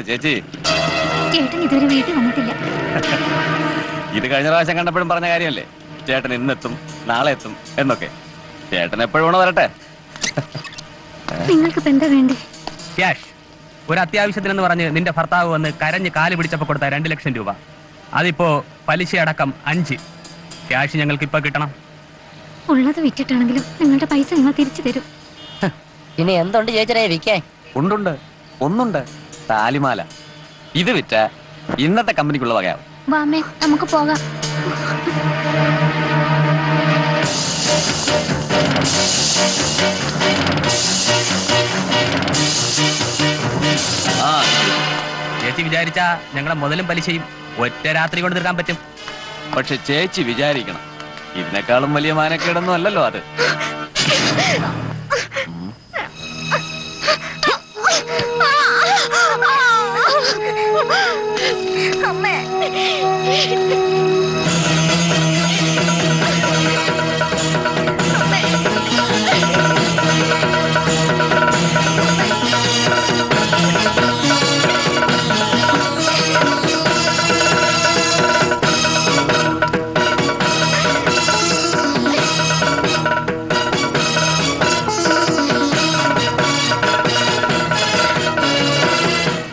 ചേച്ചി. ചേട്ടൻ ഇതുവരെ വീട്ടിൽ വന്നിട്ടില്ല. ഇത് കഴിഞ്ഞ പ്രാവശ്യം കണ്ടപ്പോഴും പറഞ്ഞ കാര്യമല്ലേ, ചേട്ടൻ ഇന്നെത്തും നാളെ എത്തും എന്നൊക്കെ. ചേട്ടൻ എപ്പോഴും വരട്ടെ. നിങ്ങൾക്ക് എന്താ വേണ്ടേ? ക്യാഷ്. ഒരു അത്യാവശ്യത്തിനെന്ന് പറഞ്ഞ് നിന്റെ ഭർത്താവ് വന്ന് കരഞ്ഞ് കാല് പിടിച്ചപ്പോ കൊടുത്ത 2 ലക്ഷം രൂപ. അതിപ്പോ പലിശ അടക്കം 5. ക്യാഷ് ഞങ്ങൾക്ക് ഇപ്പൊ കിട്ടണം. ഉള്ളത് വിറ്റിട്ടാണെങ്കിലും നിങ്ങളുടെ പൈസ നിങ്ങൾ തിരിച്ചു തരും. ഇനി എന്തുണ്ട് ചേച്ചരേ വിൽക്കാൻ? ഉണ്ടുണ്ട്, ഒന്നുണ്ട്, താലിമാല. ഇത് വിറ്റ ഇന്നത്തെ കമ്പനിക്കുള്ള വകയാവും. വാമേ, നമുക്ക് പോകാം. ചേച്ചി വിചാരിച്ചാ ഞങ്ങളെ മുതലും പലിശയും ഒറ്റ രാത്രി കൊണ്ട് തീർക്കാൻ പറ്റും. പക്ഷെ ചേച്ചി വിചാരിക്കണം, ഇതിനേക്കാളും വലിയ മാനക്കേടൊന്നും അല്ലല്ലോ അത്. അമ്മേ,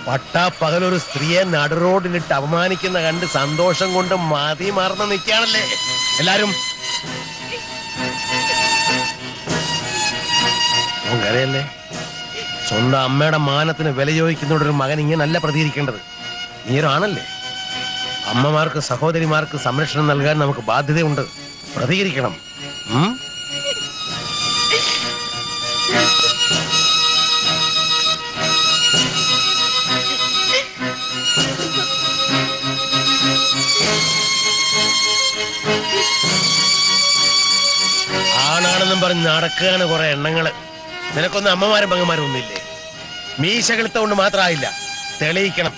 പട്ടാപ്പകലൊരു സ്ത്രീയെ നടുറോഡിലിട്ട് അപമാനിക്കുന്ന കണ്ട് സന്തോഷം കൊണ്ട് മതി മറന്ന് നിൽക്കുകയാണല്ലേ എല്ലാരും. കരയല്ലേ. സ്വന്തം അമ്മയുടെ മാനത്തിന് വില ചോദിക്കുന്നോടൊരു മകൻ ഇങ്ങനല്ല പ്രതികരിക്കേണ്ടത്. നീരാണല്ലേ. അമ്മമാർക്ക് സഹോദരിമാർക്ക് സംരക്ഷണം നൽകാൻ നമുക്ക് ബാധ്യതയുണ്ട്. പ്രതികരിക്കണം. ആണാണെന്നും പറഞ്ഞ് നടക്കുകയാണ് കുറെ എണ്ണങ്ങള്. നിനക്കൊന്നും അമ്മമാരും പങ്ങന്മാരും ഒന്നുമില്ലേ? മീശ കെളുത്തോണ്ട് മാത്രമായില്ല, തെളിയിക്കണം.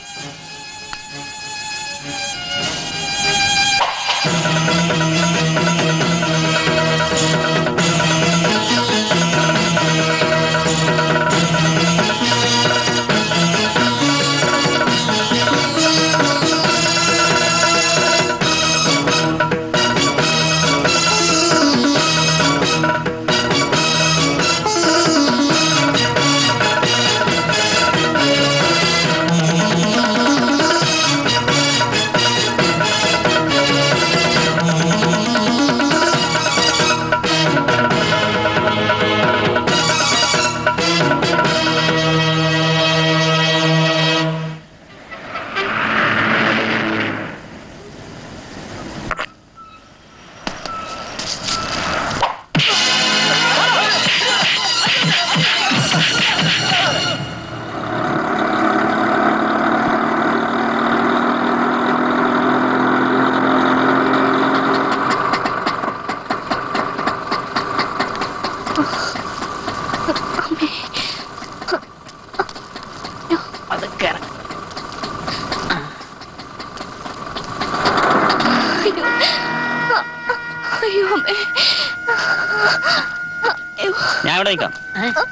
ഞാൻ ഇവിടെ നിൽക്കാം.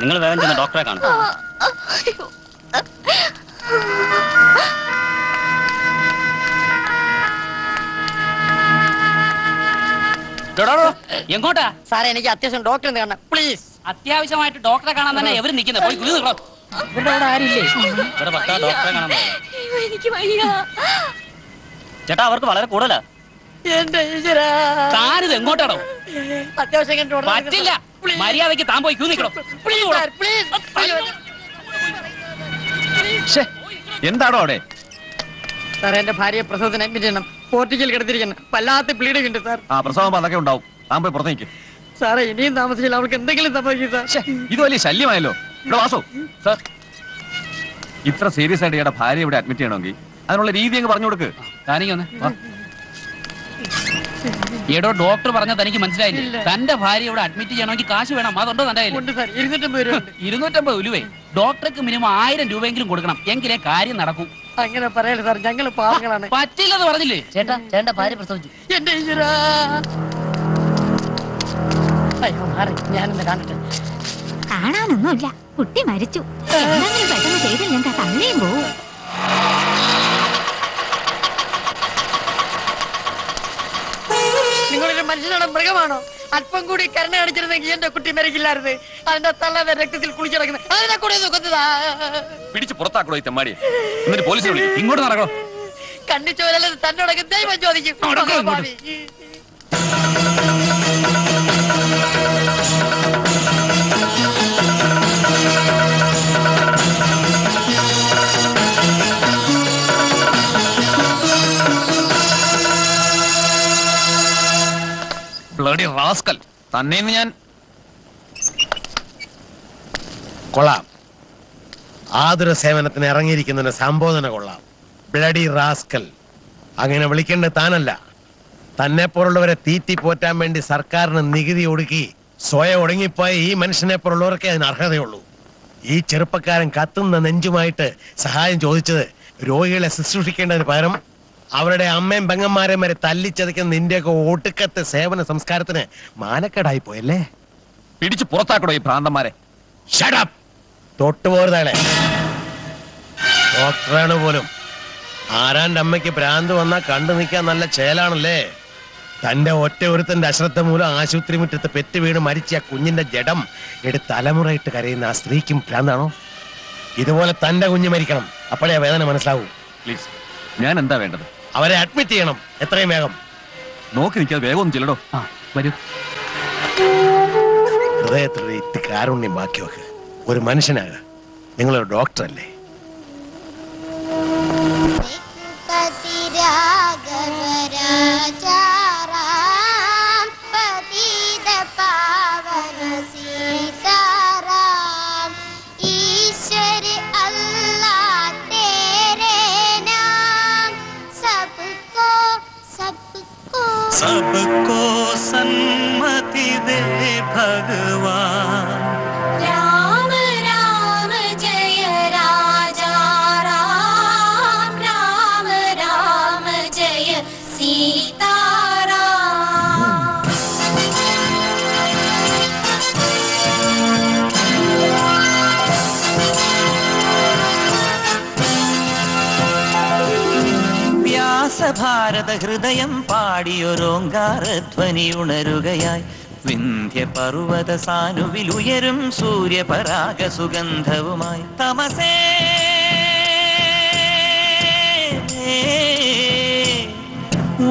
നിങ്ങൾ വേഗം ചെന്ന് ഡോക്ടറെ കാണും. എങ്ങോട്ടാ സാറേ? എനിക്ക് അത്യാവശ്യം ഡോക്ടറെ കാണണം പ്ലീസ്. അത്യാവശ്യമായിട്ട് ഡോക്ടറെ കാണാൻ തന്നെ എവര് നിൽക്കുന്നത്. പോയി കുളി നിൽക്കണം. ഇവിടെ ആരില്ലേ? ഡോക്ടറെ കാണാൻ എനിക്ക് വയ്യ. ചേട്ടാ, അവർക്ക് വളരെ കൂടുതലാ. താനിത് എങ്ങോട്ടാണോ? അത്യാവശ്യം പറ്റില്ല. മര്യാദയ്ക്ക് താൻ പോയി ക്യൂ നിൽക്കണം. എന്താണോ അവിടെ? സാറേ, എന്റെ ഭാര്യയെ പ്രസവത്തിന് അഡ്മിറ്റ് ചെയ്യണം. പോർട്ടിക്കൽ കിടത്തിരിക്കണം. വല്ലാത്ത ബ്ലീഡിംഗ് ഉണ്ട് സാർ. ആ പ്രസവം അതൊക്കെ ഉണ്ടാവും. താൻ പോയി പുറത്തേക്ക്. സാറേ, ഇനിയും താമസിച്ചില്ല അവൾക്ക് എന്തെങ്കിലും സംഭവിക്കും സാർ. ഇത് വലിയ ശല്യമായല്ലോ. ഇവിടെ വാസു സാർ, ഇത്ര സീരിയസ് ആയിട്ട് ഇയാളുടെ ഭാര്യ ഇവിടെ അഡ്മിറ്റ് ചെയ്യണമെങ്കിൽ അതിനുള്ള രീതി അങ്ങ് പറഞ്ഞു കൊടുക്ക്. താനിക്കൊന്ന് ഏടോ ഡോക്ടർ പറഞ്ഞ തനിക്ക് മനസ്സിലായില്ലേ? തന്റെ ഭാര്യ ഇവിടെ അഡ്മിറ്റ് ചെയ്യണമെങ്കിൽ കാശ് വേണം. അതുണ്ടോ തന്റെ കയ്യിൽ? 250 ഉലുവേ. ഡോക്ടർക്ക് മിനിമം 1000 രൂപയെങ്കിലും കൊടുക്കണം, എങ്കിലേ കാര്യം നടക്കൂ. അങ്ങനെ പറയല്ലേ സാർ, ഞങ്ങൾ പാവങ്ങളാണ്. പറ്റില്ലെന്ന് പറഞ്ഞില്ലേ? ചേട്ടാ, ചേട്ടന്റെ ഭാര്യ പ്രസവിച്ചു. എന്റെ ഈശ്വരാ. അയ്യോ മാറി, ഞാനൊന്ന് കാണട്ടെ. കാണാനൊന്നുമില്ല, കുട്ടി മരിച്ചു. എന്തെങ്കിലും പെട്ടെന്ന് ചെയ്തില്ലെങ്കിൽ തള്ളിയും പോവും. ഇതൊരു മനുഷ്യനാണോ മൃഗമാണോ? അല്പം കൂടി കരുണ കാണിച്ചിരുന്നെങ്കിൽ എന്റെ കുട്ടി മരിക്കില്ലായിരുന്നു. അതിന്റെ തള്ളയുടെ രക്തത്തിൽ കുളിച്ചിടക്കുന്നത് അതിനെ കൂടെ നോക്കുന്നതാ. പിടിച്ച് പുറത്താക്കണോ ഈ തെമ്മാടി? എന്നിട്ട് പോലീസിനെ വിളിക്കും. ഇങ്ങോട്ട് നടക്കണോ? കണ്ണിച്ചോരല്ലത് തന്നോടൊക്കെ ദൈവം ചോദിക്കും. ബ്ലഡി റാസ്കൽ, തന്നെന്ന് ഞാൻ കൊള്ളാം. ആതുര സേവനത്തിന് ഇറങ്ങിയിരിക്കുന്നതിന് സംബോധന കൊള്ളാം. ബ്ലഡി റാസ്കൽ അങ്ങനെ വിളിക്കേണ്ടത് താനല്ല. തന്നെ പോലുള്ളവരെ തീറ്റി പോറ്റാൻ വേണ്ടി സർക്കാരിന് നികുതി ഒടുക്കി സ്വയം ഒടുങ്ങിപ്പോയ ഈ മനുഷ്യനെ പോലുള്ളവർക്കേ അതിന് അർഹതയുള്ളൂ. ഈ ചെറുപ്പക്കാരൻ കത്തുന്ന നെഞ്ചുമായിട്ട് സഹായം ചോദിച്ചത് രോഗികളെ ശുശ്രൂഷിക്കേണ്ടതിന് പകരം അവരുടെ അമ്മയും പെങ്ങന്മാരെയും വരെ തല്ലിച്ചതയ്ക്കുന്ന നിന്റെയൊക്കെ ഒടുക്കത്തെ സേവന സംസ്കാരത്തിന് മാനക്കേടായി പോയല്ലേ? പിടിച്ച് പുറത്താക്കണോ ഈ ഭ്രാന്തന്മാരെ? ഷടപ്പ്, തൊട്ടുപോരുതാളെ. ഡോക്ടറാണ് പോലും. ആരാന്റെ അമ്മയ്ക്ക് ഭ്രാന്ത് വന്നാ കണ്ടു നിൽക്കാൻ നല്ല ചേലാണല്ലേ. തന്റെ ഒറ്റ ഒരുത്തന്റെ അശ്രദ്ധ മൂലം ആശുപത്രി മുറ്റത്ത് പെറ്റ് വീണ് മരിച്ച ആ കുഞ്ഞിന്റെ ജഡം എടുത്ത് തലമുറയിട്ട് കരയുന്ന ആ സ്ത്രീക്കും ഭ്രാന്താണോ? ഇതുപോലെ തന്റെ കുഞ്ഞ് മരിക്കണം, അപ്പോഴേ വേദന മനസ്സിലാവൂ. പ്ലീസ്, ഞാൻ എന്താ വേണ്ടത്? അവരെ അഡ്മിറ്റ് ചെയ്യണം, എത്രയും വേഗം. നോക്കി നിൽക്കാതെ വേഗം ഒന്ന് ചെല്ലടോ. വരൂ. ഹൃദയത്തിൽ ഇത്തി കാരുണ്യം ബാക്കി വെക്ക്. ഒരു മനുഷ്യനാക, നിങ്ങളൊരു ഡോക്ടറല്ലേ? सबको सन्मति दे भगवान। राम राम जय राजा राम, राम राम जय सीता राम। വ്യാസ ഭാരത ഹൃദയം പാടിയൊരോങ്കാരധ്വനി ഉണരുകയായി വിന്ധ്യപർവ്വത സാനുവിൽ ഉയരും സൂര്യപരാഗ സുഗന്ധവുമായി തമസേ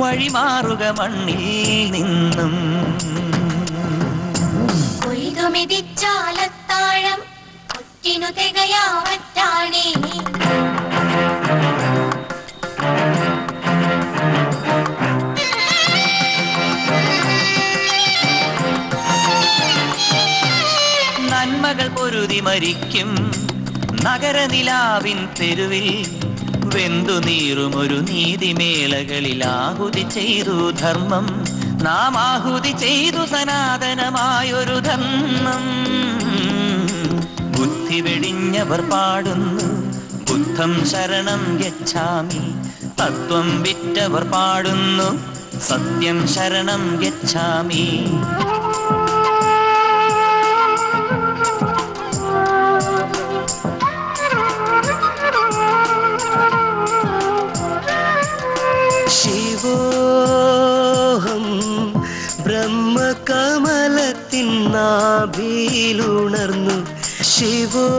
വഴിമാറുക മണ്ണിൽ നിന്നും. കൊയ്തുമിതിച്ചാലത്താഴം ഒറ്റിനു തികയാവറ്റാണേ. നന്മകൾ പൊരുതി മരിക്കും നഗരനിലാവിൻ തെരുവിൽ വെന്തു നീറും ഒരു നീതിമേളകളിൽ ആഹുതി ചെയ്തു ധർമ്മം. നാം ആഹുതി ചെയ്തു സനാതനമായൊരു ധർമ്മം. ബുദ്ധി വെടിഞ്ഞവർ പാടുന്നു ബുദ്ധം ശരണം ഗച്ഛാമി. തത്വം വിറ്റവർ പാടുന്നു സത്യം ശരണം ഗച്ഛാമി. ശിവോഹം ബ്രഹ്മകമലത്തിൻ നാഭിയിലുണർന്നു. ശിവോഹം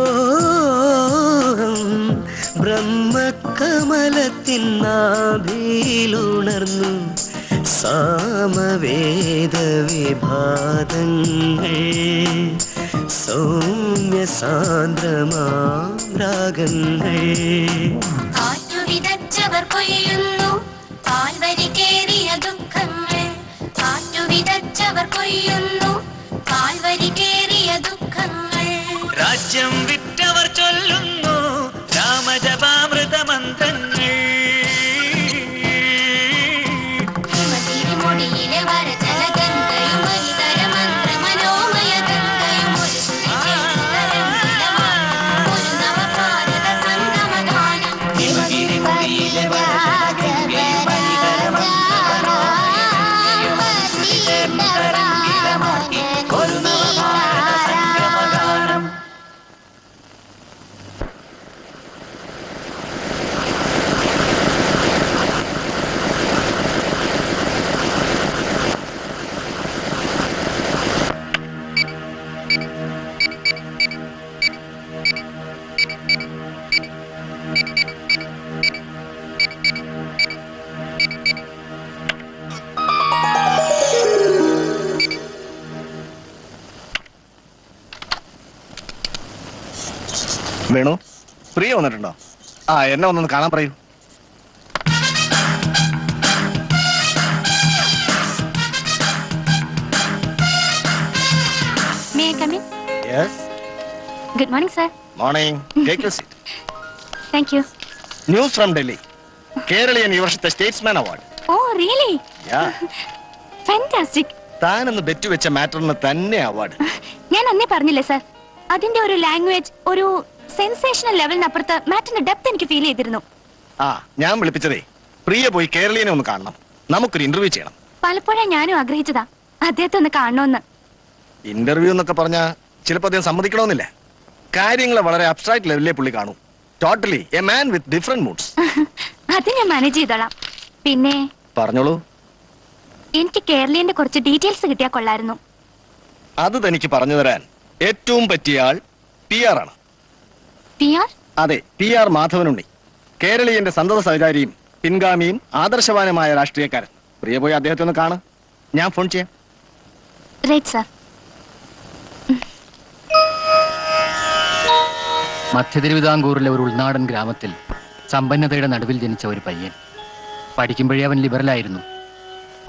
ബ്രഹ്മകമലത്തിൻ നാഭിയിലുണർന്നു. സാമവേദ വിഭാതങ്ങൾ സൗമ്യ സാന്ദ്രമാം രാഗങ്ങൾ. കാറ്റുവിതച്ചവർ കൊയ്യുന്നു കാൽവരി കേറിയ ദുഃഖങ്ങൾ. കാറ്റുവിതച്ചവർ കൊയ്യുന്നു കാൽവരി കേറിയ ദുഃഖങ്ങൾ. രാജ്യം വിറ്റവർ ചൊല്ലുന്നു രാമജപാമൃത മന്ത്രങ്ങൾ. തിരുമുടിയിലെ വരജലഗംഗയും മഹിതര മന്ത്ര മനോമയ ഗംഗയും ഒരു നവഭാരത സംഗമഗാനം. തിരുമുടിയിലെ വരജലഗംഗയും മഹിതര മന്ത്രമനോമയ ഒരു നവഭാരത സംഗമഗാനം. വേണു, പ്രിയ വന്നിട്ടുണ്ടോ? ആ, എന്നെ ഒന്നൊന്ന് കാണാൻ പറയൂ. May I come in? Yes. Good morning, sir. Morning. Take your seat. Thank you. News from Delhi. Kerala University Statesman Award. Oh, really? Yeah. Fantastic. താനൊന്ന് ബെറ്റ് വെച്ച മാറ്ററിന് തന്നെ അവാർഡ്. ഞാൻ അന്നേ പറഞ്ഞില്ലേ സർ, അതിന്റെ ഒരു ലാംഗ്വേജ്, ഒരു സെൻസേഷണൽ ലെവലിനപ്പുറത്ത് മാറ്ററിന്റെ ഡെപ്ത് എനിക്ക് ഫീൽ ചെയ്തിരുന്നു. ആ, ഞാൻ വിളിപ്പിച്ചതേ പ്രിയ പോയി കേരളീയനെ ഒന്ന് കാണണം, നമുക്കൊരു ഇന്റർവ്യൂ ചെയ്യണം. പലപ്പോഴും ഞാനും ആഗ്രഹിച്ചതാ അദ്ദേഹത്തെ ഒന്ന് കാണണമെന്ന്. ഇന്റർവ്യൂ എന്നൊക്കെ പറഞ്ഞാൽ ചിലപ്പോൾ അദ്ദേഹം സമ്മതിക്കണമെന്നില്ല. കാര്യങ്ങളെ വളരെ അബ്സ്ട്രാക്ട് ലെവലിലേ പുള്ളി കാണൂ. Totally a man with different moods. അത് ഞാൻ മാനേജ് ചെയ്തോളാം. പിന്നെ പറഞ്ഞോളൂ. എനിക്ക് കേരളീയന്റെ കുറച്ച് ഡീറ്റെയിൽസ് കിട്ടിയാൽ കൊള്ളായിരുന്നു. അത് തനിക്ക് പറഞ്ഞു തരാൻ ഏറ്റവും പറ്റിയ ആൾ PR ആണ്. PR? അതെ, PR മാധവനുണ്ണി. കേരളീയന്റെ സന്തത സഹചാരിയും പിൻഗാമിയും ആദർശവാനുമായ രാഷ്ട്രീയക്കാരൻ. പ്രിയ പോയി അദ്ദേഹത്തെ ഒന്ന് കാണാം, ഞാൻ ഫോൺ ചെയ്യാം. Right sir. മധ്യ തിരുവിതാംകൂറിലെ ഒരു ഉൾനാടൻ ഗ്രാമത്തിൽ സമ്പന്നതയുടെ നടുവിൽ ജനിച്ച ഒരു പയ്യൻ. പഠിക്കുമ്പോഴേ അവൻ ലിബറലായിരുന്നു.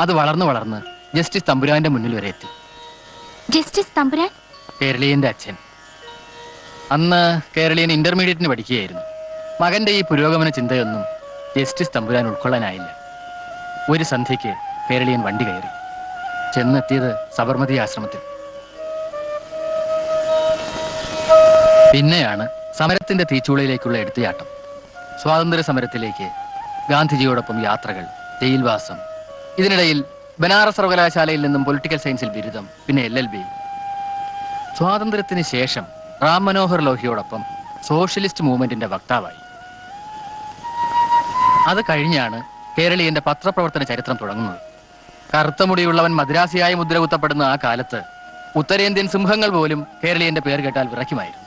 അത് വളർന്നു വളർന്ന് ജസ്റ്റിസ് തമ്പുരാന്റെ മുന്നിൽ വരെ എത്തി. ജസ്റ്റിസ് തമ്പുരാൻ? കേരളീയന്റെ അച്ഛൻ. അന്ന് കേരളീയൻ ഇന്റർമീഡിയറ്റിന് പഠിക്കുകയായിരുന്നു. മകന്റെ ഈ പുരോഗമന ചിന്തയൊന്നും ജസ്റ്റിസ് തമ്പുരാൻ ഉൾക്കൊള്ളാനായില്ല. ഒരു സന്ധ്യയ്ക്ക് കേരളീയൻ വണ്ടി കയറി. ചെന്നെത്തിയത് സബർമതി ആശ്രമത്തിൽ. പിന്നെയാണ് സമരത്തിന്റെ തീച്ചൂളയിലേക്കുള്ള എടുത്തുചാട്ടം. സ്വാതന്ത്ര്യ സമരത്തിലേക്ക്, ഗാന്ധിജിയോടൊപ്പം യാത്രകൾ, ജയിൽവാസം. ഇതിനിടയിൽ ബനാറസ് സർവകലാശാലയിൽ നിന്നും പൊളിറ്റിക്കൽ സയൻസിൽ ബിരുദം, പിന്നെ LLB. സ്വാതന്ത്ര്യത്തിന് ശേഷം റാം മനോഹർ ലോഹിയോടൊപ്പം സോഷ്യലിസ്റ്റ് മൂവ്മെന്റിന്റെ വക്താവായി. അത് കഴിഞ്ഞാണ് കേരളീയന്റെ പത്രപ്രവർത്തന ചരിത്രം തുടങ്ങുന്നത്. കറുത്ത മുടിയുള്ളവൻ മദ്രാസിയായി മുദ്ര കുത്തപ്പെടുന്ന ആ കാലത്ത് ഉത്തരേന്ത്യൻ സിംഹങ്ങൾ പോലും കേരളീയന്റെ പേർ കേട്ടാൽ വിറയ്ക്കുമായിരുന്നു.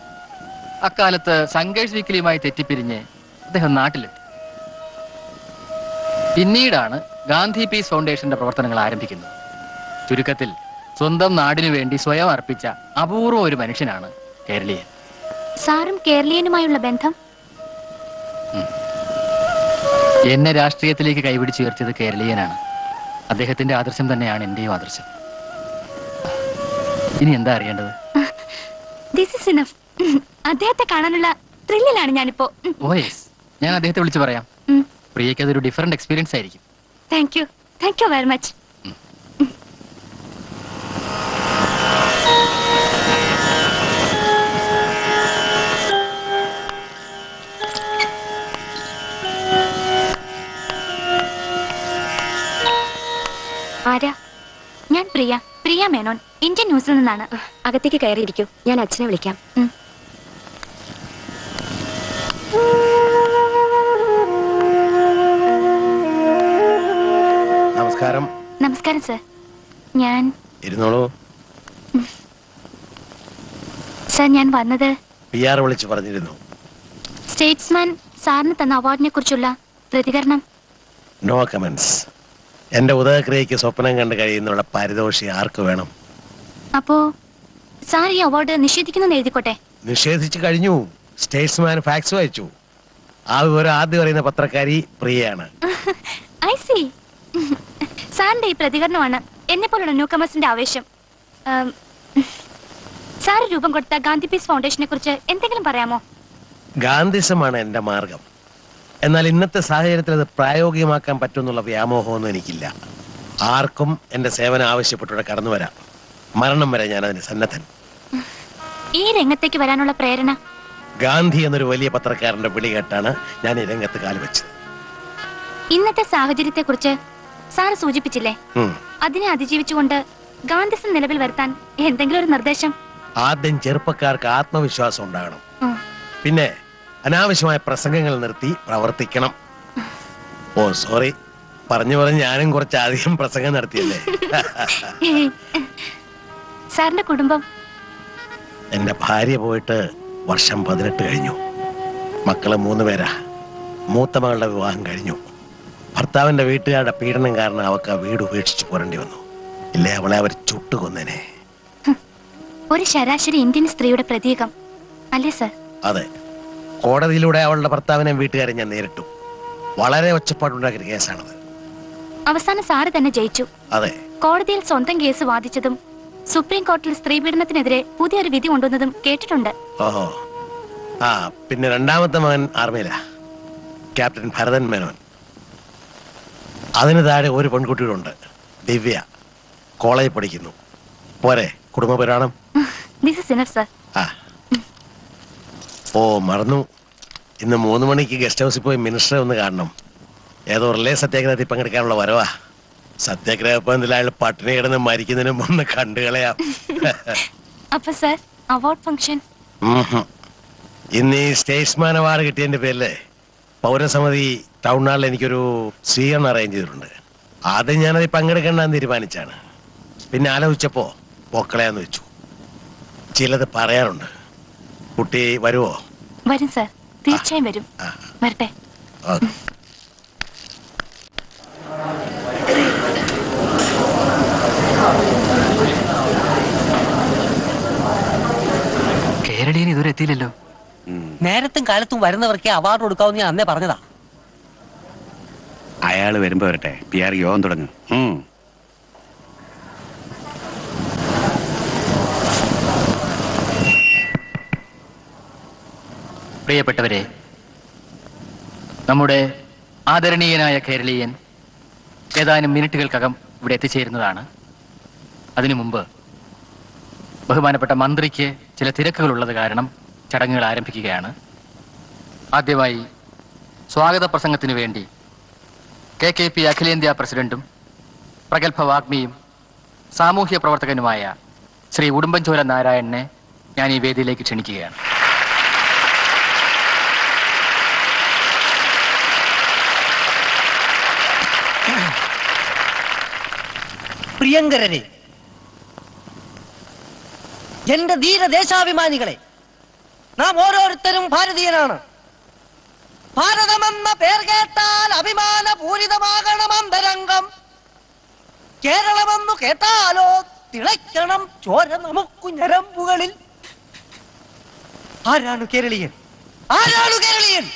അക്കാലത്ത് സങ്കേഴ്സ് വീക്കിലിയുമായി തെറ്റിപ്പിരിഞ്ഞ് അദ്ദേഹം നാട്ടിലെത്തി. പിന്നീടാണ് ഗാന്ധി പീസ് ഫൗണ്ടേഷന്റെ പ്രവർത്തനങ്ങൾ ആരംഭിക്കുന്നത്. ചുരുക്കത്തിൽ സ്വന്തം നാടിനു വേണ്ടി സ്വയം അർപ്പിച്ച അപൂർവ ഒരു മനുഷ്യനാണ് കേരളീയൻ. സാറും കേരളീയനുമായുള്ള ബന്ധം? എന്നെ രാഷ്ട്രീയത്തിലേക്ക് കൈപിടിച്ചുയർത്തിയത് കേരളീയനാണ്. അദ്ദേഹത്തിന്റെ ആദർശം തന്നെയാണ് എന്റെയും ആദർശം. ഇനി എന്താ അറിയേണ്ടത്? This is enough. അദ്ദേഹത്തെ കാണാനുള്ള ത്രില്ലിലാണ് ഞാനിപ്പോ. ഓ യെസ്, ഞാൻ അദ്ദേഹത്തെ വിളിച്ചു പറയാം. പ്രിയയ്ക്ക് അതൊരു ഡിഫറെന്റ് എക്സ്പീരിയൻസ് ആയിരിക്കും. Thank you very much. ആരാ? ഞാൻ പ്രിയ മേനോൻ, ഇന്ത്യൻ ന്യൂസിൽ നിന്നാണ്. അകത്തേക്ക് കയറിയിരിക്കൂ, ഞാൻ അച്ഛനെ വിളിക്കാം. നമസ്കാരം. നമസ്കാരം സർ. ഞാൻ ഇരുന്നോളൂ. സർ, ഞാൻ വന്നത് PR വിളിച്ചു പറഞ്ഞിരുന്നു. സ്റ്റേറ്റ്സ്മാൻ സാറിന് തന്ന അവാർഡിനെ കുറിച്ചുള്ള പ്രതികരണം. No comments. എന്റെ ഉദയക്രിയയ്ക്ക് സ്വപ്നം കണ്ട് കഴിയുന്നുള്ള പാരിതോഷികം ആർക്ക് വേണം? അപ്പോ സാർ ഈ അവാർഡ് നിഷേധിക്കുന്നു എഴുതിക്കോട്ടെ. നിഷേധിച്ചു കഴിഞ്ഞു. സ്റ്റേറ്റ്സ്മാൻ ഫാക്സ് വായിച്ചു. ആ വിവരം ആദ്യം അറിയുന്ന പത്രക്കാരി പ്രിയയാണ്. I C. സാറിന്റെ ഈ പ്രതികരണമാണ് എന്നെ പോലുള്ള ന്യൂ കമേഴ്സിന്റെ ആവേശം. സാർ രൂപം കൊടുത്ത ഗാന്ധി പീസ് ഫൗണ്ടേഷനെ കുറിച്ച് എന്തെങ്കിലും പറയാമോ? ഗാന്ധിസമാണ് എന്റെ മാർഗം. എന്നാൽ ഇന്നത്തെ സാഹചര്യത്തിൽ അത് പ്രായോഗികമാക്കാൻ പറ്റുമെന്നുള്ള വ്യാമോഹമൊന്നും എനിക്കില്ല. ആർക്കും എന്റെ സേവനം ആവശ്യപ്പെട്ടൂടെ കടന്നു വരാം. മരണം വരെ ഞാൻ അതിന് സന്നദ്ധൻ. ഈ രംഗത്തേക്ക് വരാനുള്ള പ്രേരണ? ഗാന്ധി എന്നൊരു വലിയ പത്രക്കാരന്റെ വിളി കേട്ടാണ് ഞാൻ ഈ രംഗത്ത് കാലുവെച്ചത്. ഇന്നത്തെ സാഹചര്യത്തെ കുറിച്ച് സാർ സൂചിപ്പിച്ചില്ലേ? അതിനെ അതിജീവിച്ചുകൊണ്ട് ഗാന്ധിസം നിലവിൽ വരുത്താൻ എന്തെങ്കിലും ഒരു നിർദ്ദേശം? ആദ്യം ചെറുപ്പക്കാർക്ക് ആത്മവിശ്വാസം ഉണ്ടാകണം. പിന്നെ അനാവശ്യമായ പ്രസംഗങ്ങൾ നിർത്തി പ്രവർത്തിക്കണം. ഓ സോറി, പറഞ്ഞു ഞാനും കുറച്ച് അധികം പ്രസംഗം നടത്തിയല്ലേ. സാറിന്റെ കുടുംബം? എന്റെ ഭാര്യ പോയിട്ട് വർഷം 18 കഴിഞ്ഞു. മക്കള് 3 പേരാ. മൂത്ത മകളുടെ വിവാഹം കഴിഞ്ഞു. ഭർത്താവിന്റെ വീട്ടുകാരുടെ പീഡനം കാരണം അവൾക്ക് ആ വീട് ഉപേക്ഷിച്ച് പോരേണ്ടി വന്നു. ഇല്ലേ അവളെ അവർ ചുട്ടുകൊന്നേനെ. ഒരു ശരാശരി ഇന്ത്യൻ സ്ത്രീയുടെ പ്രതീകം അല്ലേ സർ? അതെ. കോടതിയിലൂടെ അവളുടെ ഭർത്താവിനെ വീട്ടുകാരെ ഞാൻ നേരിട്ടു. വളരെ ഒച്ചപ്പാടുണ്ടാക്കിയ കേസാണത്. അവസാനം സാറ് തന്നെ ജയിച്ചു. അതെ, കോടതിയിൽ സ്വന്തം കേസ് വാദിച്ചതും സുപ്രീം കോടതിയിൽ സ്ത്രീപീഡനത്തിനെതിരെ പുതിയൊരു വിധി കൊണ്ടുവന്നതും കേട്ടിട്ടുണ്ട്. ഓഹോ. ആ, പിന്നെ രണ്ടാമത്തെ മകൻ ആർമിയിലാ, ക്യാപ്റ്റൻ ഭരതൻ മേനോൻ. അതിന് താഴെ ഒരു പെൺകുട്ടികളുണ്ട്, ദിവ്യ, കോളേജിൽ പഠിക്കുന്നു. പോരെ കുടുംബ പുരാണം? This is enough sir. ആ, ഓ മറന്നു, ഇന്ന് 3 മണിക്ക് ഗസ്റ്റ് ഹൗസിൽ പോയി മിനിസ്റ്ററെ ഒന്ന് കാണണം. ഏതോ റിലേ സത്യാഗ്രഹത്തിൽ പങ്കെടുക്കാനുള്ള വരവാ. സത്യാഗ്രഹം അയാൾ പട്ടിണി കിടന്ന് മരിക്കുന്നതിന് മുമ്പ് കണ്ടുകളയാം. അപ്പൊ സർ, അവാർഡ് ഫംഗ്ഷൻ ഇന്ന് ഈ സ്റ്റേറ്റ്സ്മാൻ അവാർഡ് കിട്ടിയതിന്റെ പേരില് പൗരസമിതി ടൗൺ ഹാളിൽ എനിക്കൊരു സ്വീകരണം അറേഞ്ച് ചെയ്തിട്ടുണ്ട്. ആദ്യം ഞാനത് പങ്കെടുക്കണ്ടെന്ന് തീരുമാനിച്ചാണ്. പിന്നെ ആലോചിച്ചപ്പോ പൊക്കളയാന്ന് വെച്ചു. ചിലത് പറയാനുണ്ട്. കുട്ടി വരുവോ? വരും സർ, തീർച്ചയായും വരും. വരട്ടെ. കേരളീയൻ ഇതുവരെ എത്തിയില്ലല്ലോ. നേരത്തും കാലത്തും വരുന്നവർക്ക് അവാർഡ് കൊടുക്കാമെന്ന് ഞാൻ അന്നേ പറഞ്ഞതാ. അയാള് വരുമ്പോ വരട്ടെ, PR യോഗം തുടങ്ങും. പ്രിയപ്പെട്ടവരെ, നമ്മുടെ ആദരണീയനായ കേരളീയൻ ഏതാനും മിനിറ്റുകൾക്കകം ഇവിടെ എത്തിച്ചേരുന്നതാണ്. അതിനു മുമ്പ് ബഹുമാനപ്പെട്ട മന്ത്രിക്ക് ചില തിരക്കുകളുള്ളത് കാരണം ചടങ്ങുകൾ ആരംഭിക്കുകയാണ്. ആദ്യമായി സ്വാഗത പ്രസംഗത്തിനു വേണ്ടി KKP അഖിലേന്ത്യാ പ്രസിഡന്റും പ്രഗത്ഭ വാഗ്മിയും സാമൂഹ്യ പ്രവർത്തകനുമായ ശ്രീ ഉടുമ്പൻചോല നാരായണനെ ഞാൻ ഈ വേദിയിലേക്ക് ക്ഷണിക്കുകയാണ്. പ്രിയങ്കരരെ, എന്റെ ധീരദേശാഭിമാനികളെ, നാം ഓരോരുത്തരും ഭാരതീയനാണ്. ഭാരതമെന്ന പേർ കേട്ടാൽ അഭിമാനപൂരിതമാകണം അന്തരംഗം. കേരളമെന്നു കേട്ടാലോ തിളയ്ക്കണം ചോര നമുക്കു ഞരമ്പുകളിൽ. ആരാണ് കേരളീയൻ? ആരാണ് കേരളീയൻ?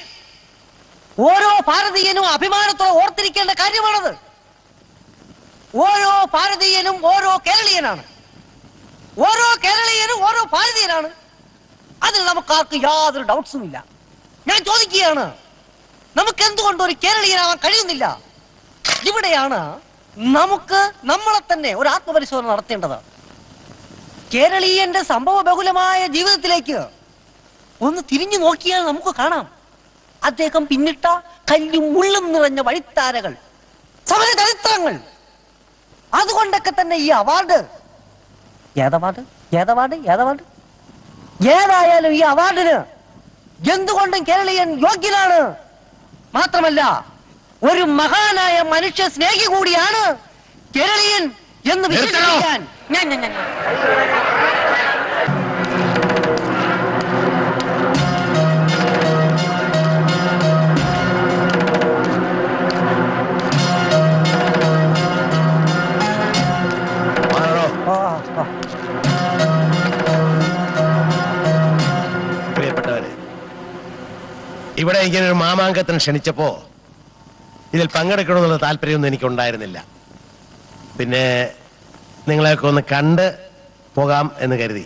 ഓരോ ഭാരതീയനും അഭിമാനത്തോടെ ഓർത്തിരിക്കേണ്ട കാര്യമാണത്. ഓരോ ഭാരതീയനും ഓരോ കേരളീയനാണ്. ഓരോ കേരളീയനും ഓരോ ഭാരതീയനാണ്. അതിൽ നമുക്കാർക്ക് യാതൊരു ഡൗട്ട്സും ഇല്ല. ഞാൻ ചോദിക്കുകയാണ്, നമുക്ക് എന്തുകൊണ്ട് ഒരു കേരളീയനാവാൻ കഴിയുന്നില്ല? ഇവിടെയാണ് നമുക്ക് നമ്മളെ തന്നെ ഒരു ആത്മപരിശോധന നടത്തേണ്ടത്. കേരളീയന്റെ സംഭവ ബഹുലമായ ജീവിതത്തിലേക്ക് ഒന്ന് തിരിഞ്ഞു നോക്കിയാൽ നമുക്ക് കാണാം അദ്ദേഹം പിന്നിട്ട കല്ലും മുള്ളും നിറഞ്ഞ വഴിത്താരകൾ, സമര ചരിത്രങ്ങൾ. അതുകൊണ്ടൊക്കെ തന്നെ ഈ അവാർഡ് ഏതായാലും ഈ അവാർഡിന് എന്തുകൊണ്ടും കേരളീയൻ യോഗ്യനാണ്. മാത്രമല്ല ഒരു മഹാനായ മനുഷ്യ സ്നേഹി കൂടിയാണ് കേരളീയൻ എന്ന് വിശ്വസിക്കാൻ ഞാൻ പ്രിയപ്പെട്ടവരെ, ഇവിടെ ഇങ്ങനെ ഒരു മാമാങ്കത്തിന് ക്ഷണിച്ചപ്പോ ഇതിൽ പങ്കെടുക്കണമെന്നുള്ള താല്പര്യമൊന്നും എനിക്കുണ്ടായിരുന്നില്ല. പിന്നെ നിങ്ങളെയൊക്കെ ഒന്ന് കണ്ട് പോകാം എന്ന് കരുതി.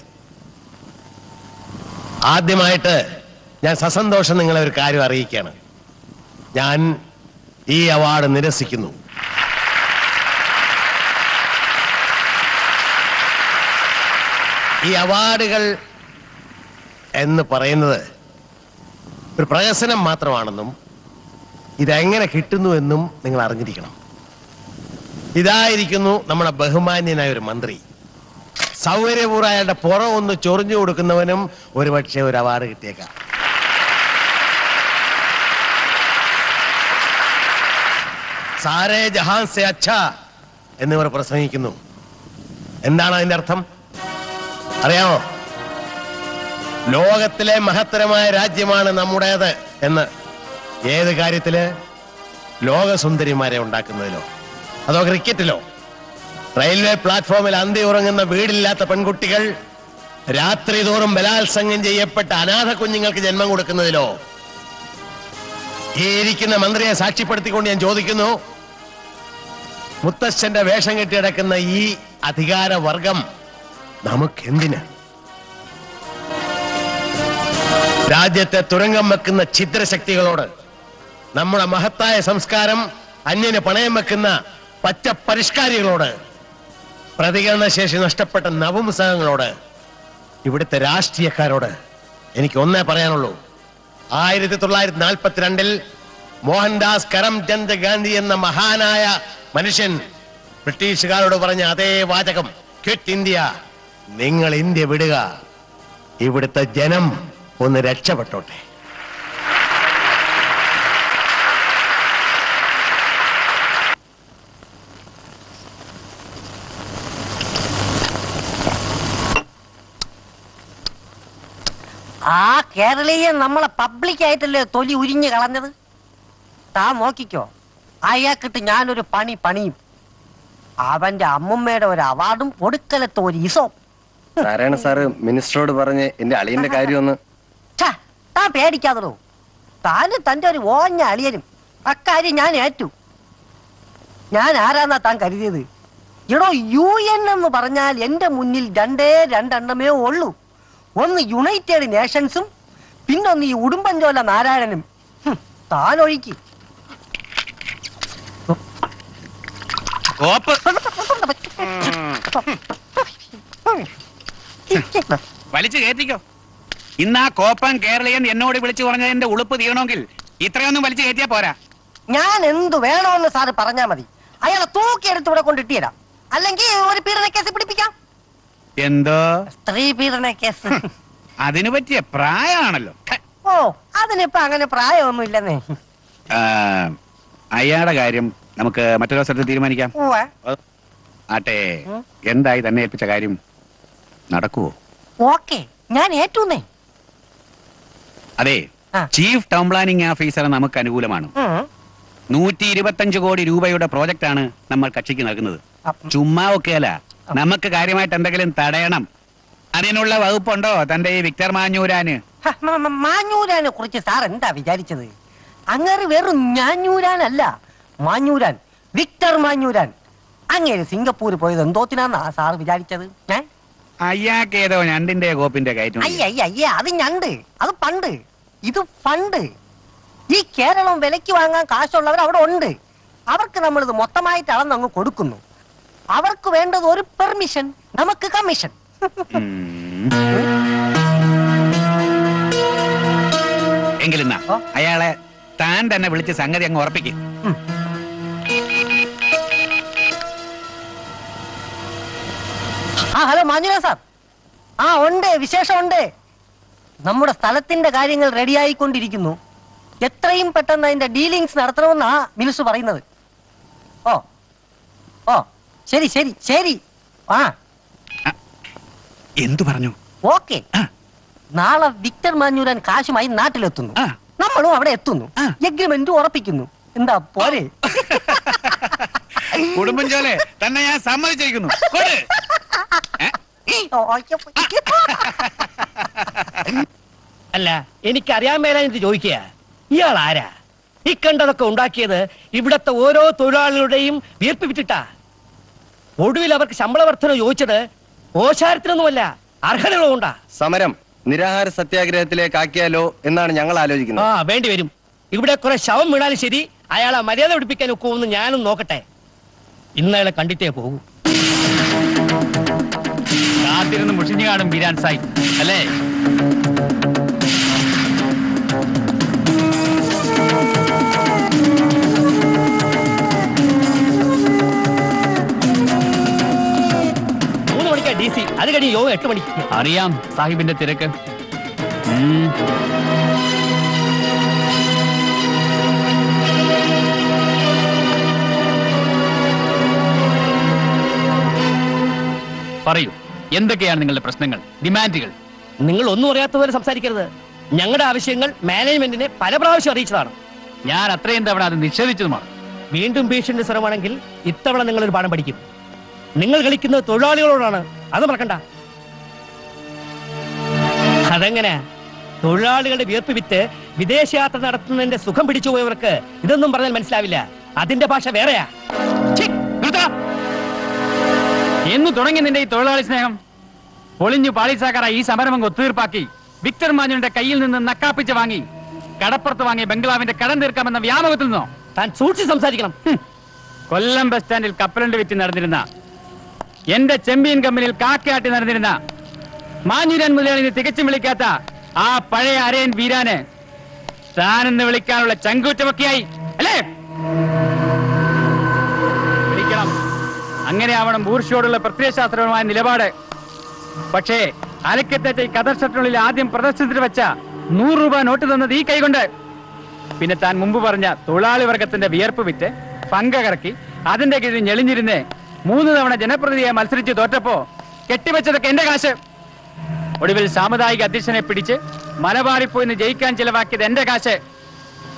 ആദ്യമായിട്ട് ഞാൻ സസന്തോഷം നിങ്ങളെ ഒരു കാര്യം അറിയിക്കുകയാണ്. ഞാൻ ഈ അവാർഡ് നിരസിക്കുന്നു. ഈ അവാർഡുകൾ എന്ന് പറയുന്നത് ഒരു പ്രഹസനം മാത്രമാണെന്നും ഇതെങ്ങനെ കിട്ടുന്നു എന്നും നിങ്ങൾ അറിഞ്ഞിരിക്കണം. ഇതായിരിക്കുന്നു നമ്മുടെ ബഹുമാന്യനായ ഒരു മന്ത്രി. സൗകര്യപൂർവ്വം അയാളുടെ പുറം ഒന്ന് ചൊറിഞ്ഞു കൊടുക്കുന്നവനും ഒരുപക്ഷെ ഒരു അവാർഡ് കിട്ടിയേക്കാം. സാരേ ജഹാൻ സെ അച്ഛാ എന്നിവർ പ്രസംഗിക്കുന്നു. എന്താണ് അതിന്റെ അർത്ഥം അറിയാമോ? ലോകത്തിലെ മഹത്തരമായ രാജ്യമാണ് നമ്മുടേത് എന്ന്. ഏത് കാര്യത്തില്? ലോകസുന്ദരിമാരെ ഉണ്ടാക്കുന്നതിലോ അതോ ക്രിക്കറ്റിലോ? റെയിൽവേ പ്ലാറ്റ്ഫോമിൽ അന്തി ഉറങ്ങുന്ന വീടില്ലാത്ത പെൺകുട്ടികൾ രാത്രി തോറും ബലാത്സംഗം ചെയ്യപ്പെട്ട അനാഥ കുഞ്ഞുങ്ങൾക്ക് ജന്മം കൊടുക്കുന്നതിലോ? ഈ ഇരിക്കുന്ന മന്ത്രിയെ സാക്ഷ്യപ്പെടുത്തിക്കൊണ്ട് ഞാൻ ചോദിക്കുന്നു, മുത്തച്ഛന്റെ വേഷം കെട്ടി കിടക്കുന്ന ഈ അധികാരവർഗം നമുക്കെന്തിന്? രാജ്യത്തെ തുരങ്കം വെക്കുന്ന ഛിദ്രശക്തികളോട്, നമ്മുടെ മഹത്തായ സംസ്കാരം അന്യന് പണയം വെക്കുന്ന പച്ച പരിഷ്കാരികളോട്, പ്രതികരണശേഷി നഷ്ടപ്പെട്ട നവംസകങ്ങളോട്, ഇവിടുത്തെ രാഷ്ട്രീയക്കാരോട് എനിക്ക് ഒന്നേ പറയാനുള്ളൂ. 1942 മോഹൻദാസ് കരംചന്ദ് ഗാന്ധി എന്ന മഹാനായ മനുഷ്യൻ ബ്രിട്ടീഷുകാരോട് പറഞ്ഞ അതേ വാചകം, ക്വിറ്റ് ഇന്ത്യ, നിങ്ങൾ ഇന്ത്യ വിടുക, ഇവിടുത്തെ ജനം ഒന്ന് രക്ഷപ്പെട്ടോട്ടെ. ആ കേരളീയൻ നമ്മളെ പബ്ലിക്കായിട്ടല്ലേ തൊലി ഉരിഞ്ഞു കളഞ്ഞത്. താ നോക്കിക്കോ, അയാൾക്കിട്ട് ഞാനൊരു പണിയും. അവന്റെ അമ്മുമ്മയുടെ ഒരു അവാർഡും കൊടുക്കലത്തെ ഒരു ഇസോ. നാരായണ സാറ് മിനിസ്റ്ററോട് പറഞ്ഞ് എന്റെ അളിയന്റെ കാര്യമൊന്ന്. താൻ പേടിക്കാതോ, താനും തന്റെ ഒരു ഓഞ്ഞ അളിയനും അക്കാര്യം ഞാൻ ഏറ്റു. ഞാൻ ആരാന്നാ താൻ കരുതിയത്? എടോ, UN എന്ന് പറഞ്ഞാൽ എന്റെ മുന്നിൽ രണ്ടെണ്ണമേ ഉള്ളൂ. ഒന്ന് യുണൈറ്റഡ് നേഷൻസും, പിന്നൊന്ന് ഈ ഉടുമ്പൻചോല നാരായണനും. താനൊഴുക്കി വലിച്ചു കയറ്റിക്കോ. ഇന്ന് ആ കോപ്പൻ കേരളീയൻ എന്നോട് വിളിച്ചു പറഞ്ഞതിന്റെ ഉളുപ്പ് തീരണമെങ്കിൽ ഇത്രയൊന്നും വലിച്ചു കയറ്റിയാ പോരാ. ഞാൻ എന്തു വേണമെന്ന് സാറ് പറഞ്ഞാ മതി. അയാളെ തൂക്കിയെടുത്ത് ഇവിടെ കൊണ്ടിട്ടിരാം, അല്ലെങ്കിൽ ഒരു പീഡന കേസ് പിടിപ്പിക്കാം. എന്തോ സ്ത്രീ പീഡന കേസ്? അതിനു പറ്റിയ പ്രായമാണല്ലോ. ഓ, അതിനിപ്പോ അങ്ങനെ പ്രായമൊന്നും ഇല്ലെന്നേ. അയാളുടെ കാര്യം നമുക്ക് മറ്റൊരു സ്ഥലത്ത് തീരുമാനിക്കാം. ആട്ടെ, എന്തായി തന്നെ ഏൽപ്പിച്ച കാര്യം നടക്കുവോ? ഓക്കെ, ഞാൻ ഏറ്റുന്നേ. അതെ, ചീഫ് ടൗൺ പ്ലാനിംഗ് ഓഫീസർ നമുക്ക് അനുകൂലമാണ്. 125 കോടി രൂപയുടെ പ്രോജക്റ്റ് ആണ് നമ്മൾ കക്ഷിക്ക് നൽകുന്നത്. ചുമ്മാ ഒക്കെയല്ല, നമുക്ക് കാര്യമായിട്ട് എന്തെങ്കിലും തടയണം. അതിനുള്ള വകുപ്പുണ്ടോ തന്റെ ഈ വിക്ടർ മാഞ്ഞൂരാന്? മാഞ്ഞൂരാനെ കുറിച്ച് സാർ എന്താ വിചാരിച്ചത്? അങ്ങേര് വെറും ഞാഞ്ഞൂരാനല്ല, മാഞ്ഞൂരാൻ, വിക്ടർ മാഞ്ഞൂരാൻ. അങ്ങേര് സിംഗപ്പൂർ പോയത് എന്തോത്തിനാന്നാ സാർ വിചാരിച്ചത്? ഞാൻ അയ്യാക്കേതോ ഞണ്ടിന്റെ കോപ്പിന്റെ കയറ്റം. അയ്യേ, അത് ഞണ്ട്, അത് പണ്ട്, ഇത് ഫണ്ട്. ഈ കേരളം വിലയ്ക്ക് വാങ്ങാൻ കാശുള്ളവർ അവിടെ ഉണ്ട്. അവർക്ക് നമ്മളിത് മൊത്തമായിട്ട് അളന്നങ്ങ് കൊടുക്കുന്നു. അവർക്ക് വേണ്ടത് ഒരു പെർമിഷൻ, നമുക്ക് കമ്മീഷൻ. എങ്കിലും അയാളെ താൻ തന്നെ വിളിച്ച് സംഗതി അങ്ങ് ഉറപ്പിക്കും. Hello മാഞ്ഞുരാ sir. ഉണ്ട്, വിശേഷമുണ്ട്. നമ്മുടെ സ്ഥലത്തിന്റെ കാര്യങ്ങൾ റെഡിയായിക്കൊണ്ടിരിക്കുന്നു. എത്രയും പെട്ടെന്ന് അതിന്റെ ഡീലിങ്സ് നടത്തണമെന്നാ മിനിസ്റ്റർ പറയുന്നത്. ഓ ശരി ശരി ശരി. എന്തു പറഞ്ഞു? ഓക്കെ, നാളെ വിക്ടർ മാഞ്ഞൂരാൻ കാശുമായി നാട്ടിലെത്തുന്നു. നമ്മളും അവിടെ എത്തുന്നു. എഗ്രിമെന്റ് ഉറപ്പിക്കുന്നു. എന്താ പോരെ? കുടുംബഞ്ചോലെ തന്നെ ഞാൻ സമ്മതിച്ചിരിക്കുന്നു. അല്ല, എനിക്കറിയാൻ മേലാഞ്ഞിട്ട് ചോദിക്കുക, ഇയാൾ ആരാ? ഈ കണ്ടതൊക്കെ ഉണ്ടാക്കിയത് ഇവിടത്തെ ഓരോ തൊഴിലാളികളുടെയും വീർപ്പ് വിറ്റിട്ടാ. ഒടുവിൽ അവർക്ക് ശമ്പള വർധന ചോദിച്ചത് ഓശാരത്തിനൊന്നുമല്ല, അർഹതകളുണ്ടാ. സമരം നിരാഹാര സത്യാഗ്രഹത്തിലേക്ക് ആക്കിയാലോ എന്നാണ് ഞങ്ങൾ ആലോചിക്കുന്നത്. വേണ്ടി വരും. ഇവിടെ കുറെ ശവം വീണാലും ശരി, അയാളെ മര്യാദ പിടിപ്പിക്കാൻ ഒക്കുമെന്ന് ഞാനും നോക്കട്ടെ. ഇന്നയാളെ കണ്ടിട്ടേ പോകൂ. കാത്തിരുന്ന് മുഷിഞ്ഞു കാണും ബീരാൻ സാഹിബ് അല്ലേ? DC, അത് കഴിഞ്ഞ് യോഗം 8 മണിക്ക്. അറിയാം സാഹിബിന്റെ തിരക്ക്. പറയൂ, എന്തൊക്കെയാണ് നിങ്ങളുടെ പ്രശ്നങ്ങൾ, ഡിമാൻഡുകൾ? നിങ്ങൾ ഒന്നും അറിയാത്ത പോലെ സംസാരിക്കരുത്. ഞങ്ങളുടെ ആവശ്യങ്ങൾ മാനേജ്മെന്റിനെ പല പ്രാവശ്യം അറിയിച്ചതാണ്. ഞാൻ അത്രയും തവണ അത് നിഷേധിച്ചതുമാണ്. വീണ്ടും ഭീഷണി സ്വരമാണെങ്കിൽ ഇത്തവണ നിങ്ങളൊരു പാഠം പഠിക്കും. നിങ്ങൾ കളിക്കുന്നത് തൊഴിലാളികളോടാണ്, അത് മറക്കണ്ട. അതെങ്ങനെയാ? തൊഴിലാളികളുടെ വിയർപ്പ് വിറ്റ് വിദേശയാത്ര നടത്തുന്നതിന്റെ സുഖം പിടിച്ചു പോയവർക്ക് ഇതൊന്നും പറഞ്ഞാൽ മനസ്സിലാവില്ല. അതിന്റെ ഭാഷ വേറെയാ. എന്ന് തുടങ്ങി നിന്റെ ഈ തൊഴിലാളി സ്നേഹം? പൊളിഞ്ഞു പാളിസാക്കാറ ഈ സമരം ഒത്തുതീർപ്പാക്കി വിക്ടർ മാഞ്ഞുവിന്റെ കയ്യിൽ നിന്ന് നക്കാപ്പിച്ച് വാങ്ങി കടപ്പുറത്ത് വാങ്ങിയ ബംഗ്ലാവിന്റെ കടം തീർക്കാമെന്ന വ്യാമോഹത്തിൽ നിന്നോ? താൻ സൂക്ഷിച്ച് സംസാരിക്കണം. കൊല്ലം ബസ് സ്റ്റാൻഡിൽ കപ്പലണ്ട് വിറ്റ് നടന്നിരുന്ന, എന്റെ ചെമ്പിയൻ കമ്പനിയിൽ കാക്കയാട്ടി നടന്നിരുന്ന മാഞ്ഞുരാൻ മുതലാളിനെ തികച്ചും വിളിക്കാത്ത ആ പഴയ അരയൻ വീരാന് താനെന്ന് വിളിക്കാനുള്ള ചങ്കൂറ്റമൊക്കെയായി അല്ലേ? വിളിക്കണം. അങ്ങനെയാവണം ബൂർഷയോടുള്ള പ്രത്യയശാസ്ത്രപരമായ നിലപാട്. പക്ഷേ അലക്കത്തേറ്റ ഈ കതർ ഷർട്ടിനുള്ളിൽ ആദ്യം പ്രദർശനത്തിൽ വെച്ച 100 രൂപ നോട്ട് തന്നത് ഈ കൈകൊണ്ട്. പിന്നെ താൻ മുമ്പ് പറഞ്ഞ തൊഴിലാളി വർഗത്തിന്റെ വിയർപ്പ് വിറ്റ് പങ്ക കറക്കി അതിന്റെ കീഴിൽ ഞെളിഞ്ഞിരുന്ന് 3 തവണ ജനപ്രതിനിധിയെ മത്സരിച്ച് തോറ്റപ്പോ കെട്ടിവെച്ചതൊക്കെ എന്റെ കാശ്. ഒടുവിൽ സാമുദായിക അധ്യക്ഷനെ പിടിച്ച് മലബാറിൽ പോയിന്ന് ജയിക്കാൻ ചിലവാക്കിയത് എന്റെ കാശ്.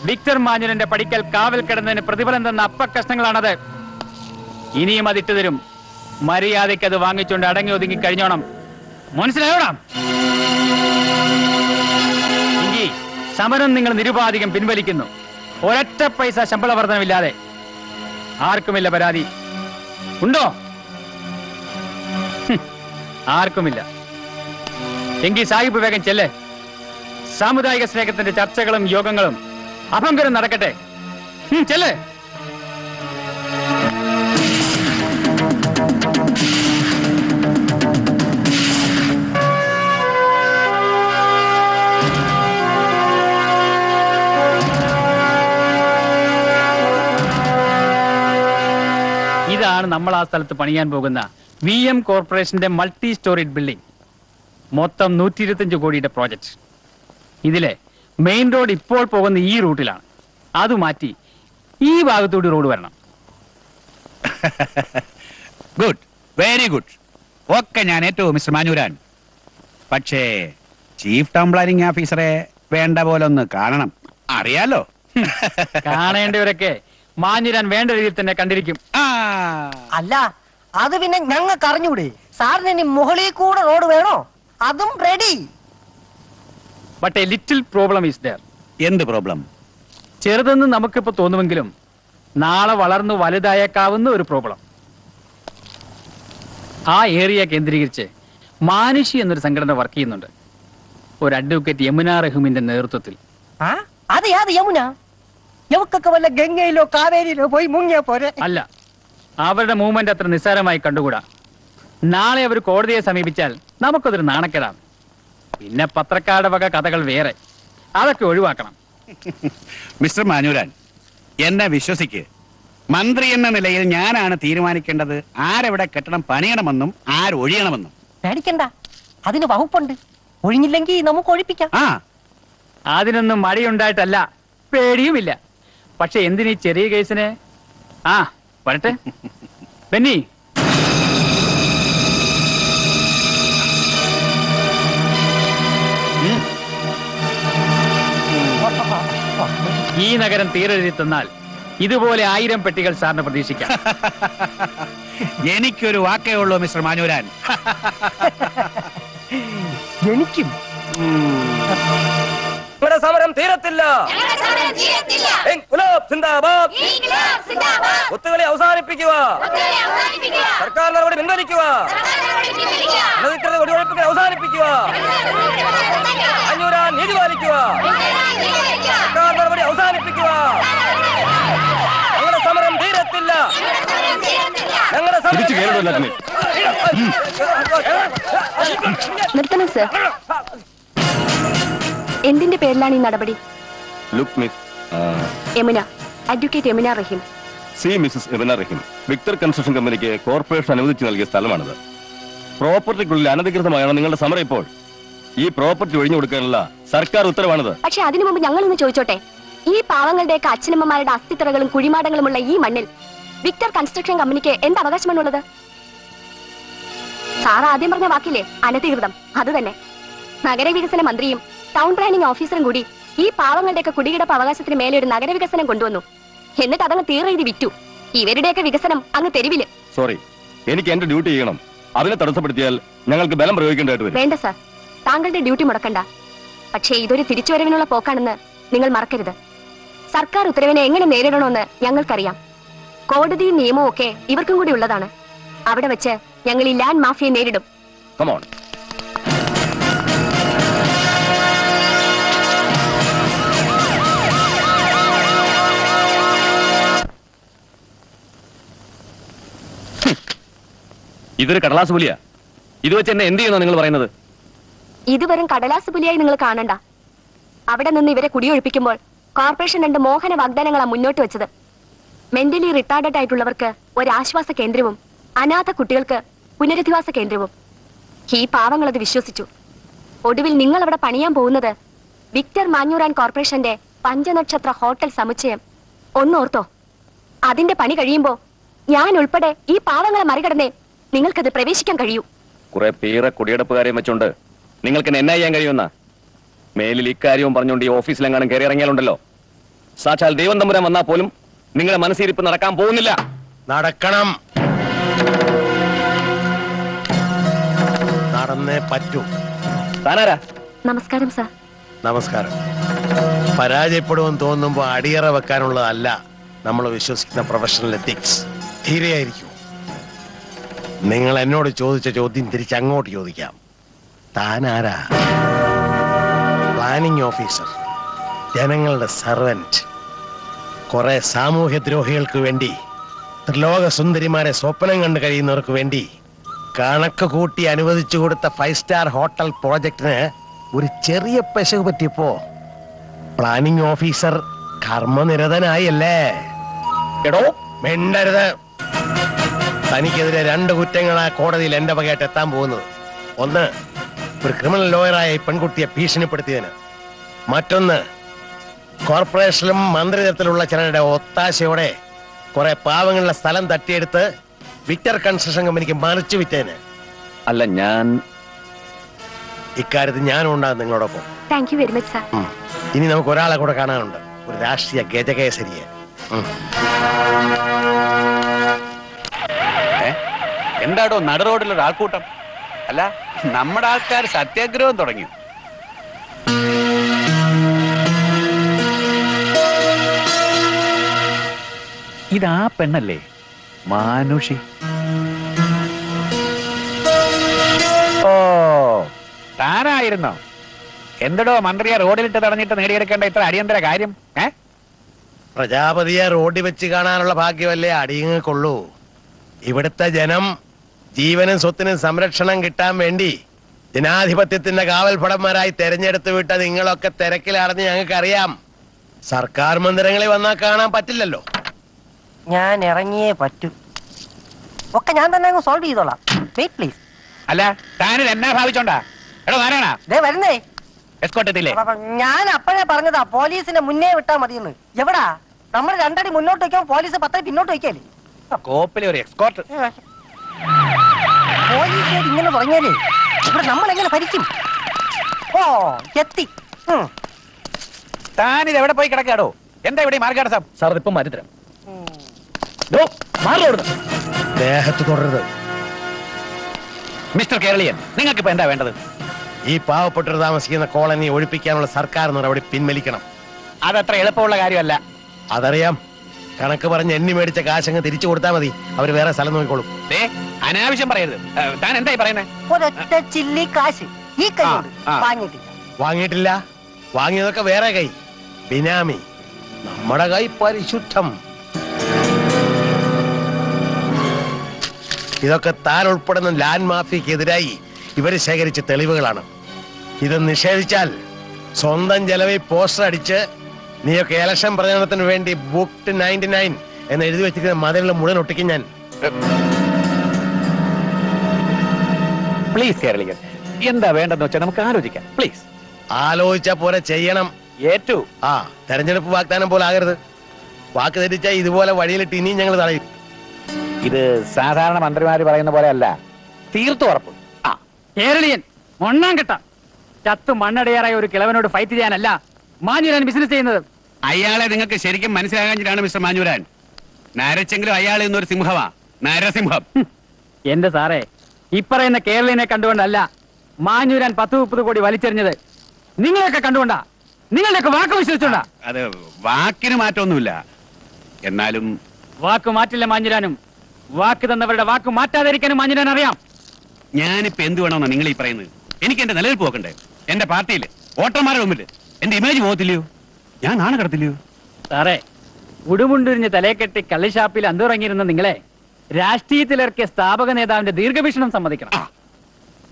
വിക്ടർ മാഞ്ഞുരന്റെ പടിക്കൽ കാവൽ കിടന്നതിന് പ്രതിഫലം തന്ന അപ്പക്കഷ്ണങ്ങളാണത്. ഇനിയും അതിട്ട് തരും. മര്യാദയ്ക്ക് അത് വാങ്ങിച്ചുകൊണ്ട് അടങ്ങി ഒതുങ്ങി കഴിഞ്ഞോണം. മനസ്സിലായോടാ? എങ്കിൽ സമരം നിങ്ങൾ നിരുപാധികം പിൻവലിക്കുന്നു. ഒരൊറ്റ പൈസ ശമ്പള വർധനമില്ലാതെ. ആർക്കുമില്ല പരാതി ഉണ്ടോ? ആർക്കുമില്ല. എങ്കിൽ സാഹിബ് വേഗം ചെല്ലേ. സാമുദായിക സ്നേഹത്തിന്റെ ചർച്ചകളും യോഗങ്ങളും അഭംഗരം നടക്കട്ടെ. ചെല്ലേ. ഇതാണ് നമ്മൾ ആ സ്ഥലത്ത് പണിയാൻ പോകുന്ന VM കോർപ്പറേഷന്റെ മൾട്ടി സ്റ്റോറിഡ് ബിൽഡിംഗ്. മൊത്തം 125 കോടിയുടെ പ്രോജക്ട്. ഇതിലെ മെയിൻ റോഡ് ഇപ്പോൾ പോകുന്ന ഈ റൂട്ടിലാണ്. അത് മാറ്റി ഈ ഭാഗത്തൂടി റോഡ് വരണം. Good, very good. ഒക്കെ ഞാൻ ഏറ്റവും മിസ്റ്റർ മാഞ്ഞൂരാൻ. പക്ഷേ ചീഫ് ടൗൺ പ്ലാനിംഗ് ഓഫീസറെ വേണ്ട പോലെ ഒന്ന് കാണണം. അറിയാലോ, കാണേണ്ടവരൊക്കെ മാഞ്ഞുരാൻ വേണ്ട രീതിയിൽ തന്നെ കണ്ടിരിക്കും. അല്ല, അത് പിന്നെ ഞങ്ങൾക്ക് അറിഞ്ഞൂടെ? സാറിന് ഇനി മുകളിൽ കൂടെ റോഡ് വേണോ? അതും ready. But A little problem is there. എന്ത് പ്രോബ്ലം? ചെറുതെന്ന് നമുക്കിപ്പോ തോന്നുമെങ്കിലും നാളെ വളർന്നു വലുതായേക്കാവുന്ന ഒരു പ്രോബ്ലം. ആ ഏരിയ കേന്ദ്രീകരിച്ച് മാനുഷി എന്നൊരു സംഘടന വർക്ക് ചെയ്യുന്നുണ്ട്. ഒരു അഡ്വക്കേറ്റ് യമുന റഹീമിന്റെ നേതൃത്വത്തിൽ. അത് യാത് യമുന? യവക്കൊക്കെ വല്ല ഗംഗയിലോ കാവേരിയിലോ പോയി മുങ്ങിയ പോരെ? അല്ല, അവരുടെ മൂവ്മെന്റ് അത്ര നിസ്സാരമായി കണ്ടുകൂടാ. നാളെ അവർ കോടതിയെ സമീപിച്ചാൽ നമുക്കതൊരു നാണക്കേടാണ്. പിന്നെ പത്രക്കാരുടെ വക കഥകൾ വേറെ, അതൊക്കെ ഒഴിവാക്കണം. മിസ്റ്റർ മാഞ്ഞൂരാൻ, എന്നെ വിശ്വസിക്ക്. മന്ത്രി എന്ന നിലയിൽ ഞാനാണ് തീരുമാനിക്കേണ്ടത് ആരെവിടെ കെട്ടണം പണിയണമെന്നും ആരൊഴിയണമെന്നും. പേടിക്കണ്ട, അതിന് വകുപ്പുണ്ട്. ഒഴിഞ്ഞില്ലെങ്കിൽ നമുക്ക് ഒഴിപ്പിക്കാം. അതിനൊന്നും മടിയുണ്ടായിട്ടല്ല, പേടിയുമില്ല. പക്ഷെ എന്തിനീ ചെറിയ കേസിന്? വരട്ടെ ബെന്നി. ഈ നഗരം തീരെഴുതി തന്നാൽ ഇതുപോലെ 1000 പെട്ടികൾ സാറിന് പ്രതീക്ഷിക്കാം. എനിക്കൊരു വാക്കേ ഉള്ളൂ മിസ്റ്റർ മാഞ്ഞൂരാൻ. എനിക്കും. നമ്മുടെ സമരം തീരത്തില്ല. ഒത്തുകളി അവസാനിപ്പിക്കുക. സർക്കാർ നടപടി പിൻവലിക്കുക. അനധികൃത വെടിവെയ്പ്പിക്കൽ അവസാനിപ്പിക്കുക. മാഞ്ഞൂരാൻ നീതി പാലിക്കുക. സർക്കാർ നടപടി അവസാനിപ്പിക്കുക. ഞങ്ങളുടെ സമരം തീരത്തില്ല. ഞങ്ങളുടെ നിർത്തണം സർ. എന്തിന്റെ പേരിലാണ് ഈ നടപടി? Look miss Yamuna, advocate Yamuna Rahim. See Mrs Yamuna Rahim, Victor construction കമ്പനിക്ക് കോർപ്പറേഷൻ അനുവദിച്ചു നൽകിയ സ്ഥലമാണിത്. പ്രോപ്പർട്ടിക്കുള്ളിൽ അനധികൃതമായാണ് നിങ്ങളുടെ സമരം. ഇപ്പോൾ ഈ പ്രോപ്പർട്ടി ഒഴിഞ്ഞു കൊടുക്കാനുള്ള സർക്കാർ ഉത്തരവാണിത്. പക്ഷെ അതിനു മുമ്പ് ഞങ്ങളൊന്ന് ചോദിച്ചോട്ടെ, ഈ പാവങ്ങളുടെയൊക്കെ അച്ഛനമ്മമാരുടെ അസ്ഥിത്തറകളും കുഴിമാടങ്ങളുമുള്ള ഈ മണ്ണിൽ വിക്ടർ കൺസ്ട്രക്ഷൻ കമ്പനിക്ക് എന്ത് അവകാശമാണുള്ളത്? സാർ ആദ്യം പറഞ്ഞ വാക്കില്ലേ അനധികൃതം, അത് തന്നെ. നഗരവികസന മന്ത്രിയും ടൗൺ പ്ലാനിംഗ് ഓഫീസറും കൂടി ഈ പാവങ്ങളുടെയൊക്കെ കുടികിടപ്പ് അവകാശത്തിന് മേലെ ഒരു നഗരവികസനം കൊണ്ടുവന്നു. എന്നിട്ട് അതങ്ങ് തീരെഴുതി വിറ്റു. ഇവരുടെയൊക്കെ വികസനം അങ്ങ് തെരുവില്. സോറി, എനിക്ക് എന്റെ ഡ്യൂട്ടി ചെയ്യണം. അതിനെ തടസ്സപ്പെടുത്തിയാൽ ഞങ്ങൾക്ക് ബലം പ്രയോഗിക്കേണ്ടതായിട്ട് വരും. വേണ്ട സാർ, താങ്കളുടെ ഡ്യൂട്ടി മുടക്കണ്ട. പക്ഷേ ഇതൊരു തിരിച്ചുവരവിനുള്ള പോക്കാണെന്ന് നിങ്ങൾ മറക്കരുത്. സർക്കാർ ഉത്തരവിനെ എങ്ങനെ നേരിടണമെന്ന് ഞങ്ങൾക്കറിയാം. കോടതിയും നിയമവും ഒക്കെ ഇവർക്കും കൂടി ഉള്ളതാണ്. അവിടെ വെച്ച് ഞങ്ങൾ ഈ ലാൻഡ് മാഫിയെ നേരിടും. Come on. ഇതൊരു കടലാസ് പുലിയാ. ഇത് വെച്ച് എന്നെ എന്ത് ചെയ്യുന്ന നിങ്ങൾ പറയുന്നത്? ഇത് വെറും കടലാസ് പുലിയായി നിങ്ങൾ കാണണ്ട. അവിടെ നിന്ന് ഇവരെ കുടിയൊഴിപ്പിക്കുമ്പോൾ കോർപ്പറേഷൻ 2 മോഹന വാഗ്ദാനങ്ങളാണ് മുന്നോട്ട് വെച്ചത്. മെന്റലി റിട്ടാർഡഡ് ആയിട്ടുള്ളവർക്ക് ഒരു ആശ്വാസ കേന്ദ്രവും അനാഥ കുട്ടികൾക്ക് പുനരധിവാസ കേന്ദ്രവും. ഈ പാവങ്ങൾ അത് വിശ്വസിച്ചു. ഒടുവിൽ നിങ്ങൾ അവിടെ പണിയാൻ പോകുന്നത് വിക്ടർ മാഞ്ഞൂർ ആൻഡ് കോർപ്പറേഷന്റെ 5 നക്ഷത്ര ഹോട്ടൽ സമുച്ചയം. ഒന്നോർത്തോ, അതിന്റെ പണി കഴിയുമ്പോ ഞാൻ ഉൾപ്പെടെ ഈ പാവങ്ങളെ മറികടന്നേ നിങ്ങൾക്കത് പ്രവേശിക്കാൻ കഴിയൂ. കുറെ പേരെ കുടിയെടുപ്പുകാരെയും വെച്ചോണ്ട് നിങ്ങൾക്ക് എന്നെ ചെയ്യാൻ കഴിയുമെന്ന മേലിൽ ഇക്കാര്യവും പറഞ്ഞുകൊണ്ട് ഈ ഓഫീസിലെങ്ങാനും കയറി ഇറങ്ങിയാലുണ്ടല്ലോ, സാക്ഷാൽ ദൈവം തമ്പുരാൻ വന്നാൽ പോലും നിങ്ങളെ മനസ്സിരിപ്പ് നടക്കാൻ പോകുന്നില്ല. നടക്കണം, നടന്നേ പറ്റൂ. താനാരാ? നമസ്കാരം സാർ. നമസ്കാരം. പരാജയപ്പെടുമെന്ന് തോന്നുമ്പോ അടിയറ വെക്കാനുള്ളതല്ല നമ്മൾ വിശ്വസിക്കുന്ന പ്രൊഫഷണൽ എത്തിക്സ്. ധീരയായിരിക്കും. നിങ്ങൾ എന്നോട് ചോദിച്ച ചോദ്യം തിരിച്ചങ്ങോട്ട് ചോദിക്കാം. താനാരാ? പ്ലാനിംഗ് ഓഫീസർ, ജനങ്ങളുടെ സർവന്റ്. കുറെ സാമൂഹ്യ ദ്രോഹികൾക്ക് വേണ്ടി, ത്രിലോക സുന്ദരിമാരെ സ്വപ്നം കണ്ടു കഴിയുന്നവർക്ക് വേണ്ടി കണക്ക് കൂട്ടി അനുവദിച്ചു കൊടുത്ത 5 സ്റ്റാർ ഹോട്ടൽ പ്രോജക്റ്റിന് ഒരു ചെറിയ പെശക് പറ്റിയപ്പോ പ്ലാനിംഗ് ഓഫീസർ കർമ്മനിരതനായി അല്ലേ? എടോ മിണ്ടരുത്. തനിക്കെതിരെ 2 കുറ്റങ്ങളാ കോടതിയിൽ എന്റെ വകയായിട്ട് എത്താൻ പോകുന്നത്. ഒന്ന്, ഒരു ക്രിമിനൽ ലോയറായ ഈ പെൺകുട്ടിയെ ഭീഷണിപ്പെടുത്തിയതിന്. മറ്റൊന്ന്, കോർപ്പറേഷനിലും മന്ത്രിതലത്തിലുള്ള ചിലരുടെ ഒത്താശയോടെ കുറെ പാവങ്ങളുടെ സ്ഥലം തട്ടിയെടുത്ത് വിക്ടർ കൺസ്ട്രക്ഷൻ കമ്പനിക്ക് മറിച്ചു വിറ്റതിന്. അല്ല, ഞാൻ ഇക്കാര്യത്തിൽ ഞാനും ഉണ്ടാകും നിങ്ങളോടൊപ്പം. Thank you very much sir. ഇനി നമുക്ക് ഒരാളെ കൂടെ കാണാനുണ്ട്, ഒരു രാഷ്ട്രീയ ഗജകേസരിയെ. എന്താടോ നട റോഡിലൊരു ആൾക്കൂട്ടം? അല്ല, നമ്മുടെ ആൾക്കാർ സത്യാഗ്രഹം തുടങ്ങി. ഇതാ പെണ്ണല്ലേ മാനുഷി? ഓ, താനായിരുന്നോ? എന്തടോ മന്ത്രിയെ റോഡിലിട്ട് തടഞ്ഞിട്ട് നേടിയെടുക്കേണ്ട ഇത്ര അടിയന്തര കാര്യം? പ്രജാപതിയെ റോഡിൽ വെച്ച് കാണാനുള്ള ഭാഗ്യമല്ലേ അടിയങ്ങൾക്കുള്ളൂ. ഇവിടുത്തെ ജനം ജീവനും സ്വത്തിനും സംരക്ഷണം കിട്ടാൻ വേണ്ടി ജനാധിപത്യത്തിന്റെ കാവൽഭടന്മാരായി തെരഞ്ഞെടുത്ത് വിട്ട നിങ്ങളൊക്കെ തിരക്കിലാണെന്ന് ഞങ്ങൾക്കറിയാം. സർക്കാർ മന്ദിരങ്ങളിൽ വന്നാൽ കാണാൻ പറ്റില്ലല്ലോ. ഞാൻ ഇറങ്ങിയേ പറ്റൂ. ഒക്കെ ഞാൻ തന്നെ അങ്ങ് സോൾവ് ചെയ്തോളാം. Wait please. അല്ല, താനിത് എന്നാ ഭാവിച്ചോണ്ടാ? എടോ നാരായണ, ദേ വരുന്നേ. എസ്കോർട്ടില്ലേ? ഞാൻ അപ്പോഴേ പറഞ്ഞതാ പോലീസിനെ മുന്നേ വിട്ടാ മതിയെന്ന്. എവിടാ? നമ്മൾ 2 അടി മുന്നോട്ട് വയ്ക്കുമ്പോൾ പോലീസ് 10 അടി പിന്നോട്ട് വയ്ക്കല്ലേ? കോപ്പിലെ ഒരു എസ്കോർട്ട്. പോലീസ് ഇങ്ങനെ പറഞ്ഞാലേ ഇവിടെ നമ്മൾ എങ്ങനെ ഭരിക്കും? ഓ, എത്തി. താനിത് എവിടെ പോയി കിടക്കാടോ? എന്താ ഇവിടെ മാർഗാട് സാബ്? സാർ ഇപ്പം മാറ്റിത്തരാം. ദേഹത്ത് തുടരുത്. മിസ്റ്റർ കേരളീയൻ, നിങ്ങൾക്ക് ഇപ്പൊ എന്താ വേണ്ടത്? ഈ പാവപ്പെട്ടവർ താമസിക്കുന്ന കോളനി ഒഴിപ്പിക്കാനുള്ള സർക്കാർ നടപടി പിൻവലിക്കണം. അതത്ര എളുപ്പമുള്ള കാര്യമല്ല. അതറിയാം. കണക്ക് പറഞ്ഞ് എണ്ണി മേടിച്ച കാശങ്ങ് തിരിച്ചു കൊടുത്താൽ മതി. അവര് വേറെ സ്ഥലം നോക്കിക്കോളും. അനാവശ്യം പറയരുത്. താൻ എന്തായി പറയുന്നത്? ഒരൊറ്റ ചില്ലി കാശ് ഈ കൈ വാങ്ങിയിട്ടില്ല. വാങ്ങിയിട്ടില്ല. വാങ്ങിയതൊക്കെ വേറെ കൈ, ബിനാമി. നമ്മുടെ കൈ പരിശുദ്ധം. ഇതൊക്കെ താൻ ഉൾപ്പെടുന്ന ലാൻഡ് മാഫിയക്കെതിരായി ഇവര് ശേഖരിച്ച തെളിവുകളാണ്. ഇത് നിഷേധിച്ചാൽ സ്വന്തം ചെലവിൽ പോസ്റ്റർ അടിച്ച് നീയൊക്കെ ഇലക്ഷൻ പ്രചരണത്തിന് വേണ്ടി ബുക്ക്ഡ് 99 എന്ന് എഴുതി വെച്ചിരിക്കുന്ന മതിലുകൾ മുഴുവൻ ഒട്ടിക്കും ഞാൻ. പ്ലീസ് കേരളീയൻ, എന്താ വേണ്ടെന്ന് വെച്ചാൽ നമുക്ക് ആലോചിക്കാം. പ്ലീസ്. ആലോചിച്ച പോലെ ചെയ്യണം. ഏറ്റു. തെരഞ്ഞെടുപ്പ് വാഗ്ദാനം പോലെ ആകരുത്. വാക്ക് തെറ്റിച്ചാൽ ഇതുപോലെ വഴിയിലിട്ട് ഇനിയും ഞങ്ങൾ തടയും. ഇത് സാധാരണ മന്ത്രിമാര് പറയുന്ന പോലെ അല്ല. തീർത്തു ഉറപ്പ്. കേരളീയൻ മൊണ്ണാൻ കെട്ട ചത്ത് മണ്ണടയാറായ ഒരു കിളവനോട് ഫൈറ്റ് ചെയ്യാനല്ല മാഞ്ഞൂരാൻ ബിസിനസ് ചെയ്യുന്നത്. അയാളെ നിങ്ങൾക്ക് ശരിക്കും മനസ്സിലാകാഞ്ഞിട്ടാണ് മിസ്റ്റർ മാഞ്ഞൂരാൻ. നരച്ചെങ്കിലും അയാൾ ഇന്നൊരു സിംഹമാ, നരസിംഹം. എന്റെ സാറേ, ഇപ്പറയുന്ന കേരളീയനെ കണ്ടുകൊണ്ടല്ല മാഞ്ഞൂരാൻ 10-30 കോടി വലിച്ചെറിഞ്ഞത് നിങ്ങളെയൊക്കെ കണ്ടുകൊണ്ടാ, നിങ്ങളുടെയൊക്കെ വാക്ക് വിശ്വസിച്ചോണ്ടാ. അത് വാക്കിന് മാറ്റമൊന്നുമില്ല. എന്നാലും വാക്ക് മാറ്റില്ല മാഞ്ഞുരാനും. വാക്ക് തന്നവരുടെ വാക്ക് മാറ്റാതിരിക്കാനും മാഞ്ഞുരാൻ അറിയാം. ഞാനിപ്പോ എന്ത് വേണമെന്നാ നിങ്ങൾ ഈ പറയുന്നത്? എനിക്ക് എന്റെ നിലനിൽപ്പ് നോക്കണ്ടേ? എന്റെ പാർട്ടിയില് വോട്ടർമാരുടെ മുമ്പിൽ എന്റെ ഇമേജ് പോകത്തില്ലയോ? ഞാൻ നാളെ കിടത്തില്ലയോ? സാറേ, ഉടുമുണ്ടുരിഞ്ഞ് തലയെക്കെട്ടി കള്ളിഷാപ്പിൽ അന്തുറങ്ങിയിരുന്ന നിങ്ങളെ രാഷ്ട്രീയത്തിലിറക്കിയ സ്ഥാപക നേതാവിന്റെ ദീർഘവീക്ഷണം സമ്മതിക്കണം.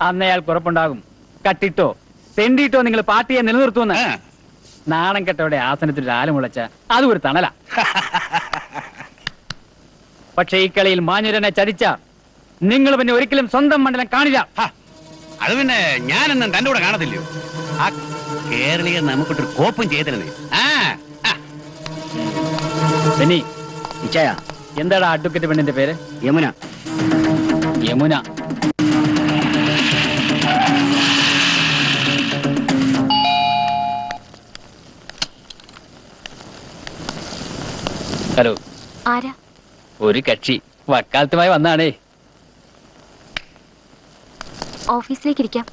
അന്ന് അയാൾക്ക് ഉറപ്പുണ്ടാകും, കട്ടിട്ടോ തെണ്ടിട്ടോ നിങ്ങൾ പാർട്ടിയെ നിലനിർത്തുമെന്ന്. നാണം കെട്ടവരുടെ ആസനത്തിൽ ആലുമുളച്ച അതും ഒരു തണല. പക്ഷെ ഈ കളിയിൽ മാഞ്ഞുരനെ ചതിച്ച നിങ്ങൾ പിന്നെ ഒരിക്കലും സ്വന്തം മണ്ഡലം കാണില്ല. അത് പിന്നെ ഞാനെന്നും തന്റെ കൂടെ കാണത്തില്ലയോ? ആ കേരളീയ നമുക്കിട്ടൊരു കോപ്പും ചെയ്തിരുന്നേ. ബെന്നി, എന്താടാ അഡ്വക്കേറ്റ് പെണ്ണിന്റെ പേര്? യമുന. യമുന. ഹലോ. ആരാ? ഒരു കക്ഷി വക്കാലത്തുമായി വന്നാണേ. ഓഫീസിലേക്ക് ഇരിക്കാം.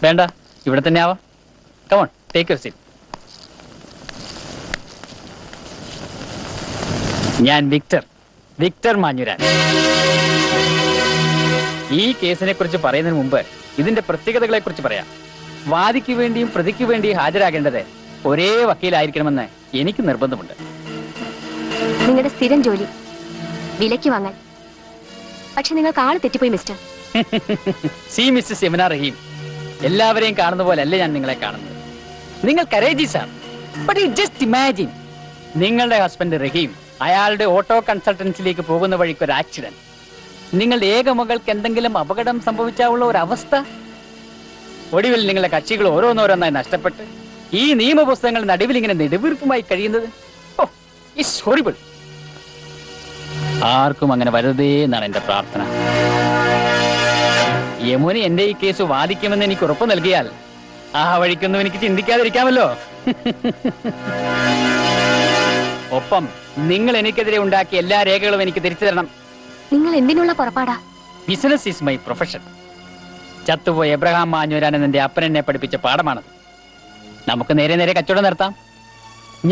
വേണ്ട, ഇവിടെ തന്നെ ആവാം. Come on, take your seat. ഞാൻ വിക്ടർ മാഞ്ഞുരാൻ. ഈ കേസിനെ കുറിച്ച് പറയുന്നതിന് മുമ്പ് ഇതിന്റെ പ്രത്യേകതകളെ കുറിച്ച് പറയാം. വാദിക്ക് വേണ്ടിയും പ്രതിക്ക് വേണ്ടിയും ഹാജരാകേണ്ടത് ഒരേ വക്കീലായിരിക്കണമെന്ന് എനിക്ക് നിർബന്ധമുണ്ട്. നിങ്ങളുടെ സ്ഥിരം ജോലി വിലയ്ക്ക് വാങ്ങാൻ. പക്ഷെ നിങ്ങൾക്ക് ആള് തെറ്റിപ്പോയി മിസ്റ്റർ. സി മിസ്സസ് യമുന റഹീം, എല്ലാവരെയും കാണുന്ന പോലെ അല്ല ഞാൻ നിങ്ങളെ കാണുന്നത്. നിങ്ങൾ കറേജീസ് ആണ്. ബട്ട് യു ജസ്റ്റ് ഇമാജിൻ, നിങ്ങളുടെ ഹസ്ബൻഡ് റഹീം അയാളുടെ ഓട്ടോ കൺസൾട്ടൻസിലേക്ക് പോകുന്ന വഴിക്ക് ഒരു ആക്സിഡന്റ്. നിങ്ങളുടെ ഏക മകൾക്ക് എന്തെങ്കിലും അപകടം സംഭവിച്ചാലുള്ള ഒരു അവസ്ഥ. ഒടുവിൽ നിങ്ങളുടെ കക്ഷികൾ ഓരോന്നോരോന്നായി നഷ്ടപ്പെട്ട് ഈ നിയമപുസ്തകങ്ങൾ നടുവിൽ ഇങ്ങനെ നെടുവീർപ്പുമായി കഴിയുന്നത് ഇറ്റ്സ് ഹൊറിബിൾ. ആർക്കും അങ്ങനെ വരരുതേ എന്നാണ് എന്റെ പ്രാർത്ഥന. യമുന എന്റെ ഈ കേസ് വാദിക്കുമെന്ന് എനിക്ക് ഉറപ്പ് നൽകിയാൽ ആ വഴിക്കൊന്നും എനിക്ക് ചിന്തിക്കാതിരിക്കാമല്ലോ. ഒപ്പം നിങ്ങൾ എനിക്കെതിരെ ഉണ്ടാക്കിയ എല്ലാ രേഖകളും എനിക്ക് തിരിച്ചു തരണം. നിങ്ങൾ എന്തിനുള്ള പുറപ്പാടാ? Business is my profession. ചത്തുപോയ എബ്രഹാം മാഞ്ഞൂരാൻ എന്നെ അപ്പൻ എന്നെ പഠിപ്പിച്ച പാഠമാണത്. നമുക്ക് നേരെ നേരെ കച്ചവടം നടത്താം.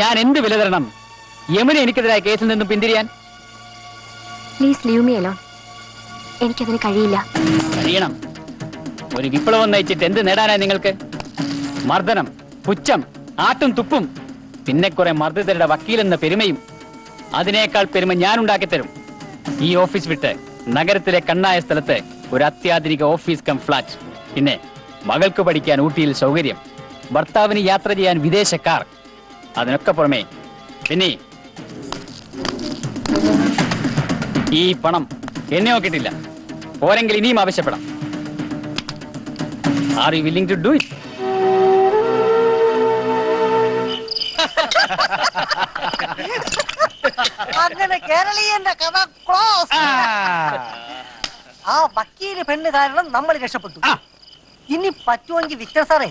ഞാൻ എന്ത് വില തരണം യമുന എനിക്കെതിരായ കേസിൽ നിന്നും പിന്തിരിയാൻ? Please leave me alone. എനിക്കതിന് കഴിയില്ല. കഴിയണം. ഒരു വിപ്ലവം നയിച്ചിട്ട് എന്ത് നേടാനായി നിങ്ങൾക്ക്? മർദ്ദനം, പുച്ഛം, ആട്ടും തുപ്പും, പിന്നെ കുറെ മർദ്ദിതരുടെ വക്കീലെന്ന പെരുമയും. അതിനേക്കാൾ പെരുമ ഞാൻ ഉണ്ടാക്കിത്തരും. ഈ ഓഫീസ് വിട്ട് നഗരത്തിലെ കണ്ണായ സ്ഥലത്ത് ഒരു അത്യാധുനിക ഓഫീസ് കം ഫ്ലാറ്റ്, പിന്നെ മകൾക്ക് പഠിക്കാൻ ഊട്ടിയിൽ സൗകര്യം, ഭർത്താവിന് യാത്ര ചെയ്യാൻ വിദേശ കാർ, അതിനൊക്കെ പുറമെ പിന്നെ ഈ പണം എന്നെ നോക്കിയിട്ടില്ല. പോരെങ്കിൽ ഇനിയും ആവശ്യപ്പെടാം. Are you willing to do it? അങ്ങനെ കേരളീയന്റെ കഥ ക്ലോസ്. ആ വക്കീല് പെണ്ണ് കാരണം നമ്മൾ രക്ഷപ്പെട്ടു. ഇനി പറ്റുമെങ്കിൽ വിക്ടർ സാറേ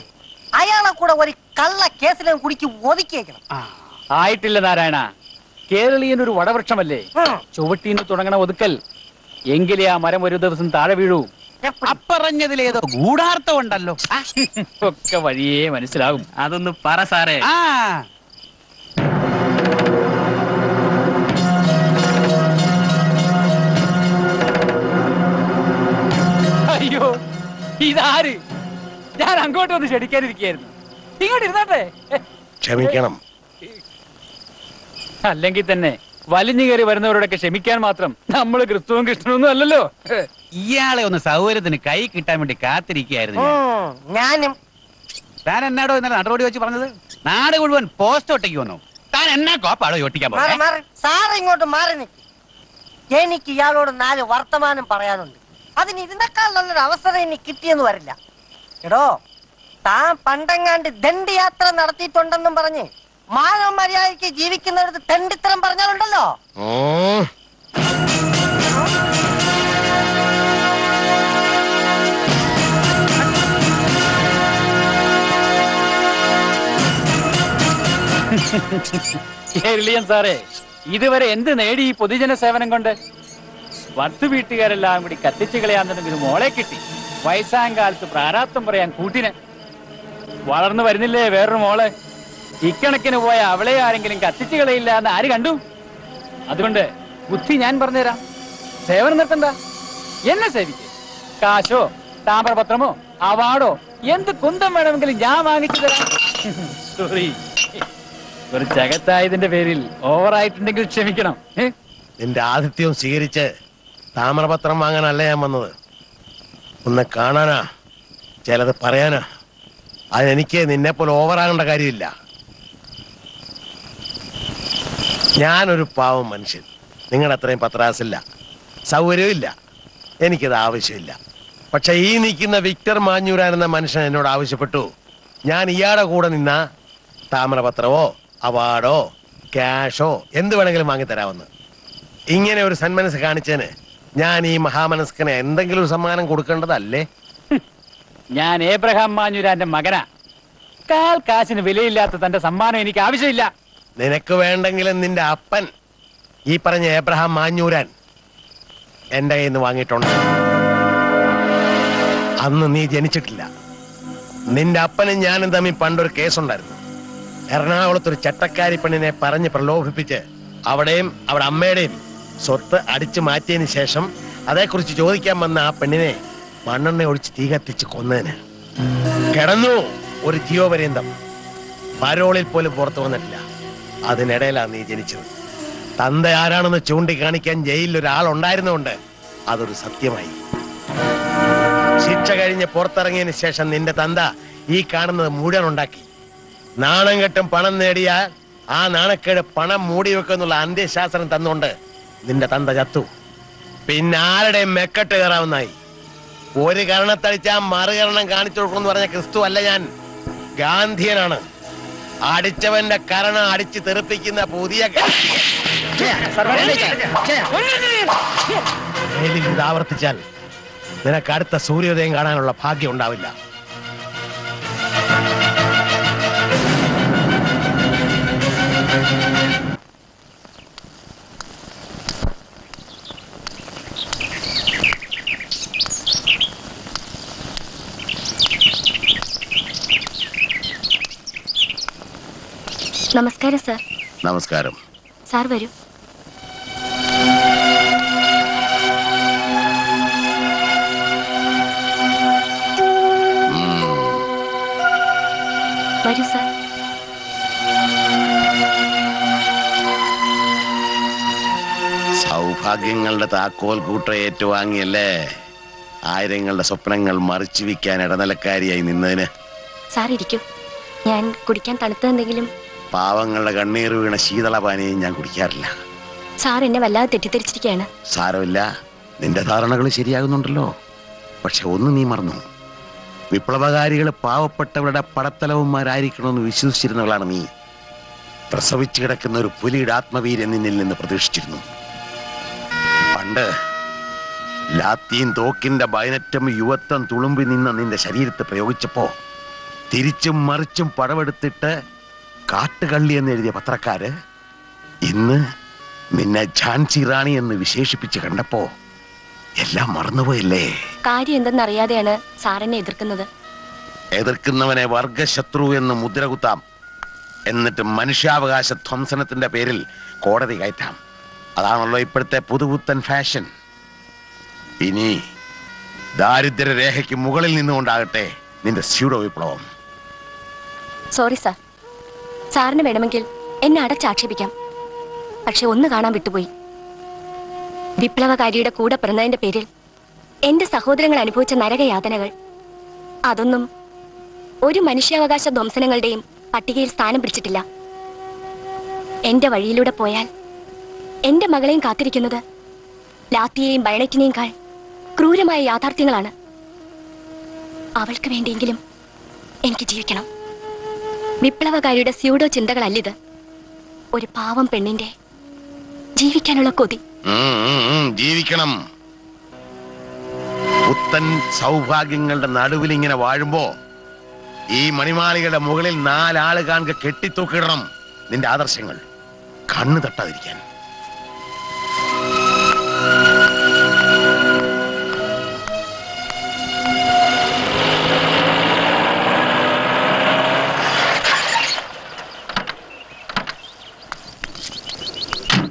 അയാളെ കൂടെ ഒരു കള്ള കേസിലും കുടിക്ക് ഒതുക്കിയേക്കണം. ആയിട്ടില്ല നാരായണ. കേരളീയൻ ഒരു വടവൃക്ഷമല്ലേ? ചുവട്ടീന്ന് തുടങ്ങണ ഒതുക്കൽ. എങ്കിലേ ആ മരം ഒരു ദിവസം താഴെ വീഴൂ. അപ്പറഞ്ഞതിലേതോ ഗൂഢാർത്ഥം ഉണ്ടല്ലോ. ഒക്കെ വഴിയേ മനസ്സിലാകും. അതൊന്ന് പറ സാറേ. അയ്യോ, ഇതാര്? ഞാൻ അങ്ങോട്ട് വന്ന് ക്ഷണിക്കാനിരിക്കായിരുന്നു. ഇങ്ങോട്ട് ഇരുന്നാട്ടെ. ക്ഷമിക്കണം. അല്ലെങ്കിൽ തന്നെ വലിഞ്ഞു കയറി വരുന്നവരോടൊക്കെ ക്ഷമിക്കാൻ മാത്രം നമ്മൾ ക്രിസ്തുവും കൃഷ്ണനൊന്നും അല്ലല്ലോ. ഇയാളെ ഒന്ന് സൗകര്യത്തിന് കൈ കിട്ടാൻ വേണ്ടി കാത്തിരിക്കുകയായിരുന്നു ഞാനും. താൻ എന്നാടോ ഇന്നലെ നടപടി വെച്ച് പറഞ്ഞത്? നാട് മുഴുവൻ പോസ്റ്റ് ഒട്ടിക്ക് വന്നു. താൻ എന്നാ കോപ്പാടോ ഒട്ടിക്കാൻ പോകുന്നത്? സാർ ഇങ്ങോട്ട് മാറി നിൽക്കും. എനിക്ക് ഇയാളോട് 4 വർത്തമാനം പറയാനുണ്ട്. അതിന് ഇതിനേക്കാൾ നല്ലൊരു അവസരം ഇനി കിട്ടിയെന്ന് വരില്ല. എടോ, താൻ പണ്ടെങ്ങാണ്ട് ദണ്ഡി യാത്ര നടത്തിയിട്ടുണ്ടെന്നും പറഞ്ഞ് മാനവ മര്യാദയ്ക്ക് ജീവിക്കുന്നവർക്ക് തെണ്ടിത്തരം പറഞ്ഞാലുണ്ടല്ലോ. കേരളീയൻ സാറേ, ഇതുവരെ എന്ത് നേടി ഈ പൊതുജന സേവനം കൊണ്ട്? 10 വീട്ടുകാരെല്ലാം കൂടി കത്തിച്ചു കളയാന്നതിന് മോളെ കിട്ടി. വയസ്സാം കാലത്ത് പ്രാരാബ്ദം പറയാൻ കൂട്ടിന് വളർന്നു വരുന്നില്ലേ വേറൊരു മോള്. ഇക്കണക്കിന് പോയ അവളെ ആരെങ്കിലും കത്തിച്ചു കളയില്ല എന്ന് ആര് കണ്ടു? അതുകൊണ്ട് ബുദ്ധി ഞാൻ പറഞ്ഞുതരാം. സേവനം നിർത്തണ്ട, എന്നെ സേവിക്ക്. കാശോ താമ്രപത്രമോ അവാർഡോ എന്ത് കുന്തം വേണമെങ്കിലും ഞാൻ വാങ്ങിച്ചു തരാം. സോറി, ഒരു ജഗത്തായതിന്റെ പേരിൽ ഓവറായിട്ടുണ്ടെങ്കിൽ ക്ഷമിക്കണം. നിന്റെ ആതിഥ്യവും സ്വീകരിച്ച് താമ്രപത്രം വാങ്ങാനല്ല ഞാൻ വന്നത്. ഒന്ന് കാണാനാ, ചിലത് പറയാനാ. അതെനിക്ക് നിന്നെ പോലെ ഓവറാകേണ്ട കാര്യമില്ല. ഞാനൊരു പാവം മനുഷ്യൻ, നിങ്ങളുടെ അത്രയും പത്രാസില്ല, സൗകര്യവും ഇല്ല. എനിക്കത് ആവശ്യമില്ല. പക്ഷെ ഈ നിൽക്കുന്ന വിക്ടർ മാഞ്ഞൂരാൻ എന്ന മനുഷ്യൻ എന്നോട് ആവശ്യപ്പെട്ടു, ഞാൻ ഇയാളുടെ കൂടെ നിന്ന താമ്രപത്രമോ അവാർഡോ ക്യാഷോ എന്ത് വേണമെങ്കിലും വാങ്ങിത്തരാമെന്ന്. ഇങ്ങനെ ഒരു സന്മനസ് കാണിച്ചതിന് ഞാൻ ഈ മഹാമനസ്കന് എന്തെങ്കിലും ഒരു സമ്മാനം കൊടുക്കേണ്ടതല്ലേ? ഞാൻ ഏബ്രഹാം മാഞ്ഞൂരാന്റെ മകനാ. കാൽ കാശിന് വിലയില്ലാത്ത തന്റെ സമ്മാനം എനിക്ക് ആവശ്യമില്ല. നിനക്ക് വേണ്ടെങ്കിലും നിന്റെ അപ്പൻ, ഈ പറഞ്ഞ ഏബ്രഹാം മാഞ്ഞൂരാൻ, എന്റെ കയ്യിൽ നിന്ന് വാങ്ങിയിട്ടുണ്ട്. അന്ന് നീ ജനിച്ചിട്ടില്ല. നിന്റെ അപ്പനും ഞാനും തമ്മിൽ പണ്ടൊരു കേസുണ്ടായിരുന്നു. എറണാകുളത്തൊരു ചട്ടക്കാരി പെണ്ണിനെ പറഞ്ഞ് പ്രലോഭിപ്പിച്ച് അവിടെയും അവിടെ അമ്മയുടെയും സ്വത്ത് അടിച്ചു മാറ്റിയതിന് ശേഷം അതേക്കുറിച്ച് ചോദിക്കാൻ വന്ന ആ പെണ്ണിനെ മണ്ണെണ്ണ ഒഴിച്ച് തീ കത്തിച്ച് കൊന്നതിന് കിടന്നു ഒരു ജീവപര്യന്തം. പരോളിൽ പോലും പുറത്തു വന്നിട്ടില്ല. അതിനിടയിലാണ് നീ ജനിച്ചത്. തന്ത ആരാണെന്ന് ചൂണ്ടിക്കാണിക്കാൻ ജയിലിൽ ഒരാളുണ്ടായിരുന്നുകൊണ്ട് അതൊരു സത്യമായി. ശിക്ഷ കഴിഞ്ഞ് പുറത്തിറങ്ങിയതിന് ശേഷം നിന്റെ തന്ത ഈ കാണുന്നത് മുഴുവൻ ഉണ്ടാക്കി. നാണം കെട്ടും പണം നേടിയാൽ ആ നാണക്കേട് പണം മൂടി വെക്കുന്നുള്ള അന്ത്യശാസ്ത്രം തന്നുകൊണ്ട് നിന്റെ തന്ത ചത്തു. പിന്നെ ആരുടെയും മെക്കെട്ട് കയറാവുന്നായി. ഒരു കരണത്തടിച്ചാ മറുകരണം കാണിച്ചു കൊടുക്കുമെന്ന് പറഞ്ഞ ക്രിസ്തു അല്ല ഞാൻ, ഗാന്ധിയനാണ്. അടിച്ചവന്റെ കരണം അടിച്ച് തെറിപ്പിക്കുന്ന പുതിയ ഇത് ആവർത്തിച്ചാൽ നിനക്ക് അടുത്ത സൂര്യോദയം കാണാനുള്ള ഭാഗ്യം ഉണ്ടാവില്ല. നമസ്കാരം സാർ. നമസ്കാരം. സാർ വരൂ. വരൂ സാർ. സൗഭാഗ്യങ്ങളുടെ താക്കോൽ കൂട്ട ഏറ്റുവാങ്ങിയല്ലേ ആയിരങ്ങളുടെ സ്വപ്നങ്ങൾ മറിച്ചു വിൽക്കാൻ ഇടനിലക്കാരിയായി നിന്നതിന്. സാർ ഇരിക്കൂ. ഞാൻ കുടിക്കാൻ തണുത്തെന്തെങ്കിലും. പാവങ്ങളുടെ കണ്ണീർ വീണ ശീതളപാനയും ഞാൻ കുടിക്കാറില്ല. സാർ എന്നെ വല്ലാതെ തെറ്റിദ്ധരിച്ചിരിക്കുകയാണ്. സാരമില്ല, നിന്റെ ധാരണകൾ ശരിയാകുന്നുണ്ടല്ലോ. പക്ഷെ ഒന്ന് നീ മറന്നു, വിപ്ലവകാരികൾ പാവപ്പെട്ടവരുടെ പടത്തലവന്മാരായിരിക്കണമെന്ന് വിശ്വസിച്ചിരുന്നവളാണ് നീ. പ്രസവിച്ചു കിടക്കുന്ന ഒരു പുലിയുടെ ആത്മവീര്യം നിന്നിൽ നിന്ന് പ്രതീക്ഷിച്ചിരുന്നു. പണ്ട് ലാത്തിയും തോക്കിന്റെ ബൈനറ്റും യുവത്വം തുളുമ്പി നിന്ന നിന്റെ ശരീരത്തെ പ്രയോഗിച്ചപ്പോ തിരിച്ചും മറിച്ചും പടവെടുത്തിട്ട് കാട്ടുകള്ളി എന്ന് എഴുതിയ പത്രക്കാര് ഇന്ന് നിന്നെ ഝാൻസി റാണി എന്ന് വിശേഷിപ്പിച്ച് കണ്ടപ്പോ എല്ലാം മറന്നുപോയല്ലേ? കാര്യം എന്തെന്നറിയാതെയാണ് സാറിനെ എതിർക്കുന്നത്. എതിർക്കുന്നവനെ വർഗശത്രു എന്ന് മുദ്രകുത്താം. എന്നിട്ട് മനുഷ്യാവകാശ ധ്വംസനത്തിന്റെ പേരിൽ കോടതി കയറ്റാം. അതാണല്ലോ ഇപ്പോഴത്തെ പുതുപുത്തൻ ഫാഷൻ. ഇനി ദാരിദ്ര്യരേഖയ്ക്ക് മുകളിൽ നിന്നുകൊണ്ടാകട്ടെ നിന്റെ സ്യൂഡോ വിപ്ലവം. Sorry sir. സാറിന് വേണമെങ്കിൽ എന്നെ അടച്ചാക്ഷേപിക്കാം. പക്ഷെ ഒന്ന് കാണാൻ വിട്ടുപോയി. വിപ്ലവകാരിയുടെ കൂടെ പിറന്നതിന്റെ പേരിൽ എന്റെ സഹോദരങ്ങൾ അനുഭവിച്ച നരകയാതനകൾ, അതൊന്നും ഒരു മനുഷ്യാവകാശ ധ്വംസനങ്ങളുടെയും പട്ടികയിൽ സ്ഥാനം പിടിച്ചിട്ടില്ല. എന്റെ വഴിയിലൂടെ പോയാൽ എന്റെ മകളെയും കാത്തിരിക്കുന്നത് ലാത്തിയെയും ബയണറ്റിനെയും ക്രൂരമായ യാഥാർത്ഥ്യങ്ങളാണ്. അവൾക്ക് വേണ്ടിയെങ്കിലും എനിക്ക് ജീവിക്കണം. വിപ്ലവകാരിയുടെ സ്യൂഡോ ചിന്തകളല്ലിത്. ഒരു പാവം പെണ്ണിന്റെ ജീവിക്കാനുള്ള കൊതി. ജീവിക്കണം. പുത്തൻ സൗഭാഗ്യങ്ങളുടെ നടുവിൽ ഇങ്ങനെ വാഴുമ്പോ ഈ മണിമാളികളുടെ മുകളിൽ 4 ആള് കാണുക കെട്ടിത്തൂക്കിടണം നിന്റെ ആദർശങ്ങൾ, കണ്ണു തട്ടാതിരിക്കാൻ.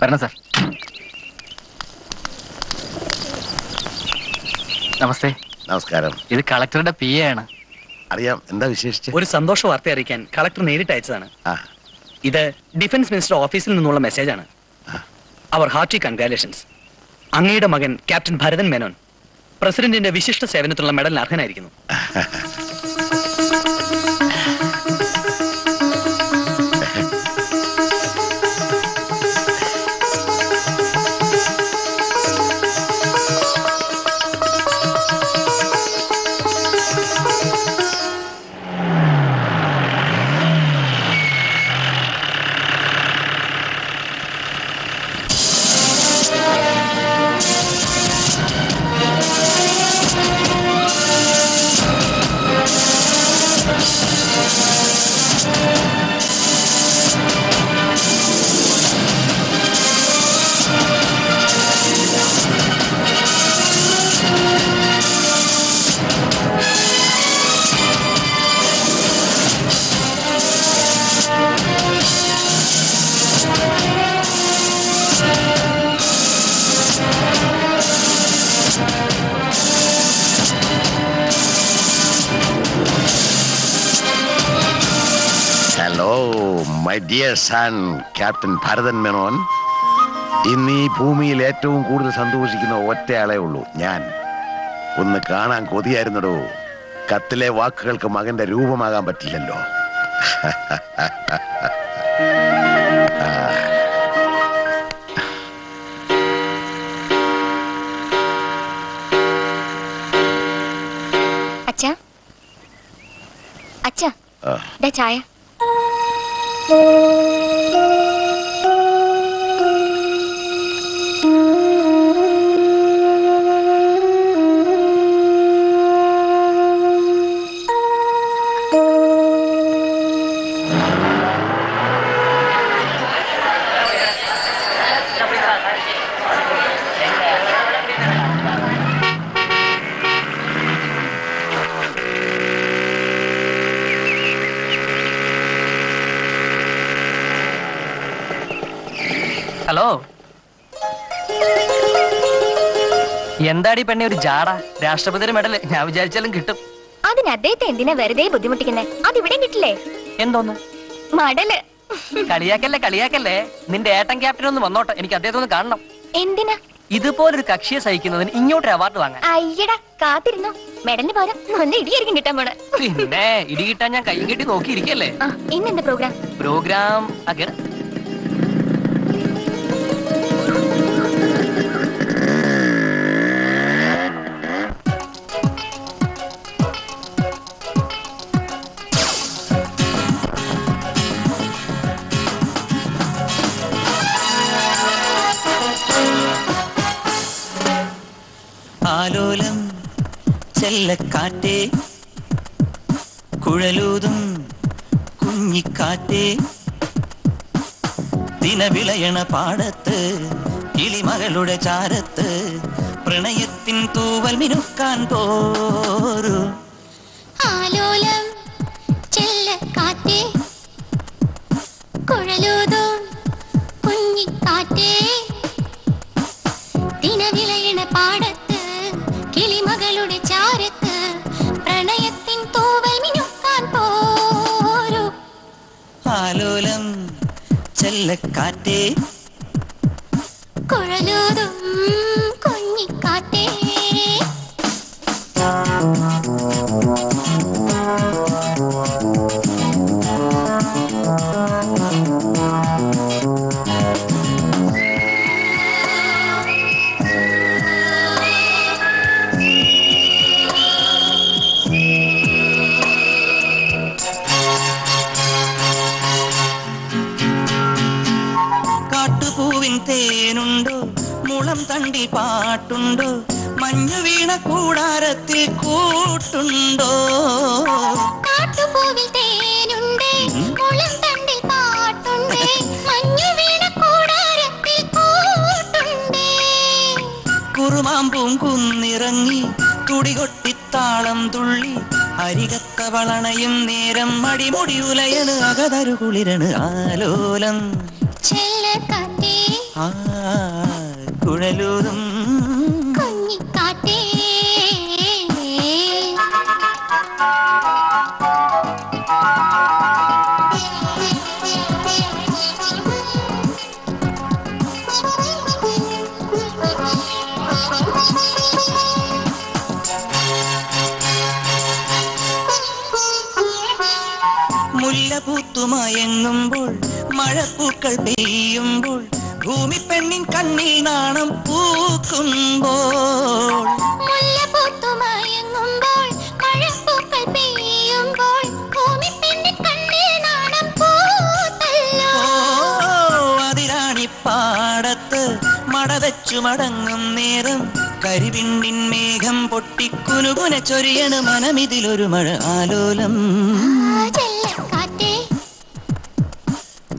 വരണം സാർ. നമസ്തേ. നമസ്കാരം. ഇത് കളക്ടറുടെ പി എ ആണ്. അറിയാം. എന്താ വിശേഷിച്ച്? ഒരു സന്തോഷ വാർത്ത അറിയിക്കാൻ കളക്ടർ നേരിട്ട് അയച്ചതാണ്. ഇത് ഡിഫൻസ് മിനിസ്റ്റർ ഓഫീസിൽ നിന്നുള്ള മെസ്സേജാണ്. അവർ ഹാർട്ടി കൺഗ്രാലേഷൻസ്. അങ്ങയുടെ മകൻ ക്യാപ്റ്റൻ ഭരതൻ മേനോൻ പ്രസിഡന്റിന്റെ വിശിഷ്ട സേവനത്തിനുള്ള മെഡലിന് അർഹനായിരിക്കുന്നു. My dear son captain Bharathan Menon, ഇന്ന് ഈ ഭൂമിയിൽ ഏറ്റവും കൂടുതൽ സന്തോഷിക്കുന്ന ഒറ്റയാളേ ഉള്ളൂ ഞാൻ. ഒന്ന് കാണാൻ കൊതിയായിരുന്നടോ. കത്തിലെ വാക്കുകൾക്ക് മകന്റെ രൂപമാകാൻ പറ്റില്ലല്ലോ. അച്ഛാ, അച്ഛാ, ദാ ചായ. ഹലോ, എന്താടി പെണ്ണെ ഒരു ജാട? രാഷ്ട്രപതിയുടെ മെഡല് ഞാൻ വിചാരിച്ചാലും കിട്ടും. അതിന് അദ്ദേഹത്തെ എന്തിനാ വെറുതെ ബുദ്ധിമുട്ടിക്കുന്നേ? അതിവിടെ കിട്ടില്ലേ? എന്തോന്ന് മടല്? കളിയാക്കല്ലേ കളിയാക്കല്ലേ. നിന്റെ ഏട്ടൻ ക്യാപ്റ്റൻ ഒന്ന് വന്നോട്ടെ, എനിക്ക് അദ്ദേഹത്തെ ഒന്ന് കാണണം. എന്തിനാ? ഇതുപോലൊരു കക്ഷിയെ സഹിക്കുന്നതിന് ഇങ്ങോട്ടൊരു അവാർഡ് വാങ്ങാൻ. അയ്യടാ, കാത്തിരുന്നു. മെഡലിന് പകരം നല്ല ഇടിയായിരിക്കും കിട്ടാൻ പോണെ. പിന്നെ ഇടി കിട്ടാൻ ഞാൻ കൈയും കെട്ടി നോക്കിയിരിക്കല്ലേ. ഇന്നെന്താ പ്രോഗ്രാം? പ്രോഗ്രാം അഗർ ആലോലം ചെല്ലക്കാറ്റേ, കുഴലൂതും കുഞ്ഞിക്കാറ്റേ, ദിനവിളയണ പാടത്ത് കിളിമകളുടെ ചാരത്ത് പ്രണയത്തിൻ തൂവൽ മിനുക്കാൻ പോരൂ. ആലോലം ചെല്ലക്കാറ്റേ, കുഴലൂതും കുഞ്ഞിക്കാറ്റേ, ദിനവിളയണ പാടത്ത് കിളിമകളുടെ ചാരത്ത് പ്രണയത്തിൻ തൂവൽ മിനുക്കാൻ പോരൂ. ആലോലം ചെല്ലക്കാറ്റേ, കുഴലൂതും കുഞ്ഞിക്കാറ്റേ. കാട്ടുപൂവിൻ തേനുണ്ടോ, മുളം തണ്ടി പാട്ടുണ്ടോ, മഞ്ഞു വീണ കൂടാരത്തിൽ കൂട്ടുണ്ടോ. കാട്ടുപൂവിൽ തേനുണ്ട്, മുളം തണ്ടിൽ പാട്ടുണ്ട്, മഞ്ഞു വീണ കൂടാരത്തിൽ കൂട്ടുണ്ട്. കുറുമാമ്പൂം കുന്നിറങ്ങി തുടികൊട്ടിത്താളം തുള്ളി അരികത്ത വളണയും നേരം മടിമുടി ഉലയണ് അകതരു കുളിരണ്. ആലോലം ചെല്ലക്കാറ്റേ, കുഴലൂതും കുഞ്ഞിക്കാറ്റേ മുല്ലപൂത്തുമയങ്ങുമ്പോൾ മഴപ്പൂക്കൾ പെയ്യുമ്പോൾ ഭൂമി പെണ്ണിൻ കണ്ണിൽ നാണം പൂക്കുമ്പോൾ മുല്ലപൂത്തുമയങ്ങുമ്പോൾ മഴപ്പൂക്കൾ പെയ്യുമ്പോൾ ഭൂമി പെണ്ണിൻ കണ്ണിൽ നാണം പൂത്തല്ലോ. അതിരാണിപ്പാടത്ത് മടവച്ചു മടങ്ങും നേരം കരിവിണ്ടിൻ മേഘം പൊട്ടിക്കുനുകുന ചൊരിയണ മനമിതിലൊരു മഴ ആലോലം ചെല്ലക്കാറ്റേ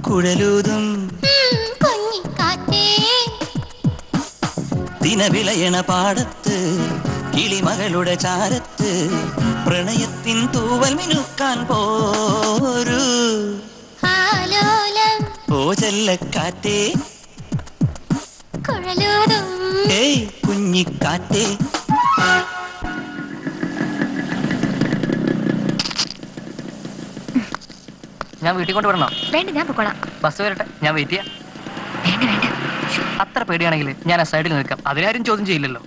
കുഴലൂതും കുഞ്ഞിക്കാറ്റേ ദിനവിളയണ പാടത്ത് കിളിമകളുടെ ചാരത്ത് പ്രണയത്തിൻ തൂവൽ മിനുക്കാൻ പോരൂ ആലോലം ഓ ചെല്ലക്കാറ്റേ കുഴലൂതും ഏയ് കുഞ്ഞിക്കാറ്റേ ഞാൻ വീട്ടിൽ കൊണ്ട് വരണോ? വേണ്ട, ഞാൻ പൊക്കോളാം. ബസ് വരട്ടെ, ഞാൻ വെയിറ്റ് ചെയ്യാം. അത്ര പേടിയാണെങ്കിൽ ഞാൻ ആ സൈഡിൽ നിൽക്കാം, അതിനാരും ചോദ്യം ചെയ്യില്ലല്ലോ.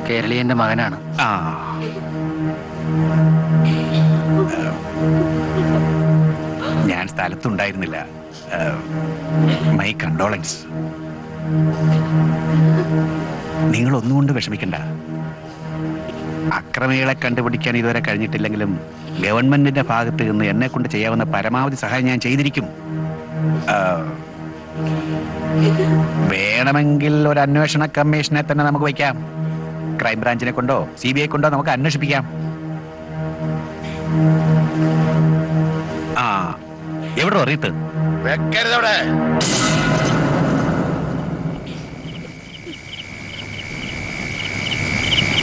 കേരളീയന്റെ മകനാണ്. ഞാൻ സ്ഥലത്തുണ്ടായിരുന്നില്ല. My condolence. നിങ്ങൾ ഒന്നുകൊണ്ട് വിഷമിക്കണ്ട. അക്രമികളെ കണ്ടുപിടിക്കാൻ ഇതുവരെ കഴിഞ്ഞിട്ടില്ലെങ്കിലും ഗവൺമെന്റിന്റെ ഭാഗത്ത് നിന്ന് എന്നെ കൊണ്ട് ചെയ്യാവുന്ന പരമാവധി സഹായം ഞാൻ ചെയ്തിരിക്കും. വേണമെങ്കിൽ ഒരു അന്വേഷണ കമ്മീഷനെ തന്നെ നമുക്ക് വയ്ക്കാം. ക്രൈംബ്രാഞ്ചിനെ കൊണ്ടോ CBI കൊണ്ടോ നമുക്ക് അന്വേഷിപ്പിക്കാം. എവിടെ അറിയത്ത് വെക്കരുതവിടെ.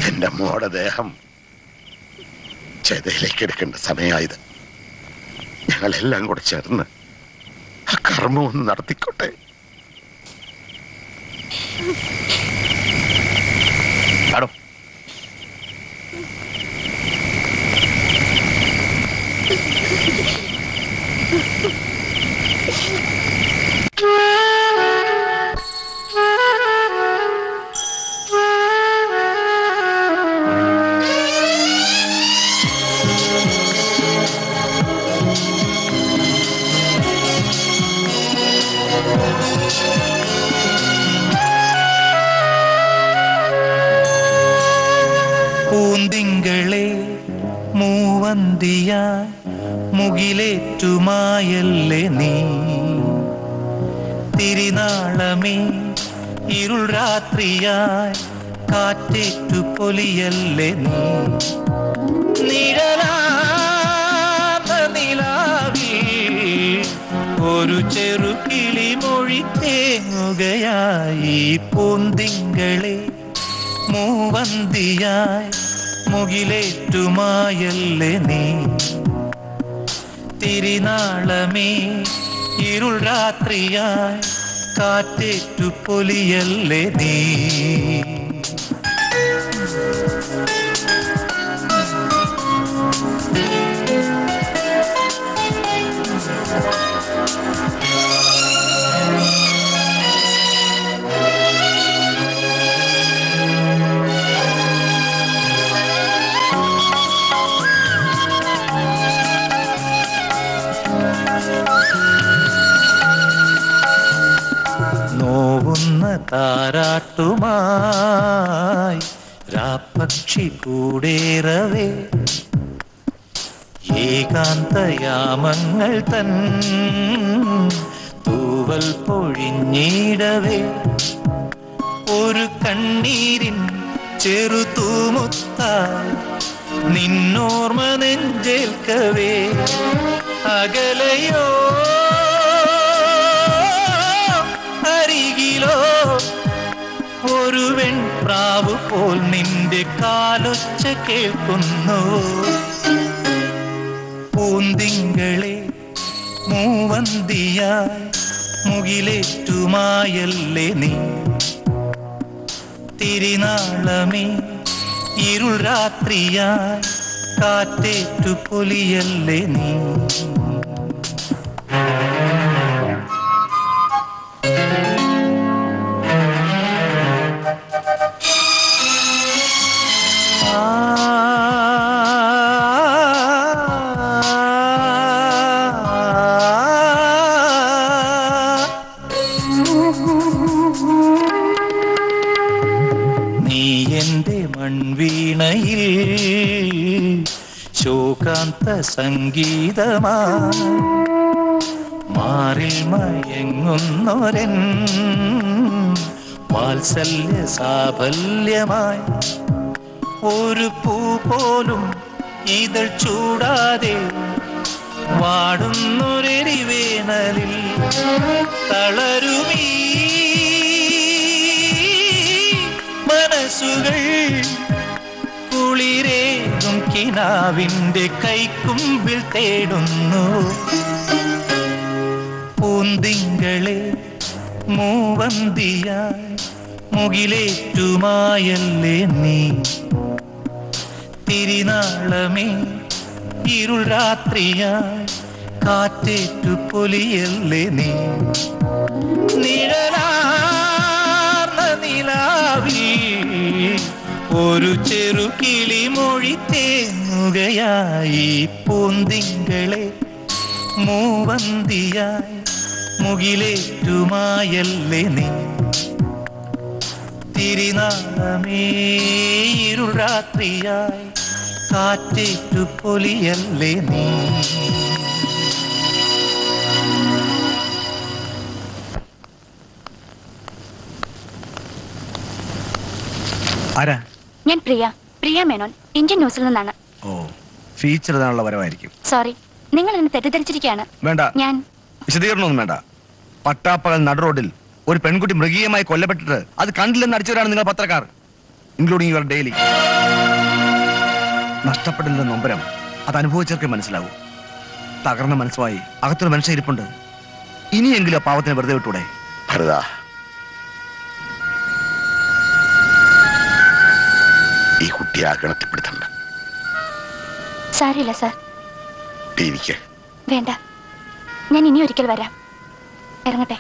എന്റെ മോടെ ദേഹം ചെതയിലേക്ക് എടുക്കേണ്ട സമയമായത്. ഞങ്ങളെല്ലാം കൂടെ ചേർന്ന് ആ കർമ്മം ഒന്ന് നടത്തിക്കോട്ടെ. ആടോ പൂന്തിങ്കളെ മൂവന്തിയായി മുകിലേറ്റുമായല്ലേ നീ, തിരിനാളമേ ഇരുൾ രാത്രിയായി കാറ്റേറ്റു പൊലിയല്ലേ നീ, നിഴലാർന്ന നിലാവിൽ ഒരു ചെറു കിളിമൊഴി തേങ്ങുകയായി. പൂന്തിങ്കളെ മൂവന്തിയായി മുകിലേറ്റുമായല്ലേ നീ, തിരിനാളമേ ഇരുൾ രാത്രിയായി കാറ്റേറ്റു പൊലിയല്ലേ നീ. നോവുന്ന താരാട്ടുമായി രാപ്പക്ഷി കൂടേറവേ, ഏകാന്തയാമങ്ങൾ തൻ തൂവൽ പൊഴിഞ്ഞിടവേ, ഒരു കണ്ണീരിൻ ചെറുതൂമുത്തായി നിന്നോർമ്മ നെഞ്ചേൽക്കവേ, അകലയോ അരികിലോ ഒരു വെൺപ്രാവ് പോൽ നിന്റെ കാലൊച്ച കേൾക്കുന്നു. പൂന്തിങ്കളെ മൂവന്തിയായി മുകിലേറ്റുമായല്ലേ നീ, തിരിനാളമേ ഇരുൾ രാത്രിയായി കാറ്റേറ്റു പൊലിയല്ലേ നീ. മൺവീണയിൽ ശോകാന്ത സംഗീതമായി മാറിൽ മയങ്ങുന്നൊരൻ വാത്സല്യ സാഫല്യമായി, ഒരു പൂ പോലും ഇതൾ ചൂടാതെ വാടുന്നൊരെരിവേനലിൽ തളരുമീ മനസ്സുകൾ കുളിരേകും കിനാവിന്റെ കൈക്കുമ്പിൽ തേടുന്നു. പൂന്തിങ്കളെ മൂവന്തിയായി മുകിലേറ്റുമായല്ലേ നീ തിരിനാളമേ ഇരുൾ രാത്രിയായി കാറ്റേറ്റു പൊലിയല്ലേ നീ നിഴലാർന്ന നിലാവിൽ ഒരു ചെറു കിളിമൊഴി തേങ്ങുകയായി പൂന്തിങ്കളെ മൂവന്തിയായി മുകിലേറ്റുമായല്ലേ നീ തിരിനാളമേ ഇരുൾ രാത്രിയായി കാറ്റേറ്റു പൊലിയല്ലേ നീ. ആരാ? ഞാൻ പ്രിയ മേനോൻ, ഇന്ത്യൻ ന്യൂസിൽ നിന്നാണ്. ഓ, ഫീച്ചർ ഇടാനുള്ള വരവായിരിക്കും. സോറി, നിങ്ങൾ എന്നെ തെറ്റിദ്ധരിച്ചിരിക്കുകയാണ്. വേണ്ട, ഞാൻ വിശദീകരണമൊന്നും വേണ്ട. പട്ടാപ്പകൽ നട റോഡിൽ ഒരു പെൺകുട്ടി മൃഗീയമായി കൊല്ലപ്പെട്ടിട്ട് അത് കണ്ടില്ലെന്ന് അടിച്ചവരാണ് നിങ്ങൾ പത്രക്കാർ, ഇൻക്ലൂഡിംഗ് യുവർ ഡെയിലി. നഷ്ടപ്പെടലിന്റെ നൊമ്പരം അത് അനുഭവിച്ചവർക്ക് മനസ്സിലാവും. തകർന്ന മനസ്സുമായി അകത്തൊരു മനുഷ്യ ഇരിപ്പുണ്ട്. ഇനിയെങ്കിലും ആ പാവത്തിനെ വെറുതെ വിട്ടൂടെ? ഭരതാ, ഈ കുട്ടിയെ ആ ഗണത്തിൽപ്പെടുത്തണ്ട. സാരില്ല സാർ. വേണ്ട, ഞാൻ ഇനി ഒരിക്കൽ വരാം. ഇറങ്ങട്ടെ.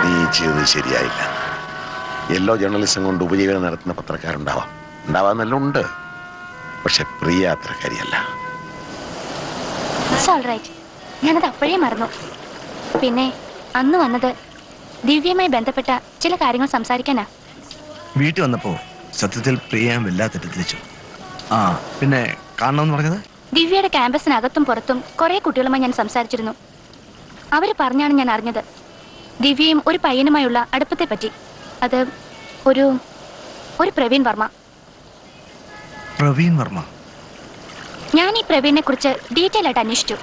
നീ ചെയ്തത് ശരിയായില്ല. യെല്ലോ ജേർണലിസം കൊണ്ട് ഉപജീവനം നടത്തുന്ന പത്രക്കാരുണ്ടാവാം, ഉണ്ടാവാന്നെല്ലാം ഉണ്ട്. പക്ഷെ പ്രിയ അത്രക്കാരിയല്ല. ഞാനത് അപ്പോഴേ മറന്നു. പിന്നെ അന്ന് വന്നത് ദിവ്യയുമായി ബന്ധപ്പെട്ട ചില കാര്യങ്ങൾ സംസാരിക്കാനാ. വീട്ടിൽ വന്നപ്പോ സത്യത്തിൽ പ്രിയ വല്ലാതെ തെറ്റിദ്ധരിച്ചു. ആ, പിന്നെ കാണണമെന്ന് പറഞ്ഞത്? ദിവ്യയുടെ ക്യാമ്പസിനകത്തും പുറത്തും കുറെ കുട്ടികളുമായി ഞാൻ സംസാരിച്ചിരുന്നു. അവര് പറഞ്ഞാണ് ഞാൻ അറിഞ്ഞത് ദിവ്യയും ഒരു പയ്യനുമായുള്ള അടുപ്പത്തെ പറ്റി. അത് ഒരു പ്രവീൺ വർമ്മ. പ്രവീൺ വർമ്മ? ഞാൻ ഈ പ്രവീണിനെ കുറിച്ച് ഡീറ്റെയിൽ ആയിട്ട് അന്വേഷിച്ചു.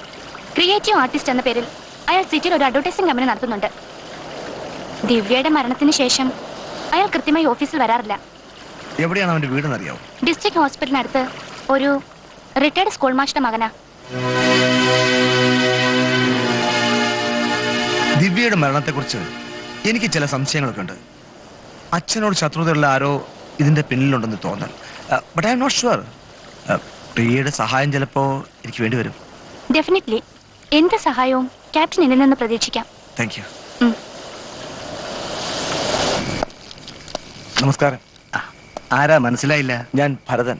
ക്രിയേറ്റീവ് ആർട്ടിസ്റ്റ് എന്ന പേരിൽ അയാൾ സിറ്റിയിൽ ഒരു അഡ്വർടൈസിംഗ് കമ്പനി നടത്തുന്നുണ്ട്. ദിവ്യയുടെ മരണത്തിന് ശേഷം അയാൾ കൃത്യമായി ഓഫീസിൽ വരാറില്ല. എവിടെയാണ് അവന്റെ വീടെന്ന് അറിയാവോ? ഡിസ്ട്രിക്ട് ഹോസ്പിറ്റലിനടുത്ത് ഒരു റിട്ടയർഡ് സ്കൂൾ മാസ്റ്റർ മകനാ. ദിവ്യയുടെ മരണത്തെക്കുറിച്ച് എനിക്ക് ചില സംശയങ്ങളൊക്കെ ഉണ്ട്. അച്ഛനോട് ശത്രുതയുള്ള ആരോ ഇതിന്റെ പിന്നിലുണ്ടെന്ന് തോന്നൽ. But I am not sure. പ്രിയയുടെ സഹായം ചിലപ്പോ എനിക്ക് വേണ്ടി വരും. ഡെഫിനറ്റ്ലി, എന്ത് സഹായവും ക്യാപ്റ്റൻ എന്നിൽ നിന്ന് പ്രതീക്ഷിക്കാം. Thank you. നമസ്കാരം. ആരാ? മനസ്സിലായില്ല. ഞാൻ ഭരതൻ.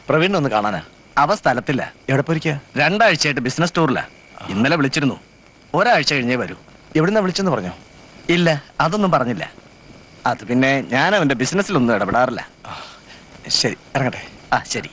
പ്രവീണിനെ ഒന്ന് കാണാനാ. അവ സ്ഥലത്തില്ല. എവിടെ പോയിരിക്കുക? 2 ആഴ്ചയായിട്ട് ബിസിനസ് ടൂറിലാ. ഇന്നലെ വിളിച്ചിരുന്നു. ഒരാഴ്ച കഴിഞ്ഞേ വരൂ. എവിടുന്നാ വിളിച്ചെന്ന് പറഞ്ഞോ? ഇല്ല, അതൊന്നും പറഞ്ഞില്ല. അത് പിന്നെ ഞാൻ അവന്റെ ബിസിനസ്സിലൊന്നും ഇടപെടാറില്ല. ശരി, ഇറങ്ങട്ടെ. ആ, ശരി.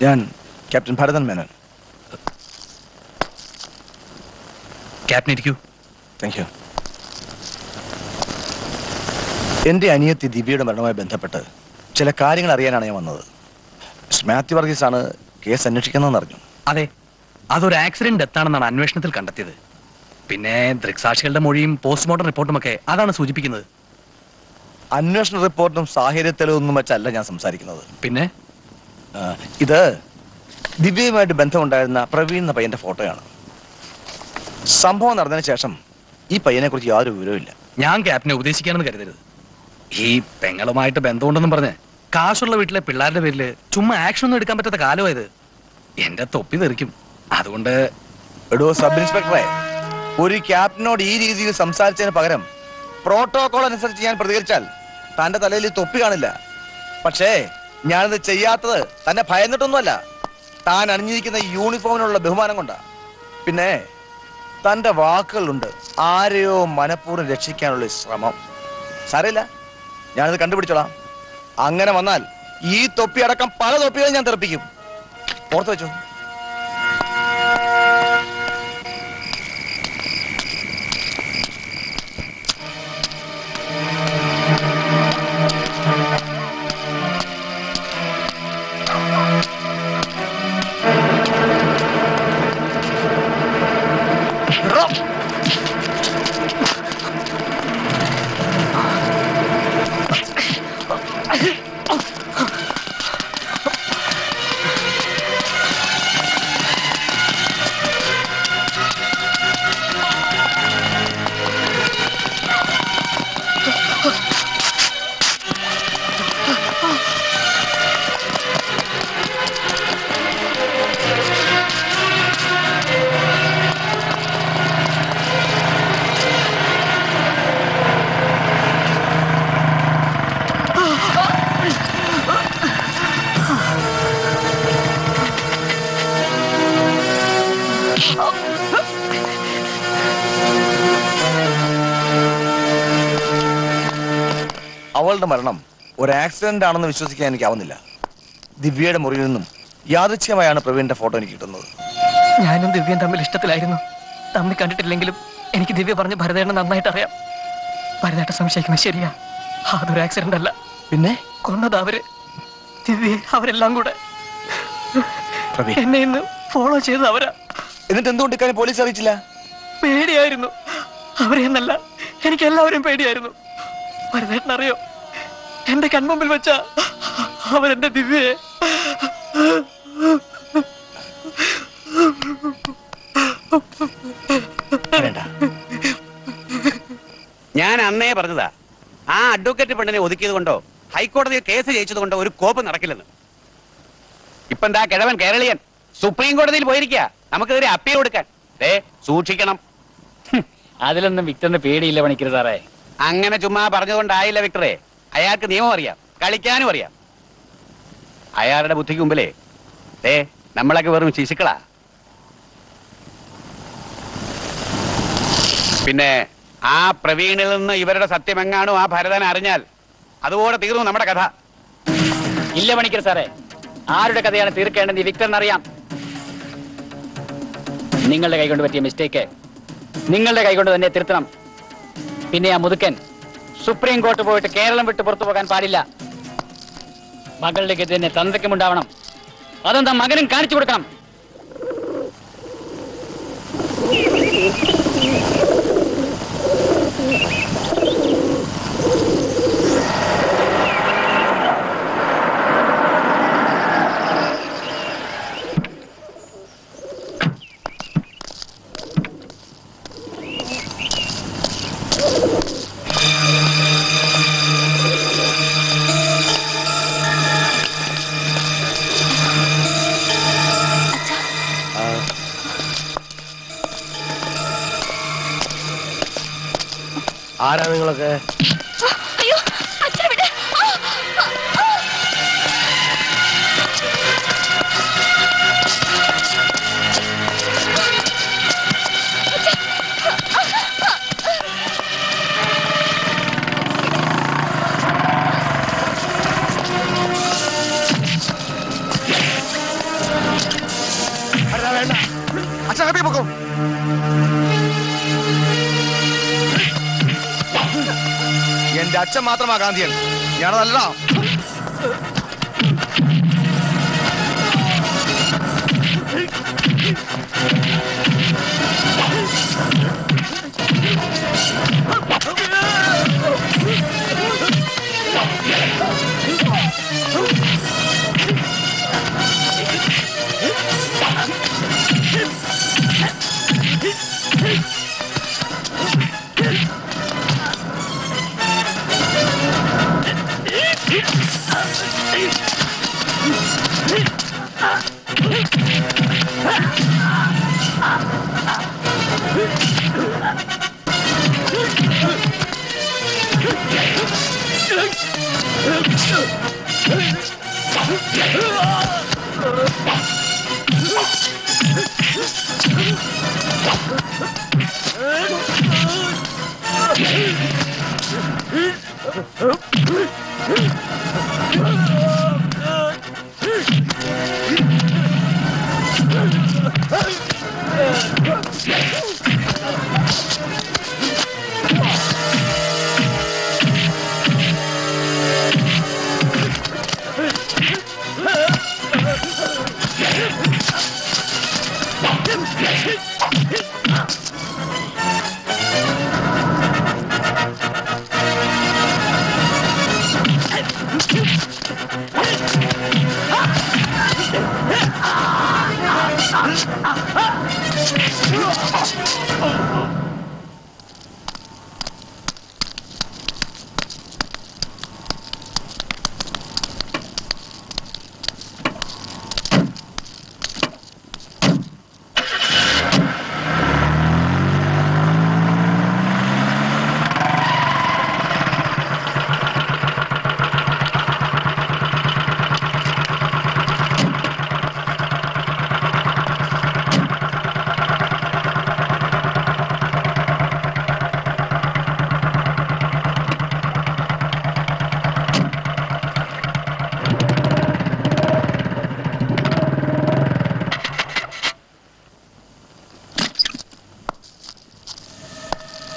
ഞാൻ ക്യാപ്റ്റൻ ഭരതൻ മേനോൻ. ക്യാപ്റ്റൻ ഇരിക്കൂ. Thank you. എന്റെ അനിയത്തി ദിവ്യയുടെ മരണവുമായി ബന്ധപ്പെട്ട് ചില കാര്യങ്ങൾ അറിയാനാണ് ഞാൻ വന്നത്. മാത്യു വർഗീസ് ആണ് കേസ് അന്വേഷിക്കുന്നതെന്ന് അറിഞ്ഞു. അതെ, അതൊരു ആക്സിഡന്റ് ഡെത്താണെന്നാണ് അന്വേഷണത്തിൽ കണ്ടെത്തിയത്. പിന്നെ ദൃക്സാക്ഷികളുടെ മൊഴിയും പോസ്റ്റ്മോർട്ടം റിപ്പോർട്ടും ഒക്കെ അതാണ് സൂചിപ്പിക്കുന്നത്. അന്വേഷണ റിപ്പോർട്ടും സാഹചര്യ തെളിവൊന്നും വെച്ചല്ല ഞാൻ സംസാരിക്കുന്നത്. പിന്നെ ഇത് ദിവ്യയുമായിട്ട് ബന്ധമുണ്ടായിരുന്ന പ്രവീൺ എന്ന പയ്യന്റെ ഫോട്ടോയാണ്. സംഭവം നടന്നതിന് ശേഷം ഈ പയ്യനെ കുറിച്ച് യാതൊരു വിവരവുമില്ല. ഞാൻ ക്യാപ്റ്റനെ ഉപദേശിക്കാനെന്ന് കരുതരുത്. ഈ പെങ്ങളുമായിട്ട് ബന്ധമുണ്ടെന്നും പറഞ്ഞ് കാശുള്ള വീട്ടിലെ പിള്ളേരുടെ പേരില് ചുമ്മാ ആക്ഷൻ ഒന്നും എടുക്കാൻ പറ്റാത്ത കാലമായത്. എന്റെ തൊപ്പി തെറിക്കും. അതുകൊണ്ട് എടോ സബ് ഇൻസ്പെക്ടറെ, ഒരു ക്യാപ്റ്റനോട് ഈ രീതിയിൽ സംസാരിച്ചതിന് പകരം പ്രോട്ടോകോൾ അനുസരിച്ച് ഞാൻ പ്രതികരിച്ചാൽ തന്റെ തലയിൽ തൊപ്പി കാണില്ല. പക്ഷേ ഞാനിത് ചെയ്യാത്തത് തന്നെ ഭയന്നിട്ടൊന്നുമല്ല, താൻ അണിഞ്ഞിരിക്കുന്ന യൂണിഫോമിനുള്ള ബഹുമാനം കൊണ്ടാ. പിന്നെ തന്റെ വാക്കുകളുണ്ട് ആരെയോ മനഃപൂർവ്വം രക്ഷിക്കാനുള്ള ശ്രമം. സാരമില്ല, ഞാനിത് കണ്ടുപിടിച്ചോളാം. അങ്ങനെ വന്നാൽ ഈ തൊപ്പി അടക്കം പല തൊപ്പികളും ഞാൻ തെറിപ്പിക്കും. ഓർത്ത് വെച്ചോ. അവളുടെ മരണം ഒരു ആക്സിഡന്റ് ആണെന്ന് വിശ്വസിക്കാൻ എനിക്കാവുന്നില്ല. ദിവ്യയുടെ മുറിയിൽ നിന്നും യാദൃച്ഛികമായാണ് പ്രവീണിന്റെ ഫോട്ടോ എനിക്ക് കിട്ടുന്നത്. ഞാനും ദിവ്യയും തമ്മിൽ ഇഷ്ടത്തിലായിരുന്നു. തമ്മിൽ കണ്ടിട്ടില്ലെങ്കിലും എനിക്ക് ദിവ്യ പറഞ്ഞ് ഭരതേട്ടനെ നന്നായിട്ട് അറിയാം. ഭരതേട്ടൻ സംശയിക്കുന്നത് ശരിയാ, അതൊരു ആക്സിഡന്റ് അല്ല. പിന്നെ കൊന്നത് അവര്, ദിവ്യ അവരെല്ലാം കൂടെ എന്നെ ഇന്ന് ഫോളോ ചെയ്ത് അവരാ. എന്നിട്ട് എന്തുകൊണ്ട് ഇക്കാര്യം പോലീസ് അറിയിച്ചില്ല? പേടിയായിരുന്നു. അവരെ എന്നല്ല, എനിക്ക് എല്ലാവരും പേടിയായിരുന്നു. ഭരതേട്ടൻ അറിയോ, എന്റെ കൺമുമ്പിൽ വെച്ച അവരെന്റെ ദിവ്യയെ ഞാൻ അന്നേ പറഞ്ഞതാ, ആ അഡ്വക്കേറ്റ് പെണ്ണിനെ ഒതുക്കിയത് കൊണ്ടോ ഹൈക്കോടതിയിൽ കേസ് ജയിച്ചത് കൊണ്ടോ ഒരു കോപ്പ് നടക്കില്ലെന്ന്. ഇപ്പൊ എന്താ കിഴവൻ കേരളീയൻ സുപ്രീം കോടതിയിൽ പോയിരിക്കുക നമുക്കെതിരെ അപ്പീൽ കൊടുക്കാൻ. സൂക്ഷിക്കണം. അതിലൊന്നും വിക്ടറിന് പേടിയില്ല പണിക്കർ സാറേ. അങ്ങനെ ചുമ്മാ പറഞ്ഞുകൊണ്ടായില്ല വിക്ടറെ. അയാൾക്ക് നിയമം അറിയാം, കളിക്കാനും അറിയാം. അയാളുടെ ബുദ്ധിക്ക് മുമ്പിലേ നമ്മളൊക്കെ വെറും ശിശുക്കളാ. പിന്നെ ആ പ്രവീണിൽ നിന്ന് ഇവരുടെ സത്യമെങ്ങാണോ ആ ഭരതൻ അറിഞ്ഞാൽ അതുപോലെ തീർന്നു നമ്മുടെ കഥ. ഇല്ല പണിക്കർ സാറേ, ആരുടെ കഥയാണ് തീർക്കേണ്ടത് വിക്ടറിന് അറിയാം. നിങ്ങളുടെ കൈകൊണ്ട് പറ്റിയ മിസ്റ്റേക്ക് നിങ്ങളുടെ കൈകൊണ്ട് തന്നെ തിരുത്തണം. പിന്നെ ആ മുതുക്കൻ സുപ്രീം കോർട്ട് പോയിട്ട് കേരളം വിട്ട് പുറത്തു പോകാൻ പാടില്ല. മകളുടെ ഗതി തന്നെ തന്തയ്ക്കും ഉണ്ടാവണം. അതെന്താ മകനും കാണിച്ചു കൊടുക്കണം. ആരാ നിങ്ങളൊക്കെ? അയ്യോ, അച്ഛനെ വിട്. വേണ്ട, അച്ഛൻ പൊക്കോ. എന്റെ അച്ഛൻ മാത്രമാ ഗാന്ധിയൻ, ഞാനതല്ല.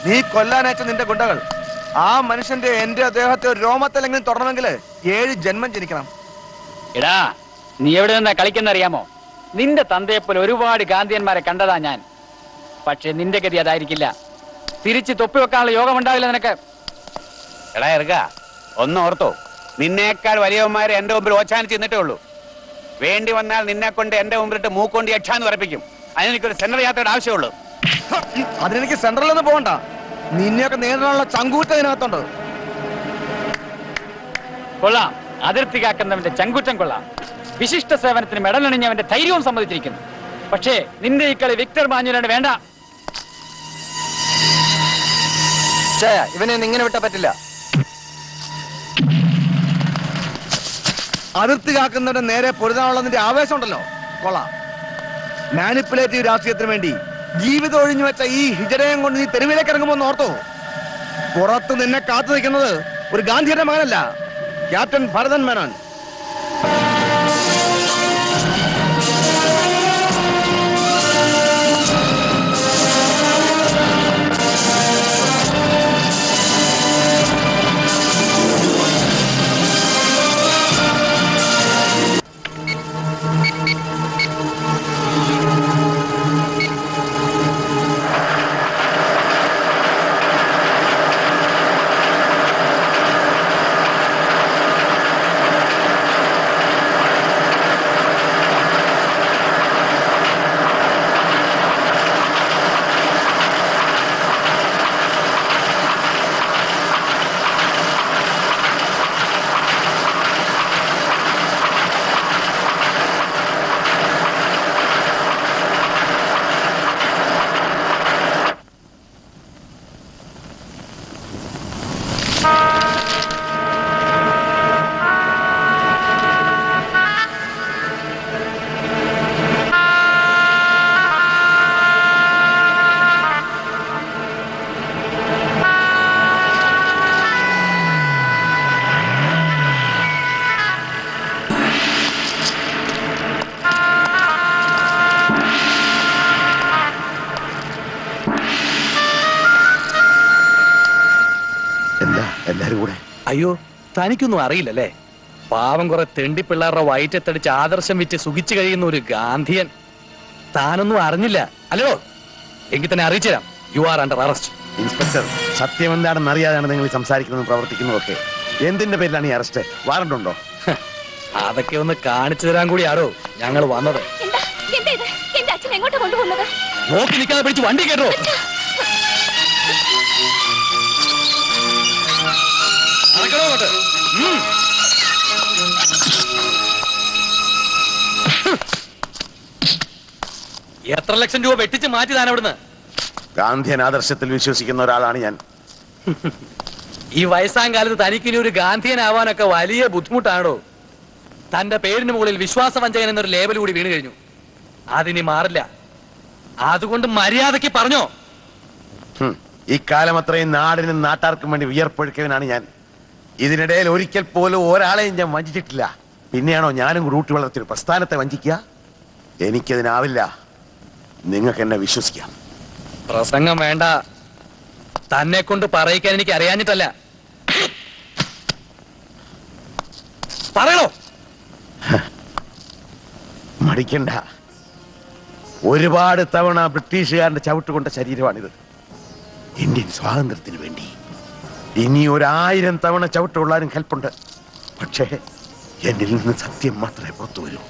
നീ കൊല്ലാനയച്ച നിന്റെ ഗുണ്ടകൾ ആ മനുഷ്യന്റെ എന്റെ ദേഹത്തെ ഒരു രോമത്തിലെങ്കിലും തുടരണമെങ്കിൽ 7 ജന്മം ജനിക്കണം. എടാ നീ എവിടെ നിന്നാ കളിക്കുന്നറിയാമോ? നിന്റെ തന്തയെപ്പോലെ ഒരുപാട് ഗാന്ധിയന്മാരെ കണ്ടതാ ഞാൻ. പക്ഷെ നിന്റെ ഗതി അതായിരിക്കില്ല. തിരിച്ച് തൊപ്പി വെക്കാനുള്ള യോഗം ഉണ്ടാവില്ല നിനക്ക്. എടാ ഇറക്ക ഒന്ന് ഓർത്തോ, നിന്നേക്കാൾ വലിയവന്മാരെ എന്റെ മുമ്പിൽ ഓച്ചാനിച്ച് നിന്നിട്ടേ ഉള്ളൂ. വേണ്ടി വന്നാൽ നിന്നെ കൊണ്ട് എന്റെ മുമ്പിലിട്ട് മൂക്കൊണ്ട് യക്ഷാന്ന് പറപ്പിക്കും. അതിനെനിക്കൊരു സെൻട്രൽ യാത്രയുടെ ആവശ്യമുള്ളൂ. അതിനെനിക്ക് സെൻട്രലൊന്നും പോകണ്ട. നിന്നെയൊക്കെ നേരിടാനുള്ള ചങ്കൂറ്റ ഇതിനകത്തുണ്ട്. കൊള്ളാം, അതിർത്തി കാക്കുന്നവന്റെ ചങ്കുറ്റം കൊള്ളാം. വിശിഷ്ട സേവനത്തിന് മെഡലണിഞ്ഞവന്റെ ധൈര്യവും സമ്മതിച്ചിരിക്കുന്നു. പക്ഷേ നിന്റെ ഈ കളി വിക്ടർ മാഞ്ഞുലാണ് വേണ്ട. ഇവനെ ഇങ്ങനെ വിട്ടാ പറ്റില്ല. അതിർത്തി കാക്കുന്നവന്റെ നേരെ പൊരുതാനുള്ളതിന്റെ ആവേശം ഉണ്ടല്ലോ, കൊള്ളാം. മാനിപ്പുലേറ്റീവ് രാഷ്ട്രീയത്തിന് വേണ്ടി ജീവിതം ഒഴിഞ്ഞു വെച്ച ഈ ഹിജടയം കൊണ്ട് നീ തെരുവിലേക്ക് ഇറങ്ങുമ്പോ ഓർത്തോ, പുറത്ത് നിന്നെ കാത്തു നിൽക്കുന്നത് ഒരു ഗാന്ധിയുടെ മകനല്ല, ക്യാപ്റ്റൻ ഭരതൻ മേനോൻ. അയ്യോ, തനിക്കൊന്നും അറിയില്ലല്ലേ? പാവം കുറെ തെണ്ടിപ്പിള്ളാരുടെ വയറ്റത്തടിച്ച് ആദർശം വിറ്റ് സുഖിച്ചു കഴിയുന്ന ഒരു ഗാന്ധിയൻ. താനൊന്നും അറിഞ്ഞില്ല അല്ലോ? എങ്കിൽ തന്നെ അറിയിച്ചു തരാം. You are under arrest. Inspector, സത്യം എന്താണെന്ന് അറിയാതാണ് നിങ്ങൾ സംസാരിക്കുന്നതും പ്രവർത്തിക്കുന്നതൊക്കെ. എന്തിന്റെ പേരിലാണ് ഈ അറസ്റ്റ്? വാറണ്ട് ഉണ്ടോ? അതൊക്കെ ഒന്ന് കാണിച്ചു തരാൻ കൂടിയാണോ ഞങ്ങൾ വന്നത്. നോക്കി നിൽക്കാതെ പിടിച്ച് വണ്ടി കേട്ടോ. എത്ര ലക്ഷം രൂപ വെട്ടിച്ച് മാറ്റി താൻ അവിടുന്ന്? ഗാന്ധിയൻ ആദർശത്തിൽ വിശ്വസിക്കുന്ന ഒരാളാണ് ഞാൻ. ഈ വയസ്സാം കാലത്ത് തനിക്കിനി ഒരു ഗാന്ധിയനാവാനൊക്കെ വലിയ ബുദ്ധിമുട്ടാണോ? തന്റെ പേരിന് മുകളിൽ വിശ്വാസവഞ്ചകൻ എന്നൊരു ലേബൽ കൂടി വീണ് കഴിഞ്ഞു. അതിനി മാറില്ല. അതുകൊണ്ട് മര്യാദയ്ക്ക് പറഞ്ഞോ. ഇക്കാലം അത്രയും നാടിനും നാട്ടാർക്കും വേണ്ടി വിയർപ്പൊഴുക്കവനാണ് ഞാൻ. ഇതിനിടയിൽ ഒരിക്കൽ പോലും ഒരാളെയും ഞാൻ വഞ്ചിച്ചിട്ടില്ല. പിന്നെയാണോ ഞാനും റൂട്ട് വളർത്തിയൊരു പ്രസ്ഥാനത്തെ വഞ്ചിക്കുക? എനിക്കതിനാവില്ല. നിങ്ങൾക്ക് എന്നെ വിശ്വസിക്കാം. പ്രസംഗം വേണ്ട. തന്നെ കൊണ്ട് പറയിക്കാൻ എനിക്ക് അറിയാഞ്ഞിട്ടല്ല. പറയണോ? മടിക്കണ്ട. ഒരുപാട് തവണ ബ്രിട്ടീഷുകാരന്റെ ചവിട്ടുകൊണ്ട ശരീരമാണിത്. ഇന്ത്യൻ സ്വാതന്ത്ര്യത്തിന് വേണ്ടി ഇനി 1000 തവണ ചവിട്ടുകൊള്ളാനും ഹെൽപ്പുണ്ട്. പക്ഷേ എന്നിൽ നിന്ന് സത്യം മാത്രമേ പുറത്തു വരൂ.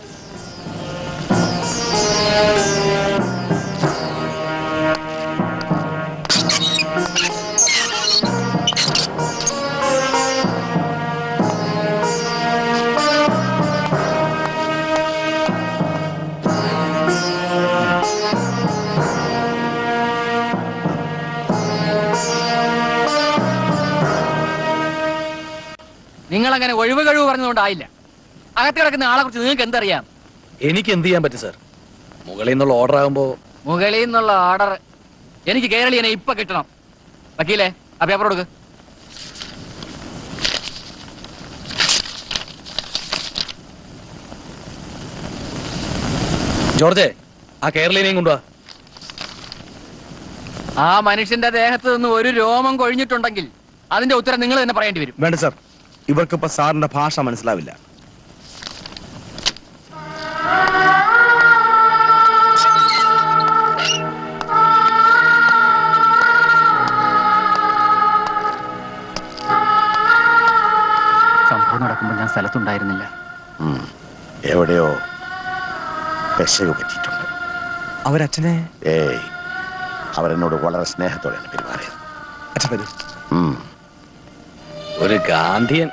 നിങ്ങൾ അങ്ങനെ ഒഴിവ് കഴിവ് പറഞ്ഞുകൊണ്ടായില്ല. അകത്ത് കിടക്കുന്ന ആളെ കുറിച്ച് നിങ്ങൾക്ക് എന്തറിയാം? എനിക്ക് എന്ത് ചെയ്യാൻ പറ്റും സാർ? മുകളിൽ നിന്നുള്ള ഓർഡർ ആകുമ്പോ മുകളിൽ നിന്നുള്ള ഓർഡർ എനിക്ക് കേരളീയനെ ഇപ്പൊ കിട്ടണം. വക്കീലേ, ആ പേപ്പർ കൊടുക്ക്. ജോർജ്, ആ കേരളീയനെയും കൊണ്ടുവാ. ആ മനുഷ്യന്റെ ദേഹത്ത് നിന്ന് ഒരു രോമം കൊഴിഞ്ഞിട്ടുണ്ടെങ്കിൽ അതിന്റെ ഉത്തരം നിങ്ങൾ തന്നെ പറയേണ്ടി വരും. വേണ്ട സാർ, ഇവർക്കിപ്പോ സാറിന്റെ ഭാഷ മനസ്സിലാവില്ല. സംഭവം നടക്കുമ്പോൾ ഞാൻ സ്ഥലത്തുണ്ടായിരുന്നില്ല. എവിടെയോ പെശക് പറ്റിയിട്ടുണ്ട്. അവരച്ഛനെ അവരെന്നോട് വളരെ സ്നേഹത്തോടെയാണ് പെരുമാറിയത്. അച്ഛൻ വരൂ. ഒരു ഗാന്ധിയൻ.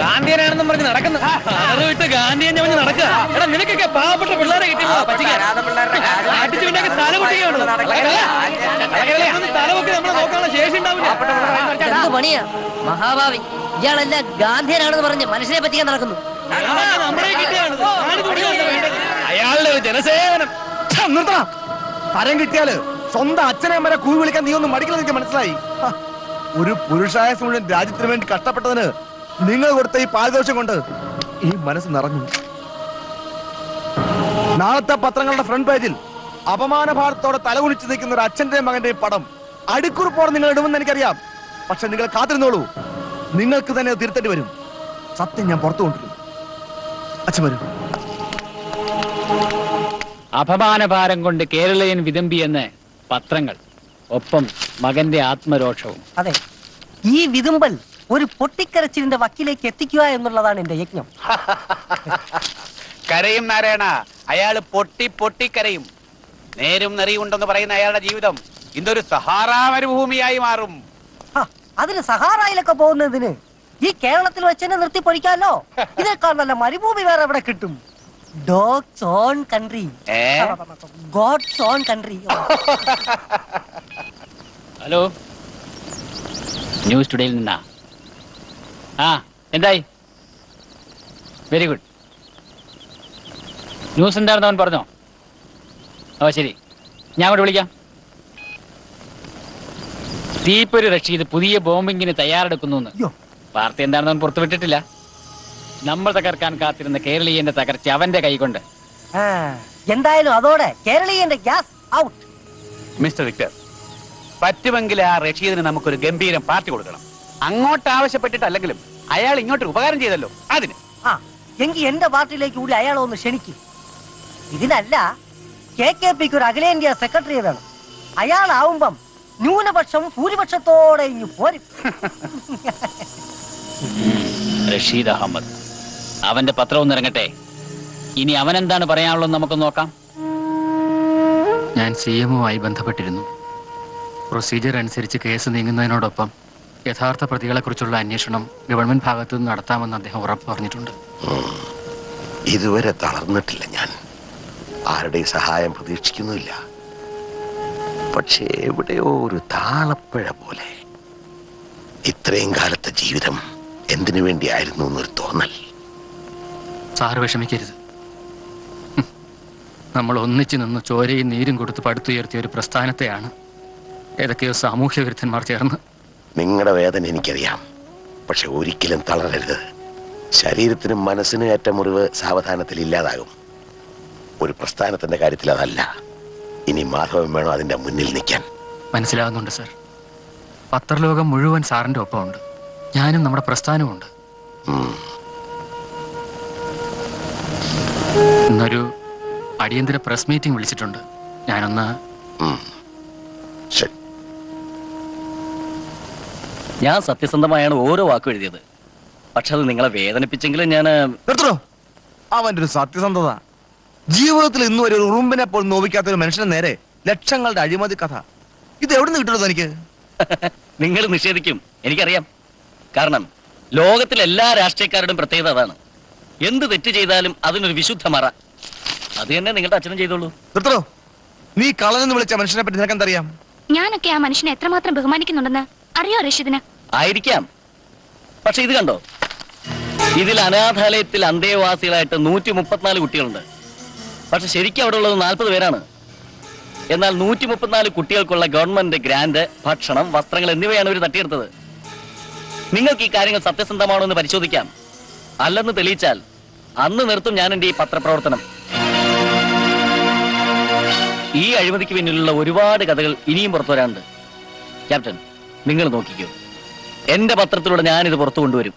ഗാന്ധിയനാണെന്നും പറഞ്ഞ് നടക്കുന്നു. വിട്ട് ഗാന്ധിയൻ പറഞ്ഞ് നടക്കുക. എടാ, നിനക്കൊക്കെ പാവപ്പെട്ട പിള്ളേരെ കിട്ടി തലവൊക്കെ നമ്മളെ നോക്കാനുള്ള ശേഷി ഉണ്ടാവില്ല. പണിയാ മഹാഭാവി. ഇയാളെല്ലാം ഗാന്ധിയനാണെന്ന് പറഞ്ഞ് മനുഷ്യനെ പറ്റിക്കാൻ നടക്കുന്നു. അയാളുടെ ഒരു ജനസേവനം. നിർത്തണം. തരം കിട്ടിയാല് സ്വന്തം അച്ഛനെ അമ്മരെ കൂവി വിളിക്കാൻ നീ ഒന്നും മടിക്കണം. എനിക്ക് മനസ്സിലായി. ഒരു പുരുഷായ മുഴുവൻ രാജ്യത്തിന് വേണ്ടി കഷ്ടപ്പെട്ടതിന് നിങ്ങൾ കൊടുത്ത ഈ പാരിതോഷം കൊണ്ട് ഈ മനസ്സ് നിറഞ്ഞു. നാളത്തെ പത്രങ്ങളുടെ ഫ്രണ്ട് പേജിൽ അപമാനഭാരത്തോടെ തലകുനിച്ച് നിൽക്കുന്ന ഒരു അച്ഛന്റെയും മകന്റെയും പടം അടിക്കുറിപ്പോടെ നിങ്ങൾ ഇടുമെന്ന് എനിക്കറിയാം. പക്ഷെ നിങ്ങൾ കാത്തിരുന്നോളൂ, നിങ്ങൾക്ക് തന്നെ തിരുത്തേണ്ടി വരും. സത്യം ഞാൻ പുറത്തു കൊണ്ടുവരും. അച്ഛൻ വരും. അപമാനഭാരം കൊണ്ട് കേരളീയൻ വിതുമ്പിയെന്ന് പത്രങ്ങൾ, ഒപ്പം മകന്റെ ആത്മരോഷവും. അതെ, ഈ വിതുമ്പൽ ഒരു പൊട്ടിക്കരച്ചിലിന്റെ വക്കിലേക്ക് എത്തിക്കുക എന്നുള്ളതാണ് എന്റെ യജ്ഞം. കരയും നാരായണ, അയാള് പൊട്ടി പൊട്ടിക്കരയും. നേരും നെറിയുണ്ടെന്ന് പറയുന്ന അയാളുടെ ജീവിതം ഇന്നൊരു സഹാറാ മരുഭൂമിയായി മാറും. അതിന് സഹാറയിലൊക്കെ പോകുന്നതിന് ഈ കേരളത്തിൽ വെച്ചെന്നെ നിർത്തി പൊഴിക്കാലോ. ഇതിനേക്കാൾ നല്ല മരുഭൂമി വേറെ എവിടെ കിട്ടും? Dog's own country, God's own country. Hello, news ടുഡേയിൽ നിന്നാ. എന്തായി? Very good. ന്യൂസ് എന്താണെന്ന് അവൻ പറഞ്ഞോ? ശരി, ഞാൻ അങ്ങോട്ട് വിളിക്കാം. തീപ്പൊരി റഷീദ് പുതിയ ബോംബിങ്ങിന് തയ്യാറെടുക്കുന്നു. വാർത്ത എന്താണെന്ന് അവൻ പുറത്തുവിട്ടിട്ടില്ല. നമ്മൾ തകർക്കാൻ കാത്തിരുന്ന കേരളീയന്റെ തകർച്ച അവന്റെ കൈകൊണ്ട്. എന്തായാലും അതോടെ കേരളീയന്റെ ഗ്യാസ് ഔട്ട്. മിസ്റ്റർ വിക്ടർ, പറ്റുമെങ്കിൽ ആ റഷീദിന് നമുക്കൊരു ഗംഭീരം പാർട്ടി കൊടുക്കണം. അങ്ങോട്ട് ആവശ്യപ്പെട്ടിട്ടല്ലെങ്കിലും അയാൾ ഇങ്ങോട്ട് ഉപകാരം ചെയ്തല്ലോ, അതിന്. എങ്കിൽ എന്റെ പാർട്ടിയിലേക്ക് കൂടി അയാളെ ഒന്ന് ക്ഷണിക്കും. ഇതിനല്ല, KKPക്ക് ഒരു അഖിലേന്ത്യാ സെക്രട്ടറി വേണം. അയാളാവുമ്പം ന്യൂനപക്ഷം ഭൂരിപക്ഷത്തോടെ ഇങ്ങ് പോരും. റഷീദ് അഹമ്മദ്, അവന്റെ പത്രം ഒന്ന് ഇറങ്ങട്ടെ. ഇനി അവൻ എന്താണ് പറയാനുള്ളത് നമുക്ക് നോക്കാം. ഞാൻ CMOമായി ബന്ധപ്പെട്ടിരുന്നു. പ്രൊസീജിയർ അനുസരിച്ച് കേസ് നീങ്ങുന്നതിനോടൊപ്പം യഥാർത്ഥ പ്രതികളെക്കുറിച്ചുള്ള അന്വേഷണം ഗവൺമെന്റ് ഭാഗത്തു നിന്ന് നടത്താമെന്ന് അദ്ദേഹം ഉറപ്പ് പറഞ്ഞിട്ടുണ്ട്. ഇതുവരെ തളർന്നിട്ടില്ല ഞാൻ. ആരുടെയും സഹായം പ്രതീക്ഷിക്കുന്നുമില്ല. പക്ഷേ എവിടെയോ ഒരു താളപ്പിഴ പോലെ ഇത്രയും കാലത്തെ ജീവിതം എന്തിനു വേണ്ടിയായിരുന്നു എന്നൊരു തോന്നൽ. സാറ് വിഷമിക്കരുത്. നമ്മൾ ഒന്നിച്ചു നിന്ന് ചോരയും നീരും കൊടുത്ത് പടുത്തുയർത്തിയ ഒരു പ്രസ്ഥാനത്തെയാണ് ഏതൊക്കെയോ സാമൂഹ്യ വിരുദ്ധന്മാർ ചേർന്ന്. നിങ്ങളുടെ വേദന എനിക്കറിയാം. പക്ഷെ ഒരിക്കലും തളരരുത്. ശരീരത്തിനും മനസ്സിനും ഏറ്റ മുറിവ് സാവധാനത്തിൽ ഇല്ലാതാകും. ഒരു പ്രസ്ഥാനത്തിന്റെ കാര്യത്തിൽ അതല്ല. ഇനി മാധവൻ വേണോ അതിന്റെ മുന്നിൽ നിൽക്കാൻ. മനസ്സിലാവുന്നുണ്ട് സർ. പത്രലോകം മുഴുവൻ സാറിന്റെ ഒപ്പമുണ്ട്. ഞാനും നമ്മുടെ പ്രസ്ഥാനവുമുണ്ട്. ഇന്നൊരു അടിയന്തര പ്രസ് മീറ്റിംഗ് വിളിച്ചിട്ടുണ്ട്. ഞാനൊന്ന് ഞാൻ സത്യസന്ധമായാണ് ഓരോ വാക്കും എഴുതിയത്. പക്ഷെ അത് നിങ്ങളെ വേദനിപ്പിച്ചെങ്കിലും ഞാൻ അവന്റെ ഒരു സത്യസന്ധത. ജീവിതത്തിൽ ഇന്ന് ഒരു ഉറുമ്പിനെ പോലും നോവിക്കാത്ത ഒരു മനുഷ്യന് നേരെ ലക്ഷങ്ങളുടെ അഴിമതി കഥ. ഇത് എവിടെ നിന്ന് കിട്ടുന്നത് എനിക്ക്? നിങ്ങൾ നിഷേധിക്കും, എനിക്കറിയാം. കാരണം ലോകത്തിലെ എല്ലാ രാഷ്ട്രീയക്കാരുടെയും പ്രത്യേകത അതാണ്. എന്ത് തെറ്റ് ചെയ്താലും അതിനൊരു വിശുദ്ധ മറ. അത് തന്നെ നിങ്ങളുടെ അച്ഛനും ചെയ്തോളൂ. നീ കളഞ്ഞെന്ന് വിളിച്ച മനുഷ്യനെ പറ്റി നിനക്ക് എന്തറിയാം? ഞാനൊക്കെ ആ മനുഷ്യനെ എത്രമാത്രം ബഹുമാനിക്കുന്നുണ്ടെന്ന് അറിയോ റഷീദിന്? ആയിരിക്കാം. പക്ഷെ ഇത് കണ്ടോ, ഇതിൽ അനാഥാലയത്തിൽ അന്തേവാസികളായിട്ട് 134 കുട്ടികളുണ്ട്. പക്ഷെ ശരിക്കും അവിടെ ഉള്ളത് 40 പേരാണ്. എന്നാൽ 134 കുട്ടികൾക്കുള്ള ഗവൺമെന്റ് ഗ്രാന്റ്, ഭക്ഷണം, വസ്ത്രങ്ങൾ എന്നിവയാണ് ഇവർ തട്ടിയെടുത്തത്. നിങ്ങൾക്ക് ഈ കാര്യങ്ങൾ സത്യസന്ധമാണോ എന്ന് പരിശോധിക്കാം. അല്ലെന്ന് തെളിയിച്ചാൽ അന്ന് നിർത്തും ഞാൻ എന്റെ ഈ പത്രപ്രവർത്തനം. ഈ അഴിമതിക്ക് പിന്നിലുള്ള ഒരുപാട് കഥകൾ ഇനിയും പുറത്തു വരാനുണ്ട്. ക്യാപ്റ്റൻ, നിങ്ങൾ നോക്കിക്കോ. എന്റെ പത്രത്തിലൂടെ ഞാനിത് പുറത്തു കൊണ്ടുവരും.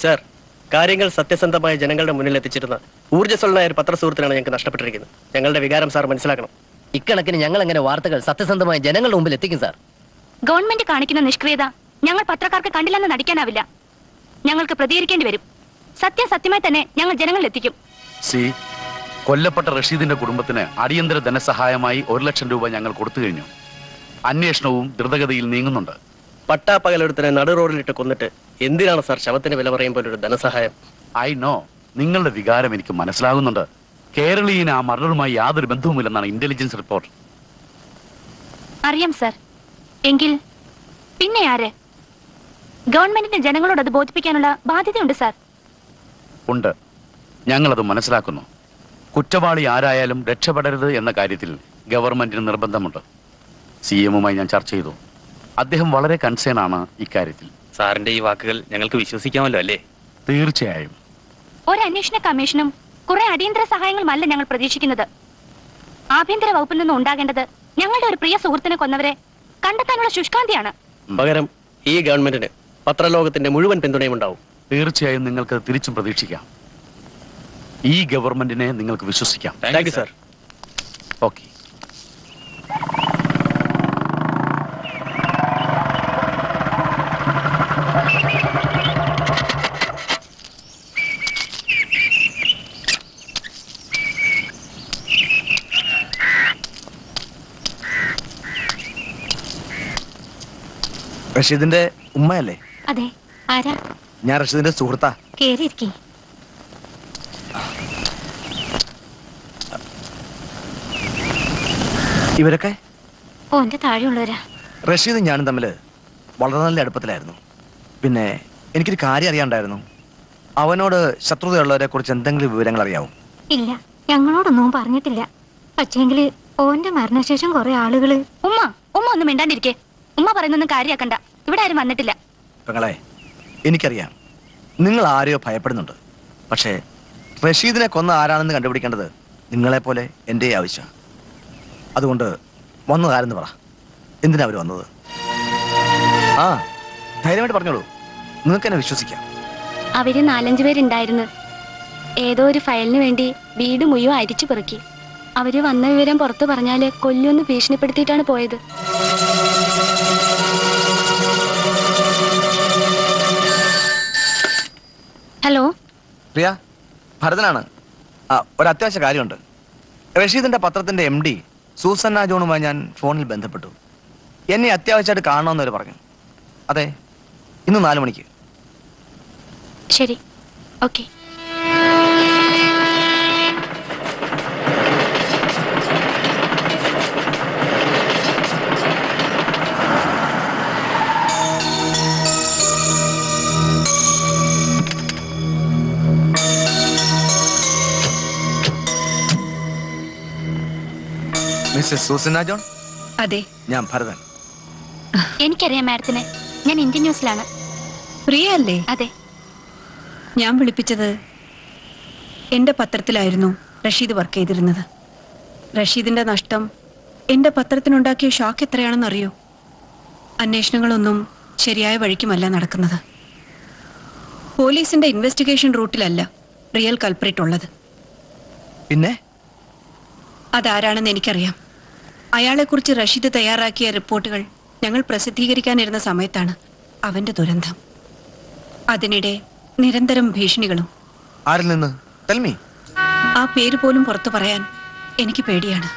സർ, കാര്യങ്ങൾ സത്യസന്ധമായ ജനങ്ങളുടെ മുന്നിൽ എത്തിച്ചിരുന്ന ഊർജ്ജസ്വലനായ ഒരു പത്രസുഹൃത്തിനാണ് ഞങ്ങൾക്ക് നഷ്ടപ്പെട്ടിരിക്കുന്നത്. ഞങ്ങളുടെ വികാരം സാർ മനസ്സിലാക്കണം. ഇക്കണക്കിന് ഞങ്ങൾ എങ്ങനെ വാർത്തകൾ സത്യസന്ധമായ ജനങ്ങളുടെ മുമ്പിൽ എത്തിക്കും സാർ? ഗവൺമെന്റ് കാണിക്കുന്ന നിഷ്ക്രിയത ഞങ്ങൾ പത്രക്കാർക്ക് കണ്ടില്ലെന്ന് നടിക്കാനാവില്ല. ഞങ്ങൾക്ക് പ്രതികരിക്കേണ്ടി വരും. സത്യം സത്യമായി തന്നെ ഞങ്ങൾ ജനങ്ങളിൽ എത്തിക്കും. കൊല്ലപ്പെട്ട റഷീദിന്റെ കുടുംബത്തിന് അടിയന്തര ധനസഹായമായി 1 ലക്ഷം രൂപ ഞങ്ങൾ കൊടുത്തു കഴിഞ്ഞു. അന്വേഷണവും ദ്രുതഗതിയിൽ നീങ്ങുന്നുണ്ട്. പട്ടാപ്പകലെടുത്തിനെ നടു റോഡിലിട്ട് കൊന്നിട്ട് എന്തിനാണ് സാർ ശവത്തിന് വില പറയുമ്പോൾ ഒരു ധനസഹായം? ഐ നോ, നിങ്ങളുടെ വികാരം എനിക്ക് മനസ്സിലാകുന്നുണ്ട്. കേരളീയന് ആ മർഡറുമായി യാതൊരു ബന്ധവുമില്ലെന്നാണ് ഇന്റലിജൻസ് റിപ്പോർട്ട്. അറിയാം സാർ. എങ്കിൽ പിന്നെ ആര്? ഗവൺമെന്റിന്റെ ജനങ്ങളോട് അത് ബോധിപ്പിക്കാനുള്ള ബാധ്യതയുണ്ട് സാർ. ഉണ്ട്, ഞങ്ങളത് മനസ്സിലാക്കുന്നു. കുറ്റവാളി ആരായാലും രക്ഷപ്പെടരുത് എന്ന കാര്യത്തിൽ ഗവൺമെന്റിന് നിർബന്ധമുണ്ട്. CM-ഉമായി ഞാൻ ചർച്ച ചെയ്തു. അദ്ദേഹം വളരെ കൺസേൺ ആണ് ഇക്കാര്യത്തിൽ. സാറിന്റെ ഈ വാക്കുകൾ ഞങ്ങൾക്ക് വിശ്വസിക്കാമല്ലോ അല്ലേ? തീർച്ചയായും. ഒരു അന്വേഷണ കമ്മീഷനും കുറെ അടിയന്തര സഹായങ്ങളുമല്ല ഞങ്ങൾ പ്രതീക്ഷിക്കുന്നത്. ആഭ്യന്തര വകുപ്പിൽ നിന്നും ഉണ്ടാകേണ്ടത് ഞങ്ങളുടെ ഒരു പ്രിയ സുഹൃത്തിനെ കൊന്നവരെ കണ്ടെത്താനുള്ള ശുഷ്കാന്തിയാണ്. പകരം ഈ ഗവൺമെന്റിന് പത്രലോകത്തിന്റെ മുഴുവൻ പിന്തുണയും ഉണ്ടാവും. തീർച്ചയായും നിങ്ങൾക്ക് തിരിച്ചും പ്രതീക്ഷിക്കാം. ഈ ഗവൺമെന്റിനെ നിങ്ങൾക്ക് വിശ്വസിക്കാം. Thank you, sir. ഓക്കെ. റഷീദിന്റെ ഉമ്മയല്ലേ? അതെ. ആരാ? ഞാൻ റഷീദിന്റെ സുഹൃത്താ. കേറിയിരിക്കേ. ഇവരൊക്കെ ഓന്റെ താഴെയുള്ളവരാ. റഷീദും ഞാനും തമ്മിൽ വളരെ നല്ല അടുപ്പത്തിലായിരുന്നു. പിന്നെ എനിക്കൊരു കാര്യം അറിയാണ്ടായിരുന്നു. അവനോട് ശത്രുതയുള്ളവരെ കുറിച്ച് എന്തെങ്കിലും വിവരങ്ങൾ അറിയാവോ? ഇല്ല, ഞങ്ങളോടൊന്നും പറഞ്ഞിട്ടില്ല. പക്ഷേങ്കില് ഓന്റെ മരണശേഷം കുറെ ആളുകള്. ഉമ്മ ഒന്നും മിണ്ടാണ്ടിരിക്കേ. ഉമ്മ പറയുന്നൊന്നും കാര്യാക്കണ്ട. ഇവിടെ ആരും വന്നിട്ടില്ല. പെങ്ങളെ, എനിക്കറിയാം നിങ്ങൾ ആരെയോ ഭയപ്പെടുന്നുണ്ട്. പക്ഷേ റഷീദിനെ കൊന്ന ആരാണെന്ന് കണ്ടുപിടിക്കേണ്ടത് നിങ്ങളെപ്പോലെ എൻ്റെ ആവശ്യം. അതുകൊണ്ട് വന്നതാരെന്ന് പറ. എന്തിനാ അവർ വന്നത്? ആ, ധൈര്യമായിട്ട് പറഞ്ഞോളൂ. നിങ്ങൾക്ക് എന്നെ വിശ്വസിക്കാം. അവര് 4-5 പേരുണ്ടായിരുന്നു. ഏതോ ഒരു ഫയലിന് വേണ്ടി വീട് മുഴുവൻ അരിച്ചു പെറുക്കി. അവര് വന്ന വിവരം പുറത്തു പറഞ്ഞാല് കൊല്ലൊന്ന് ഭീഷണിപ്പെടുത്തിയിട്ടാണ് പോയത്. ഹലോ പ്രിയ, ഭരതനാണ്. ഒരു അത്യാവശ്യ കാര്യമുണ്ട്. റഷീദിന്റെ പത്രത്തിന്റെ MD സൂസന്ന ജോണുമായി ഞാൻ ഫോണിൽ ബന്ധപ്പെട്ടു. എന്നെ അത്യാവശ്യമായിട്ട് കാണണമെന്നവർ പറഞ്ഞു. അതെ, ഇന്ന് 4 മണിക്ക്. ശരി, ഓക്കെ. Mrs Susanna John? അതെ, ഞാൻ ഭരതൻ. എനിക്കറിയാം മാഡത്തിനെ. ഞാൻ ഇന്ത്യൻ ന്യൂസിലാണ്. പ്രിയ അല്ലേ? അതെ. ഞാൻ വിളിപ്പിച്ചത് എന്റെ പത്രത്തിലായിരുന്നു റഷീദ് വർക്ക് ചെയ്തിരുന്നത്. റഷീദിന്റെ നഷ്ടം എന്റെ പത്രത്തിനുണ്ടാക്കിയ ഷോക്ക് എത്രയാണെന്ന് അറിയോ? അന്വേഷണങ്ങളൊന്നും ശരിയായ വഴിക്കുമല്ല നടക്കുന്നത്. പോലീസിന്റെ ഇൻവെസ്റ്റിഗേഷൻ റൂട്ടിലല്ല റിയൽ കൾപ്രിറ്റ് ഉള്ളത്. പിന്നെ അതാരാണെന്ന് എനിക്കറിയാം. അയാളെക്കുറിച്ച് റഷീദ് തയ്യാറാക്കിയ റിപ്പോർട്ടുകൾ ഞങ്ങൾ പ്രസിദ്ധീകരിക്കാനിരുന്ന സമയത്താണ് അവന്റെ ദുരന്തം. അതിനിടെ നിരന്തരം ഭീഷണികളും. ആരിൽ നിന്ന്? ടെൽമി. ആ പേര് പോലും പുറത്തു പറയാൻ എനിക്ക് പേടിയാണ്.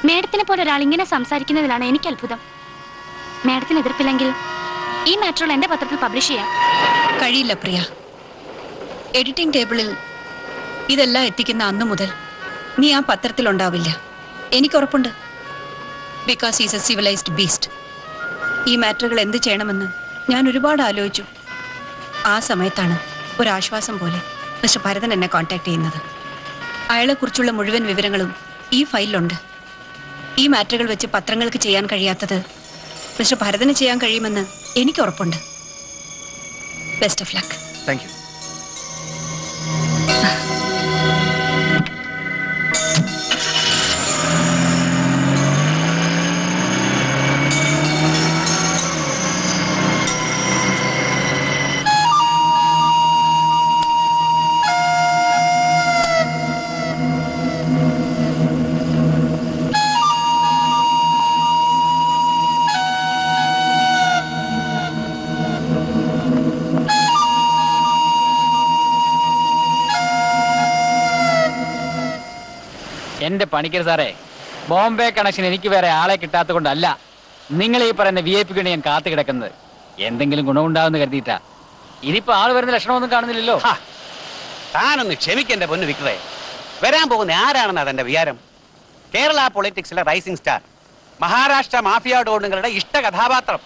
മേഡത്തിനെ പോലെ ഒരാൾ ഇങ്ങനെ സംസാരിക്കുന്നതിലാണ് എനിക്ക് അത്ഭുതം. മേഡത്തിന് എതിർപ്പില്ലെങ്കിൽ ഈ മാറ്ററുകൾ എന്റെ പത്രത്തിൽ പബ്ലിഷ് ചെയ്യാം. കഴിയില്ല പ്രിയ. എഡിറ്റിംഗ് ടേബിളിൽ ഇതെല്ലാം എത്തിക്കുന്ന അന്നു മുതൽ നീ ആ പത്രത്തിൽ ഉണ്ടാവില്ല. എനിക്കുറപ്പുണ്ട്. Because is a civilised beast. ഈ മാറ്ററുകൾ എന്ത് ചെയ്യണമെന്ന് ഞാൻ ഒരുപാട് ആലോചിച്ചു. ആ സമയത്താണ് ഒരാശ്വാസം പോലെ മിസ്റ്റർ ഭരതൻ എന്നെ കോൺടാക്ട് ചെയ്യുന്നത്. അയാളെക്കുറിച്ചുള്ള മുഴുവൻ വിവരങ്ങളും ഈ ഫയലിലുണ്ട്. ഈ മാറ്ററുകൾ വെച്ച് പത്രങ്ങൾക്ക് ചെയ്യാൻ കഴിയാത്തത് മിസ്റ്റർ ഭരതന് ചെയ്യാൻ കഴിയുമെന്ന് എനിക്ക് ഉറപ്പുണ്ട്. Best of luck. Thank you. എന്റെ പണിക്കർ സാറേ, ബോംബെ കണക്ഷൻ എനിക്ക് വേറെ ആളെ കിട്ടാത്ത കൊണ്ടല്ല നിങ്ങൾ ഈ പറയുന്ന VIP ക്ക് ഞാൻ കാത്തു കിടക്കുന്നത്. എന്തെങ്കിലും ഗുണമുണ്ടാവുന്ന കരുതിയിട്ടാ. ഇതിപ്പോ ആള് വരുന്ന ലക്ഷണമൊന്നും കാണുന്നില്ലല്ലോ. താനൊന്ന് ക്ഷമിക്കെന്റെ പൊന്നു വിക്രേ. വരാൻ പോകുന്ന ആരാണെന്ന് അതെന്റെ വിചാരം? കേരള പൊളിറ്റിക്സിലെ റൈസിംഗ് സ്റ്റാർ, മഹാരാഷ്ട്ര മാഫിയ ഡോണുകളുടെ ഇഷ്ട കഥാപാത്രം.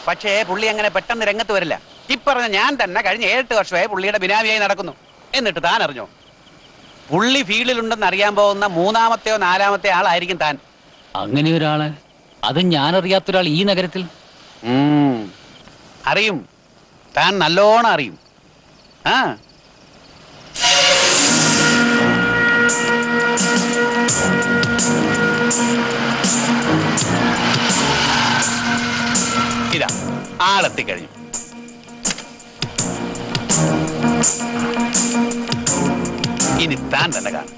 പക്ഷേ പുള്ളി അങ്ങനെ പെട്ടെന്ന് രംഗത്ത് വരില്ല. ഇപ്പറഞ്ഞ ഞാൻ തന്നെ കഴിഞ്ഞ 7-8 വർഷമായി പുള്ളിയുടെ ബിനാമിയായി നടക്കുന്നു. എന്നിട്ട് താൻ അറിഞ്ഞോ? പുള്ളി ഫീൽഡിലുണ്ടെന്ന് അറിയാൻ പോകുന്ന 3-ാമത്തെയോ 4-ാമത്തെ ആളായിരിക്കും താൻ. അങ്ങനെ ഒരാള്? അത് ഞാൻ അറിയാത്തൊരാൾ ഈ നഗരത്തിൽ? അറിയും, താൻ നല്ലോണം അറിയും. ആ ഇതാ ആളെത്തിക്കഴിഞ്ഞു. ഇനി താൻ തന്നെ കാണും.